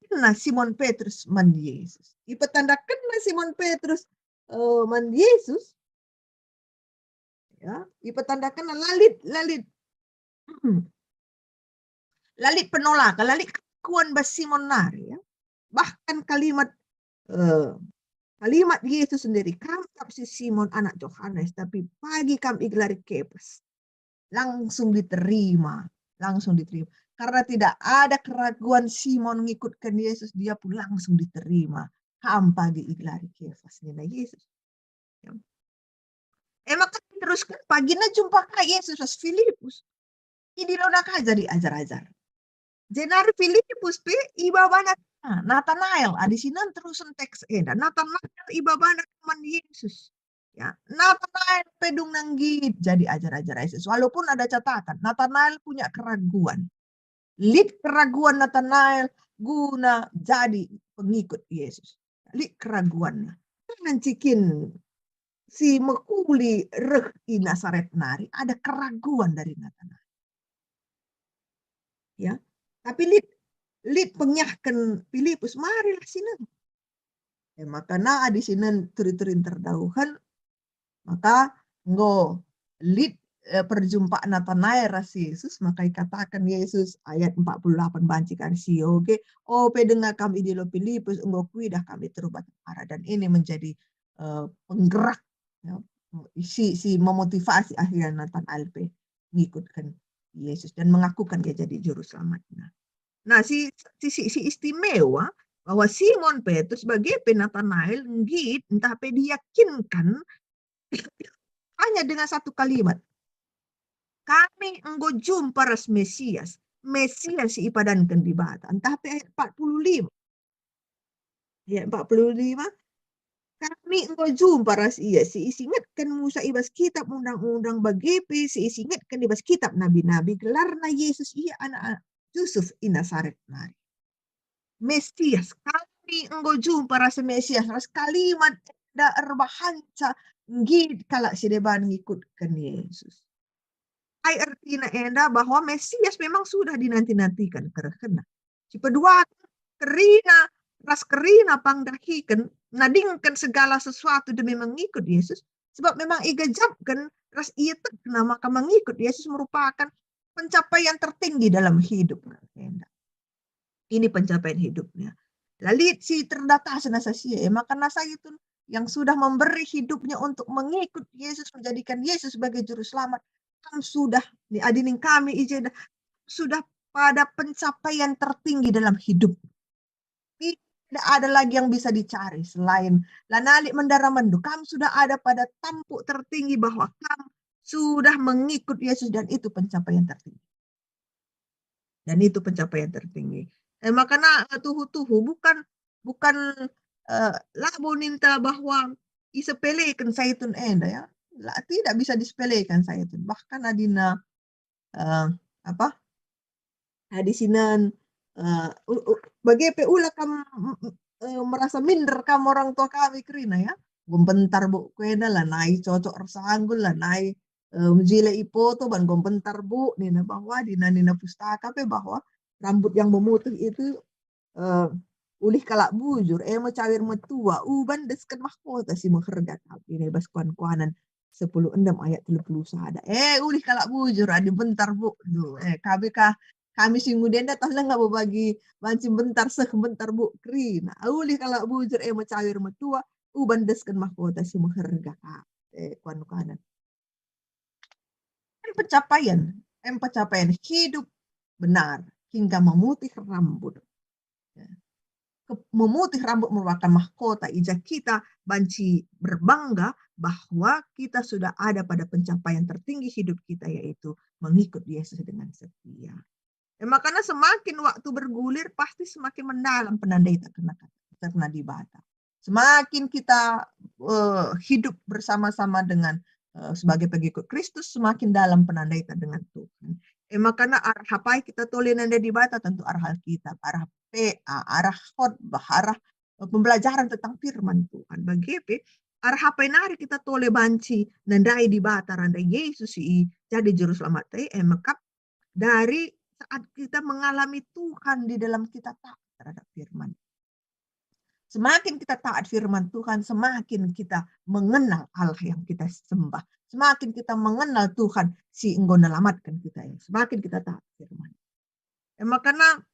na Simon Petrus man Yesus. Ipatandakan na Simon Petrus man Yesus. Ya, ipatandakan na lalit penolakan, lalit kakuan ba Simon nari ya. Bahkan kalimat Yesus sendiri kamtap si Simon anak Yohanes tapi pagi kam iglari Kefas. Langsung diterima. Karena tidak ada keraguan Simon mengikutkan Yesus, dia pun langsung diterima. Hampa di iglari Kefas nina Yesus. Ya. Maka teruskan pagi na jumpa ka Yesus as Filipus. Idilona ka jadi ajar-ajar. Jenari Filipus pe ibabana Nathanael. Di sini terusan teks Nathanael ibabana teman Yesus. Ya, Nathanael pedung nanggit jadi ajar-ajar Yesus. Walaupun ada catatan, Nathanael punya keraguan. Lid keraguan Nathanael guna jadi pengikut Yesus. Lid keraguannya. Ngancikin si mekuli reh i Nasaret nari ada keraguan dari Nathanael. Ya, tapi lid penyahkan Filipus marilah sini. Maka di sini turi-turin terdauhan maka lid perjumpaan Nathanael ras Yesus maka dikatakan Yesus ayat 48 banci kan sioge pedengar kami di lo Filipus kuidah kami terubat arah dan ini menjadi penggerak ya, si memotivasi akhirnya Nathanael mengikutkan Yesus dan mengakukan dia jadi juru selamatnya. Nah si istimewa bahwa Simon Petrus sebagai Nathanael entah diyakinkan hanya dengan satu kalimat. Kami enggo jumpa ras Mesias si ipadankan di bata. Entah ayat 45. Ayat 45. Kami engkau jumpa ras iya si isingatkan Musa ibas kitab undang-undang bagepe si isingatkan ibas kitab nabi-nabi gelarna Yesus iya anak Yusuf inasaret nari. Mesias kami engkau jumpa ras Mesias ras kalimat da erbahanca ngid kalak si deban ngikutkan Yesus. Ai artinya enda bahwa Mesias memang sudah dinanti-nantikan kerana. Si kedua kerina ras kerina pangdahikan nadingkan segala sesuatu demi mengikut Yesus sebab memang igajabkan ras ia tekna maka mengikut Yesus merupakan pencapaian tertinggi dalam hidup. Ini pencapaian hidupnya. Lalu si terdata senasasi maka nasa itu yang sudah memberi hidupnya untuk mengikut Yesus, menjadikan Yesus sebagai juru selamat, kan sudah di adining kami ijeda sudah pada pencapaian tertinggi dalam hidup. Tidak ada lagi yang bisa dicari selain lanalik mendara mendu. Kamu sudah ada pada tampuk tertinggi bahwa kamu sudah mengikut Yesus dan itu pencapaian tertinggi. Dan itu pencapaian tertinggi. Makanya tuhu-tuhu bukan labu ninta bahwa isepelekan saitun enda ya. Tidak bisa disepelekan saitun. Bahkan adina hadisinan bagi ulah kamu merasa minder kamu orang tua kami kerina ya. Gombentar bu kena lah naik cocok resanggul lah naik menjile ipoto ban gombentar bu nina bahwa nina pustaka pe bahwa rambut yang memutih itu ulih kalak bujur mau cawir metua uban deskan mahkota si mengherga ini bas kuan-kuanan 10:6 ayat 30 ada ulih kalak bujur adi bentar bu kami singgu denda tah nggak mau bagi banci bentar bentar bu krina ulih kalak bujur mau cawir metua uban deskan mahkota si mengherga kuan-kuanan pencapaian hidup benar hingga memutih rambut. Memutih rambut merupakan mahkota ijak kita banci berbangga bahwa kita sudah ada pada pencapaian tertinggi hidup kita yaitu mengikut Yesus dengan setia. Makanya semakin waktu bergulir pasti semakin mendalam penanda itu karena dibata. Semakin kita hidup bersama-sama dengan sebagai pengikut Kristus semakin dalam penanda itu dengan Tuhan. Makanya arah apa kita toleh nanda dibata tentu arah Alkitab, arah PA, arah khotbah, arah pembelajaran tentang firman Tuhan. Bagaimana arah apa yang kita toleh banci nandai dibata randa Yesus jadi juru selamat maka dari saat kita mengalami Tuhan di dalam kita taat terhadap firman. Semakin kita taat firman Tuhan, semakin kita mengenal Allah yang kita sembah. Semakin kita mengenal Tuhan, si engkau nelamatkan kita ya. Semakin kita taat firman. Makanya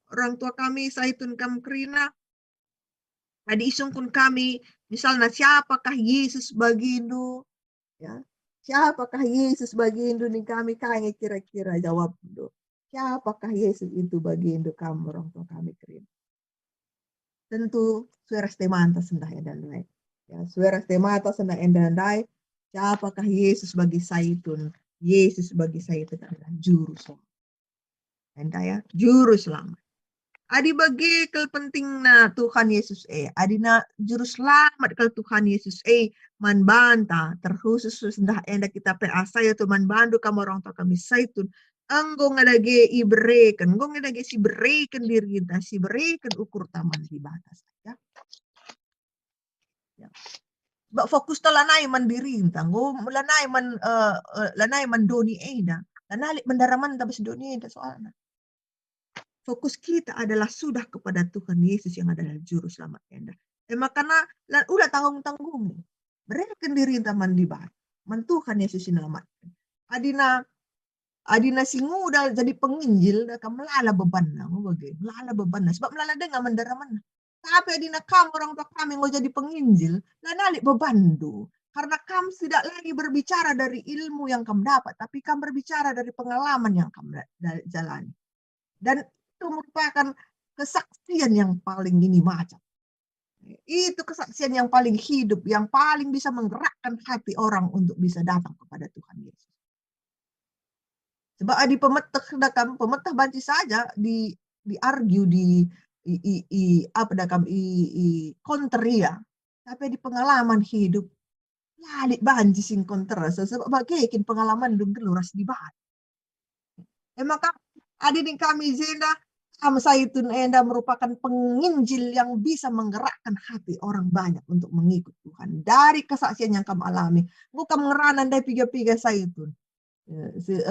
orang tua kami, saitun kam krina, tadi isungkun kami, misalnya siapakah Yesus bagi Indo? Ya. Siapakah Yesus bagi Indo nih kami kaya kira-kira jawab Indo. Siapakah Yesus itu bagi Indo kamu orang tua kami krina? Tentu suara stemanta sendah endandai. Ya, suara stemata sendah endandai. Siapakah Yesus bagi saitun? Yesus bagi saitun adalah juru selamat. Endai ya, juru selamat. Adi bagi kepentingna Tuhan Yesus adina juru selamat ke Tuhan Yesus man banta terkhusus sendah enda kita PA saya tu man bandu kamu orang tua kami saitun. Anggo ngadage ibreken, anggo ngadage si bereken diri kita, si bereken ukur taman di batas ya. Bak fokus to lanai mandiri tanggo lanai mandoni eda, lanalik mendaraman tabas doni eda soalnya. Fokus kita adalah sudah kepada Tuhan Yesus yang adalah juru selamat enda. Makanya udah tanggung-tanggung. Bereken diri taman di batas. Man Tuhan Yesus selamatkan. Adina singu udah jadi penginjil, kamu melala beban melala beban sebab melala dengan mendaraman. Tapi adina kamu orang tua kami mau jadi penginjil, lanalik beban do. Karena kamu tidak lagi berbicara dari ilmu yang kamu dapat, tapi kamu berbicara dari pengalaman yang kamu jalani. Dan itu merupakan kesaksian yang paling ini macam. Itu kesaksian yang paling hidup, yang paling bisa menggerakkan hati orang untuk bisa datang kepada Tuhan Yesus. Sebab di pemetah banci saja di argue apa dah kam counter ya. Tapi di pengalaman hidup lalik banji sing counter sebab bagian pengalaman dong geluras di bahan. Maka adik kami zenda Zaitun Enda merupakan penginjil yang bisa menggerakkan hati orang banyak untuk mengikut Tuhan. Dari kesaksian yang kami alami. Bukan ngeranan dari piga-piga Zaitun.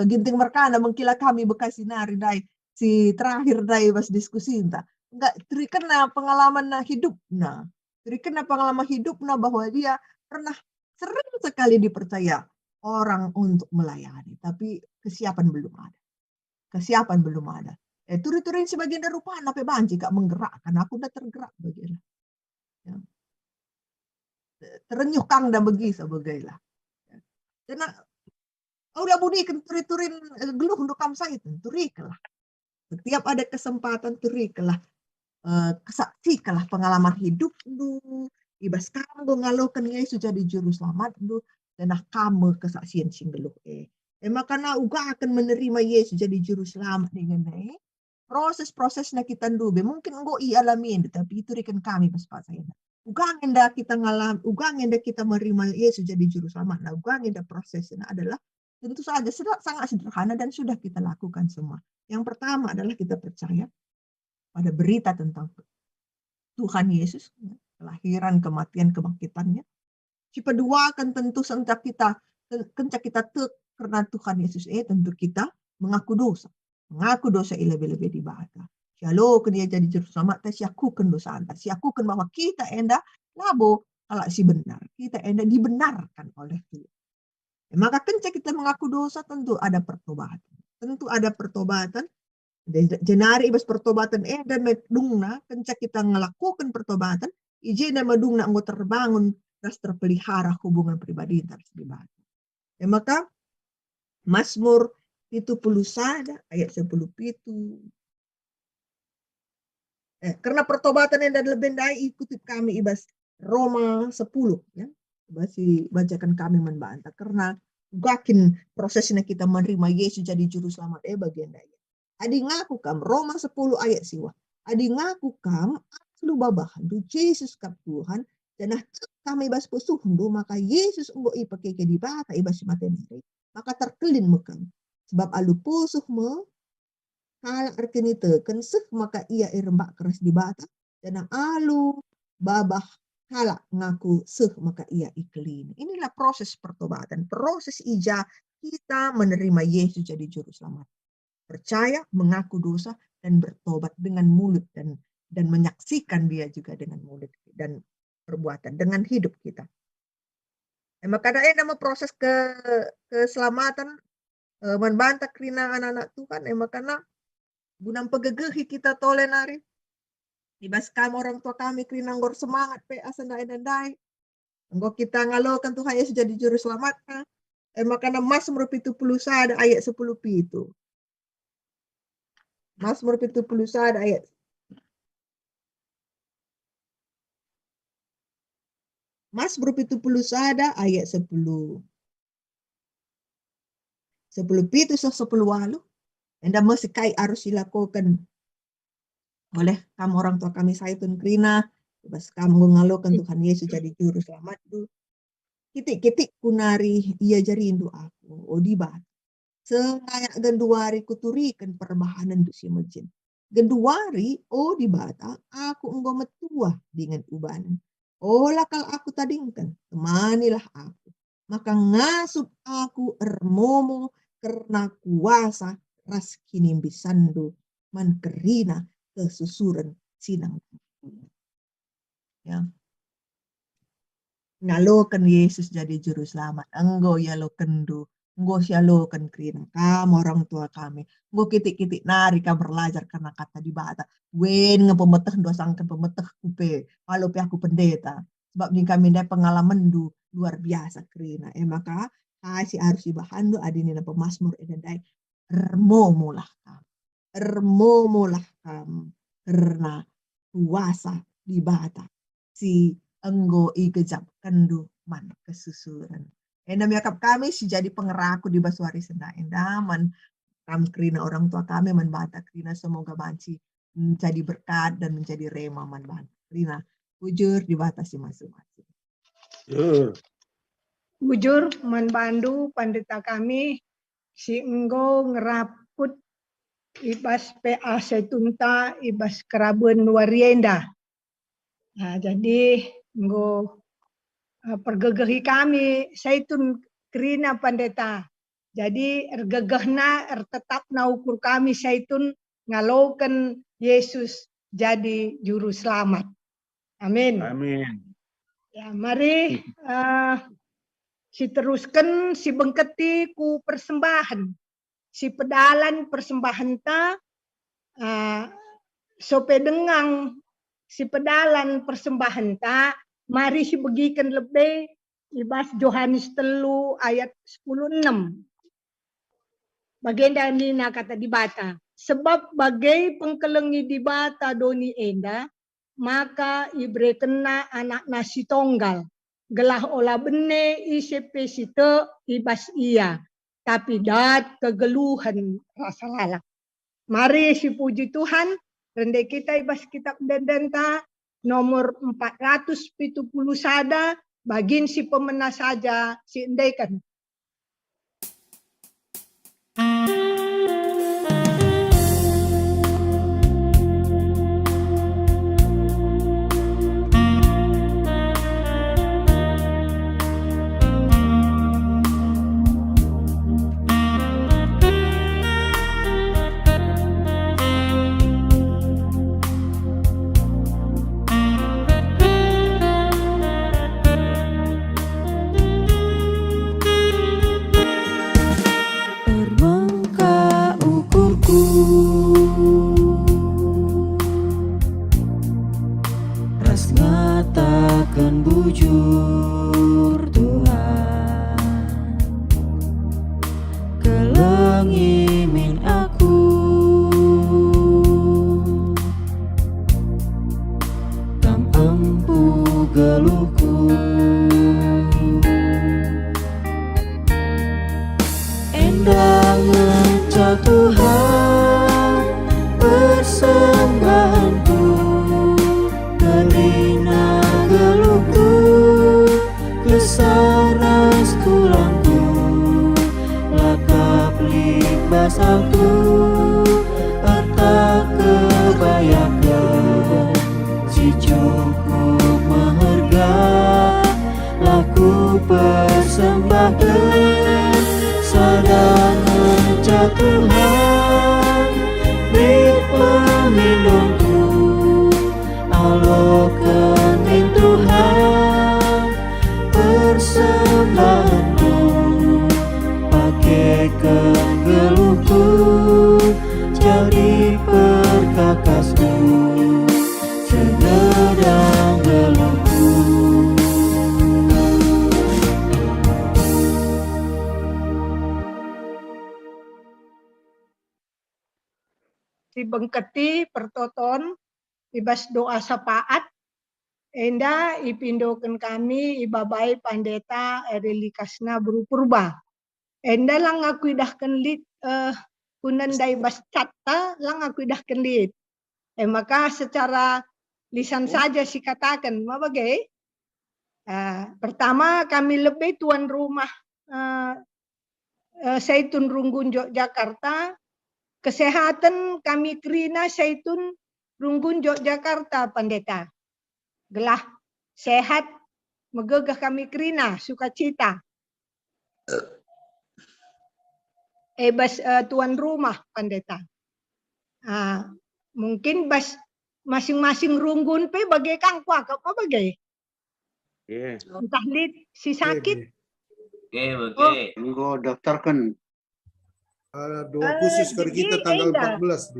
Ginting merkana mengkila kami bekasi nari dari si terakhir dari pas diskusi entah. Enggak terkena pengalaman hidup. Nah, terkena pengalaman hidup bahwa dia pernah sering sekali dipercaya orang untuk melayani. Tapi kesiapan belum ada. Kesiapan belum ada. Turi-turin sebagian dari rupahan apa banci kak menggerakkan aku udah tergerak bagian ya. Terenyuh kang dan begi sebagailah karena udah bunikan turi-turin geluh untuk kam saya itu turikelah setiap ada kesempatan turikelah kesaksikanlah pengalaman hidup lu ibas kamu ngalokan Yesus jadi juru selamat lu dan kamu kesaksian sing geluh makanya uga akan menerima Yesus jadi juru selamat dengan proses-prosesnya kita ndube mungkin enggak alamin tapi itu rekan kami pas saya. Ugang enda kita ngalam, ugang enda kita menerima Yesus jadi juru selamat. Nah, ugang enda prosesnya adalah tentu saja sangat sederhana dan sudah kita lakukan semua. Yang pertama adalah kita percaya pada berita tentang Tuhan Yesus, kelahiran, kematian, kebangkitannya. Si kedua kan tentu kencak kita karena Tuhan Yesus tentu kita mengaku dosa. Mengaku dosa lebih-lebih di bata. Sialo ke dia jadi juru selamat, tapi siakukan dosa anda. Siakukan bahwa kita enda labo kalau si benar. Kita enda dibenarkan oleh Tuhan. Maka kencak kita mengaku dosa tentu ada pertobatan. Tentu ada pertobatan. Jenari ibas pertobatan enda medungna kencak kita ngelakukan pertobatan. Ijena medungna enggo terbangun ras terpelihara hubungan pribadi antar si bata. Maka Mazmur itu puluh sada ayat 10 pitu. Karena pertobatan yang dari lebendai ikuti kami ibas Roma 10 ya. Basi bacakan kami membantah karena gakin prosesnya kita menerima Yesus jadi juru selamat bagian daya. Adi ngaku kam Roma 10 ayat siwa. Adi ngaku kam aslu babahan du Yesus kap Tuhan dan kami ibas pusuhundu maka Yesus enggo ipake ke di bata ibas materi. Maka terkelin mekam. Sebab alu pusuh me kalau arkeni teken maka ia irembak keras di bata dan alu babah halak ngaku maka ia iklin. Inilah proses pertobatan, proses ija kita menerima Yesus jadi juru selamat. Percaya, mengaku dosa dan bertobat dengan mulut dan menyaksikan dia juga dengan mulut dan perbuatan dengan hidup kita. Maka ada nama proses keselamatan membantah kerina anak-anak Tuhan makanya gunang pegegehi kita tolenari ibas kami orang tua kami kerina ngor semangat pe asandai enggo kita ngalokan Tuhan Yesus jadi juru selamat makanya Mazmur 70 ada ayat 10 pitu Mazmur 70 ada ayat Mazmur 70 ada ayat 10 pitu 10 walu. Enda masih kai harus dilakukan oleh kamu orang tua kami Zaitun Krina. Bebas kamu ngalokan Tuhan Yesus jadi juru selamat du. Kitik-kitik kunari ia jarindu aku. Odibat. Sengayak genduari kuturikan perbahanan du si majin. Genduari dibata aku enggo metua dengan ubanan. Lakal aku tadingkan. Temanilah aku. Maka ngasup aku ermomo karena kuasa ras kinimbisandu man kerina kesusuran sinang. Ya. Ngalokan Yesus jadi juru selamat. Enggo ya lo kendu. Enggo sialokan kerina. Kamu orang tua kami. Enggo kitik-kitik nari kamu belajar karena kata di bata. Wen ngepemeteh dosangkan pemeteh kupe. Walau aku pendeta. Sebab ni kami ada pengalaman du luar biasa kerina. Maka kasih harus dibahan du adinina pemazmur edendai. Ermomolah kamu karena kuasa di bata si enggo igejap kendu man kesusuran. Endam yakap kami si jadi pengeraku di Basuari Senda endaman kam kerina orang tua kami membata kerina semoga banci menjadi berkat dan menjadi rema manban. Rina, bujur dibatasi masing-masing. Bujur manbandu pandeta kami si enggo ngeraput ibas PA Setunta ibas Keraben Warienda. Nah, jadi enggo pergegehi kami Saitun Krina pandeta. Jadi ergegehna tetapna ukur kami Saitun ngalaukan Yesus jadi juru selamat. Amin. Amin. Ya, mari si teruskan si bengketi ku persembahan. Si pedalan persembahan ta sope dengang si pedalan persembahan ta mari si begikan lebih ibas Yohanes 3 ayat 10:6. Bagenda nina kata di bata. Sebab bagai pengkelengi di bata doni enda, maka ibre kena anak nasi tonggal. Gelah olah bene isepe site ibas ia. Tapi dat kegeluhan rasa lalak. Mari si puji Tuhan, rende kita ibas kitab Dendenta nomor 470 sada, bagin si pemena saja si endaikan. Takkan bujur Tuhan, kelengimin aku, tam empu geluhku, endang engkau Tuhan persembahanku, gerina geluhku, kesaras tulangku, lakap libas aku, erta kebayakan, si cukup maharga, laku persembahkan, sadang engkau Tuhan, beri pemindungku, alokan Tuhan persembahanmu, pakaikan geluhku jadi perkakasmu, segedang geluhku. Si bengketi pertoton ibas doa sapaat enda ipindokan kami ibabai pandeta erilikasna berupurba enda lang aku idahkan lit kunan dai bas catta lang aku idahkan lit maka secara lisan saja si katakan mabagai pertama kami lebih tuan rumah Saitun Runggun Yogyakarta, kesehatan kami Krina Saitun Runggun Yogyakarta pandeta. Gelah sehat megegah kami Krina sukacita. Bas tuan rumah pandeta. Mungkin bas masing-masing Runggun pe bagai kang kuak apa bagai? Entah lit si sakit. Oke. Enggak daftarkan. Ada doa khusus dari kita tanggal 14.